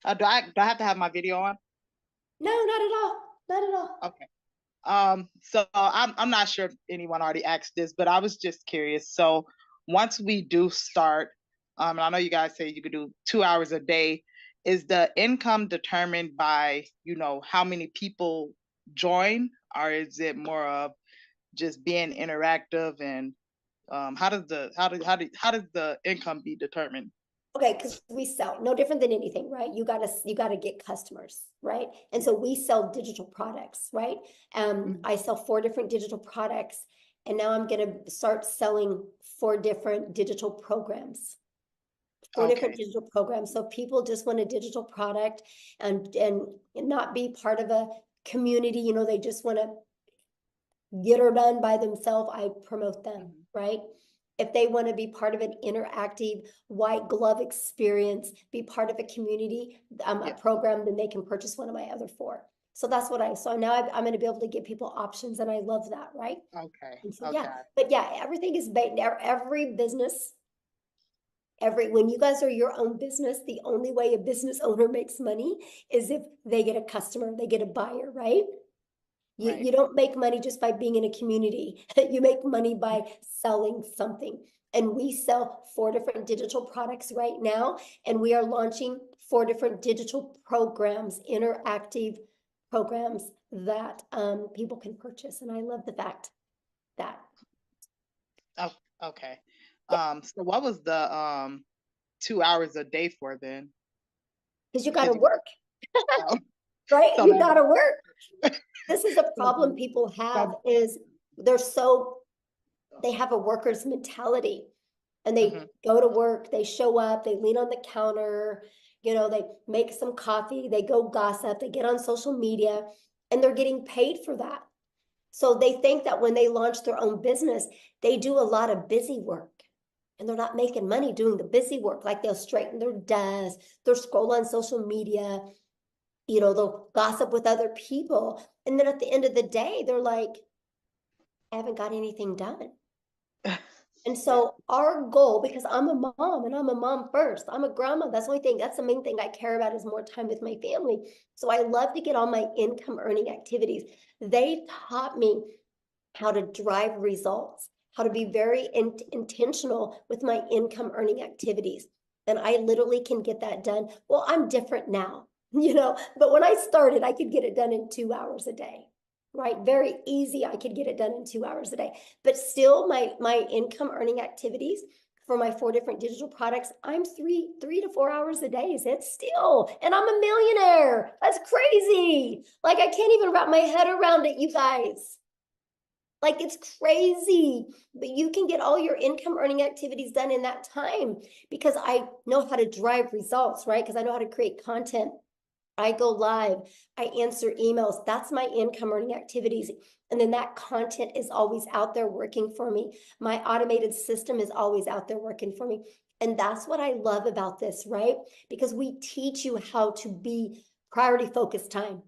Hello. Do I have to have my video on? No, not at all. Not at all. Okay. So I'm not sure if anyone already asked this, but I was just curious. So once we do start, and I know you guys say you could do 2 hours a day, is the income determined by, how many people join, or is it more of just being interactive? And how does the income be determined? Okay, because we sell no different than anything, right? You gotta get customers, right? And so we sell digital products, right? I sell 4 different digital products, and now I'm gonna start selling 4 different digital programs. 4 different digital programs. So people just want a digital product and not be part of a community, they just want to get her done by themselves. I promote them, right? If they want to be part of an interactive white glove experience, be part of a community a program, then they can purchase one of my other 4. So that's what so now I'm going to be able to give people options, and I love that, right? Okay. And so, yeah, but yeah, everything is based, every business, when you guys are your own business, the only way a business owner makes money is if they get a customer, they get a buyer, right? You don't make money just by being in a community. You make money by selling something. And we sell 4 different digital products right now, and we are launching 4 different digital programs, interactive programs that people can purchase. And I love the fact that. Oh, okay. So what was the 2 hours a day for then? Because you got to work, right? So You got to work. This is a problem people have, is they have a worker's mentality, and they go to work, they show up, they lean on the counter, they make some coffee, they go gossip, they get on social media, and they're getting paid for that. So they think that when they launch their own business, they do a lot of busy work, and they're not making money doing the busy work. Like they'll straighten their desk, they'll scroll on social media, they'll gossip with other people. And then at the end of the day, they're like, I haven't got anything done. And so our goal, because I'm a mom, and I'm a mom first, I'm a grandma. That's the main thing I care about, is more time with my family. So I love to get all my income earning activities. They taught me how to drive results, how to be very intentional with my income earning activities. And I literally can get that done. Well, I'm different now, but when I started, I could get it done in 2 hours a day, right? Very easy. I could get it done in 2 hours a day. But still, my income earning activities for my 4 different digital products, I'm 3 to 4 hours a day. It's still, and I'm a millionaire. That's crazy. Like, I can't even wrap my head around it, you guys. Like, it's crazy, but you can get all your income earning activities done in that time because I know how to drive results, right? Because I know how to create content. I go live, I answer emails. That's my income earning activities. And then that content is always out there working for me. My automated system is always out there working for me. And that's what I love about this, right? Because we teach you how to be priority focused time.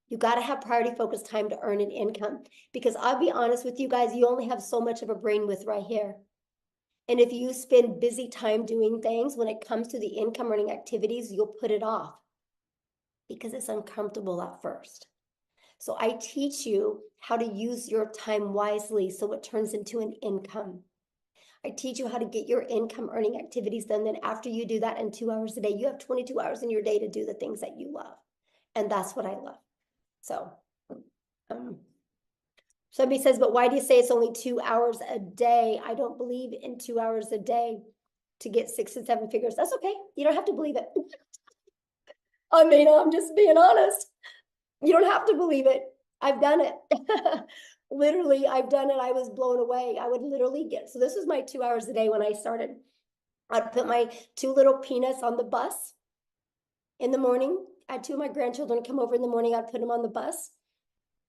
You got to have priority focused time to earn an income. Because I'll be honest with you guys, you only have so much of a brain width right here. And if you spend busy time doing things, when it comes to the income earning activities, you'll put it off because it's uncomfortable at first. So I teach you how to use your time wisely so it turns into an income. I teach you how to get your income earning activities done. Then after you do that in 2 hours a day, you have 22 hours in your day to do the things that you love. And that's what I love. So somebody says, but why do you say it's only 2 hours a day? I don't believe in 2 hours a day to get 6 and 7 figures. That's okay. You don't have to believe it. I mean, I'm just being honest. You don't have to believe it. I've done it. Literally, I've done it. I was blown away. I would literally get, so this was my 2 hours a day when I started. I'd put my 2 little peanuts on the bus in the morning. I had 2 of my grandchildren come over in the morning. I'd put them on the bus.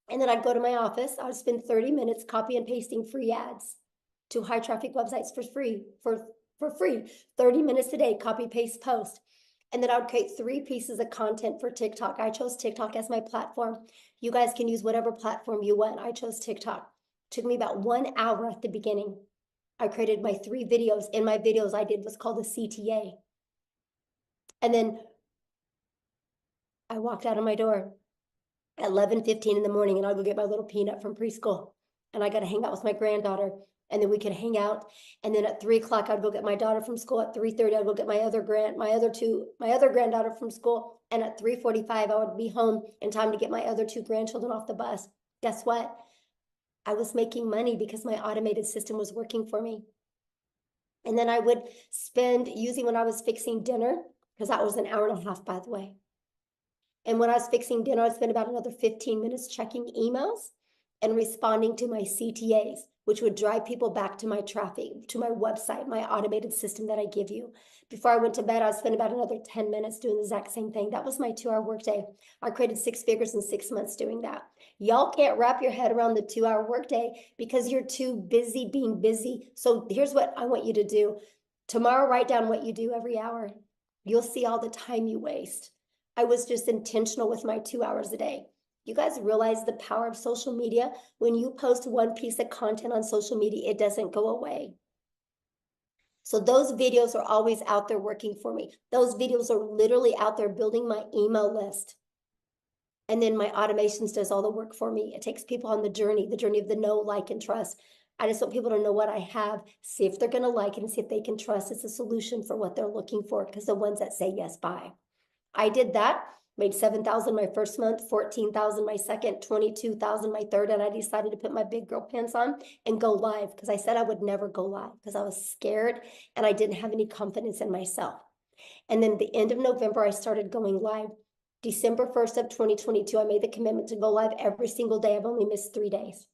And then I'd go to my office. I would spend 30 minutes copy and pasting free ads to high traffic websites for free, for free. 30 minutes a day, copy, paste, post. And then I would create 3 pieces of content for TikTok. I chose TikTok as my platform. You guys can use whatever platform you want. I chose TikTok. It took me about 1 hour at the beginning. I created my 3 videos. In my videos, I did what's called a CTA. And then I walked out of my door at 11:15 in the morning, and I'll go get my little peanut from preschool. And I got to hang out with my granddaughter. And then we could hang out. And then at 3 o'clock, I'd go get my daughter from school. At 3:30, I'd go get my other granddaughter from school. And at 3:45, I would be home in time to get my other 2 grandchildren off the bus. Guess what? I was making money because my automated system was working for me. And then I would spend using when I was fixing dinner, because that was an hour and a half, by the way. And when I was fixing dinner, I'd spend about another 15 minutes checking emails and responding to my CTAs, which would drive people back to my traffic, to my website, my automated system that I give you. Before I went to bed, I'd spend about another 10 minutes doing the exact same thing. That was my 2-hour workday. I created 6 figures in 6 months doing that. Y'all can't wrap your head around the 2-hour workday because you're too busy being busy. So here's what I want you to do. Tomorrow, write down what you do every hour. You'll see all the time you waste. I was just intentional with my 2 hours a day. You guys realize the power of social media? When you post 1 piece of content on social media, it doesn't go away. So those videos are always out there working for me. Those videos are literally out there building my email list. And then my automations does all the work for me. It takes people on the journey of the know, like, and trust. I just want people to know what I have, see if they're going to like it, and see if they can trust it's a solution for what they're looking for, because the ones that say yes, buy. I did that, made 7,000 my first month, 14,000 my second, 22,000 my third, and I decided to put my big girl pants on and go live, because I said I would never go live because I was scared and I didn't have any confidence in myself. And then at the end of November, I started going live. December 1st of 2022, I made the commitment to go live every single day. I've only missed 3 days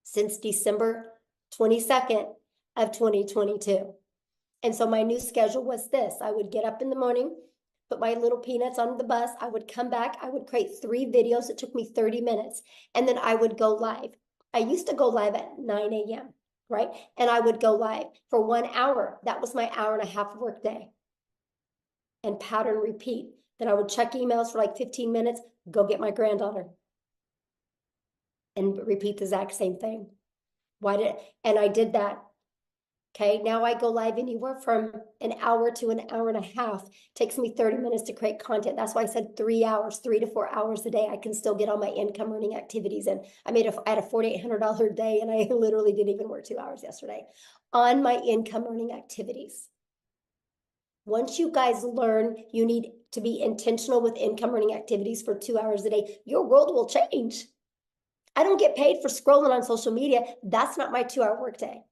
since December 22nd of 2022. And so my new schedule was this. I would get up in the morning, put my little peanuts on the bus. I would come back. I would create 3 videos. It took me 30 minutes. And then I would go live. I used to go live at 9 a.m., right? And I would go live for 1 hour. That was my hour and a half work day. And pattern repeat. Then I would check emails for like 15 minutes, go get my granddaughter, and repeat the exact same thing. And I did that. Okay, now I go live anywhere from an hour to an hour and a half. It takes me 30 minutes to create content. That's why I said 3 hours, 3 to 4 hours a day. I can still get all my income earning activities. And I had a $4,800 day, and I literally didn't even work 2 hours yesterday on my income earning activities. Once you guys learn you need to be intentional with income earning activities for 2 hours a day, your world will change. I don't get paid for scrolling on social media. That's not my 2-hour workday.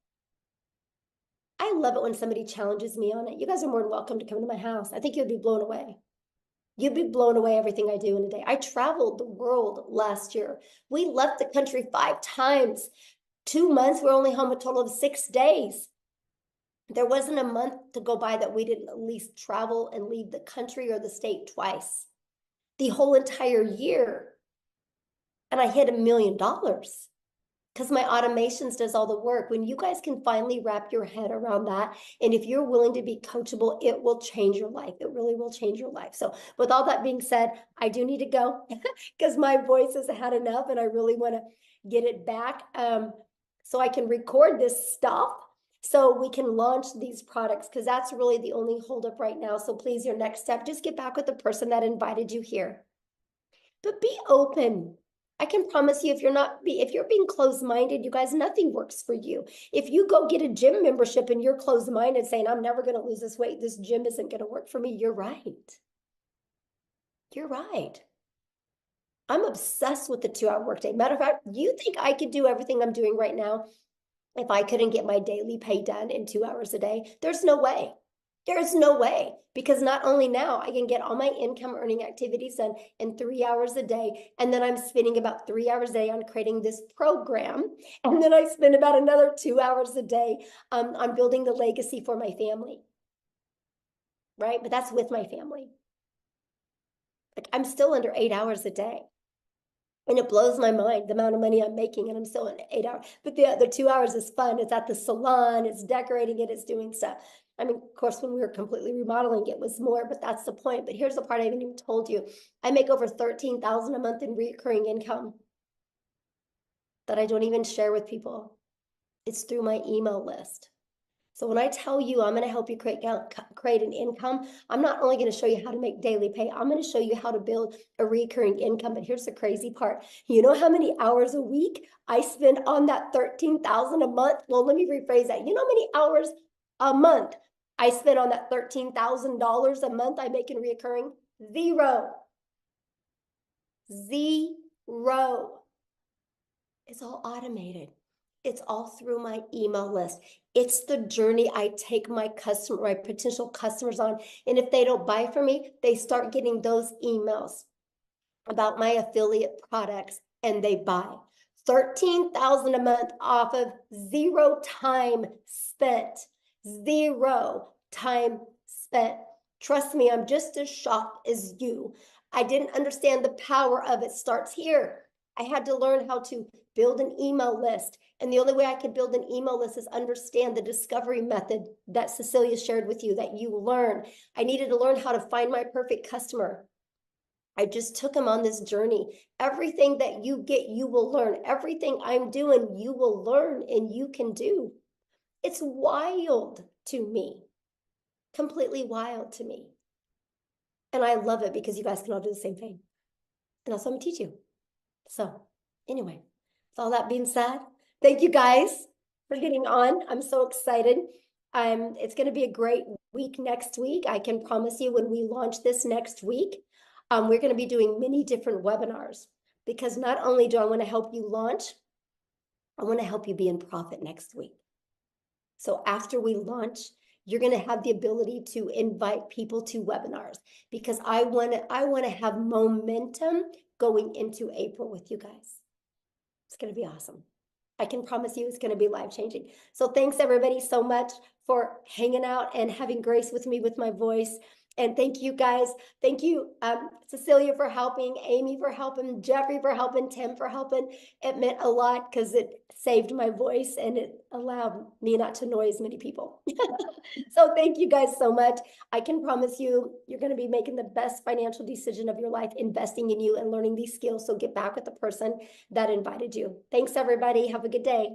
I love it when somebody challenges me on it. You guys are more than welcome to come to my house. I think you'd be blown away. You'd be blown away everything I do in a day. I traveled the world last year. We left the country 5 times. 2 months, we're only home a total of 6 days. There wasn't a month to go by that we didn't at least travel and leave the country or the state twice. The whole entire year. And I hit $1 million because my automations does all the work. When you guys can finally wrap your head around that, and if you're willing to be coachable, it will change your life. It really will change your life. So with all that being said, I do need to go because my voice has had enough and I really want to get it back so I can record this stuff so we can launch these products, because that's really the only holdup right now. So please, your next step, just get back with the person that invited you here. But be open. I can promise you, if you're being closed-minded, you guys, nothing works for you. If you go get a gym membership and you're closed-minded saying, I'm never going to lose this weight, this gym isn't going to work for me, you're right. You're right. I'm obsessed with the 2-hour workday. Matter of fact, you think I could do everything I'm doing right now if I couldn't get my daily pay done in 2 hours a day? There's no way. There's no way, because not only now I can get all my income earning activities done in 3 hours a day. And then I'm spending about 3 hours a day on creating this program. And then I spend about another 2 hours a day on building the legacy for my family. Right? But that's with my family. Like, I'm still under 8 hours a day. And it blows my mind the amount of money I'm making, and I'm still in 8 hours. But the other 2 hours is fun. It's at the salon, it's decorating it, it's doing stuff. I mean, of course, when we were completely remodeling, it was more, but that's the point. But here's the part I haven't even told you. I make over $13,000 a month in recurring income that I don't even share with people. It's through my email list. So when I tell you I'm going to help you create an income, I'm not only going to show you how to make daily pay, I'm going to show you how to build a recurring income. But here's the crazy part. You know how many hours a week I spend on that $13,000 a month? Well, let me rephrase that. You know how many hours a month I spend on that $13,000 a month I make in recurring? 0. 0. It's all automated. It's all through my email list. It's the journey I take my potential customers on. And if they don't buy from me, they start getting those emails about my affiliate products and they buy. $13,000 a month off of 0 time spent. 0 time spent. Trust me, I'm just as shocked as you. I didn't understand the power of it starts here. I had to learn how to build an email list. And the only way I could build an email list is understand the discovery method that Cecilia shared with you, that you learn. I needed to learn how to find my perfect customer. I just took them on this journey. Everything that you get, you will learn. Everything I'm doing, you will learn and you can do. It's wild to me. Completely wild to me. And I love it because you guys can all do the same thing. And that's what I'm going to teach you. So anyway, with all that being said, thank you guys for getting on. I'm so excited. It's going to be a great week next week. I can promise you when we launch this next week, we're going to be doing many different webinars, because not only do I want to help you launch, I want to help you be in profit next week. So after we launch, you're going to have the ability to invite people to webinars, because I want to have momentum going into April with you guys. It's going to be awesome. I can promise you it's going to be life-changing. So thanks everybody so much for hanging out and having grace with me with my voice. And thank you guys. Thank you, Cecilia, for helping, Amy for helping, Jeffrey for helping, Tim for helping. It meant a lot because it saved my voice and it allowed me not to annoy as many people. So thank you guys so much. I can promise you, you're going to be making the best financial decision of your life, investing in you and learning these skills. So get back with the person that invited you. Thanks, everybody. Have a good day.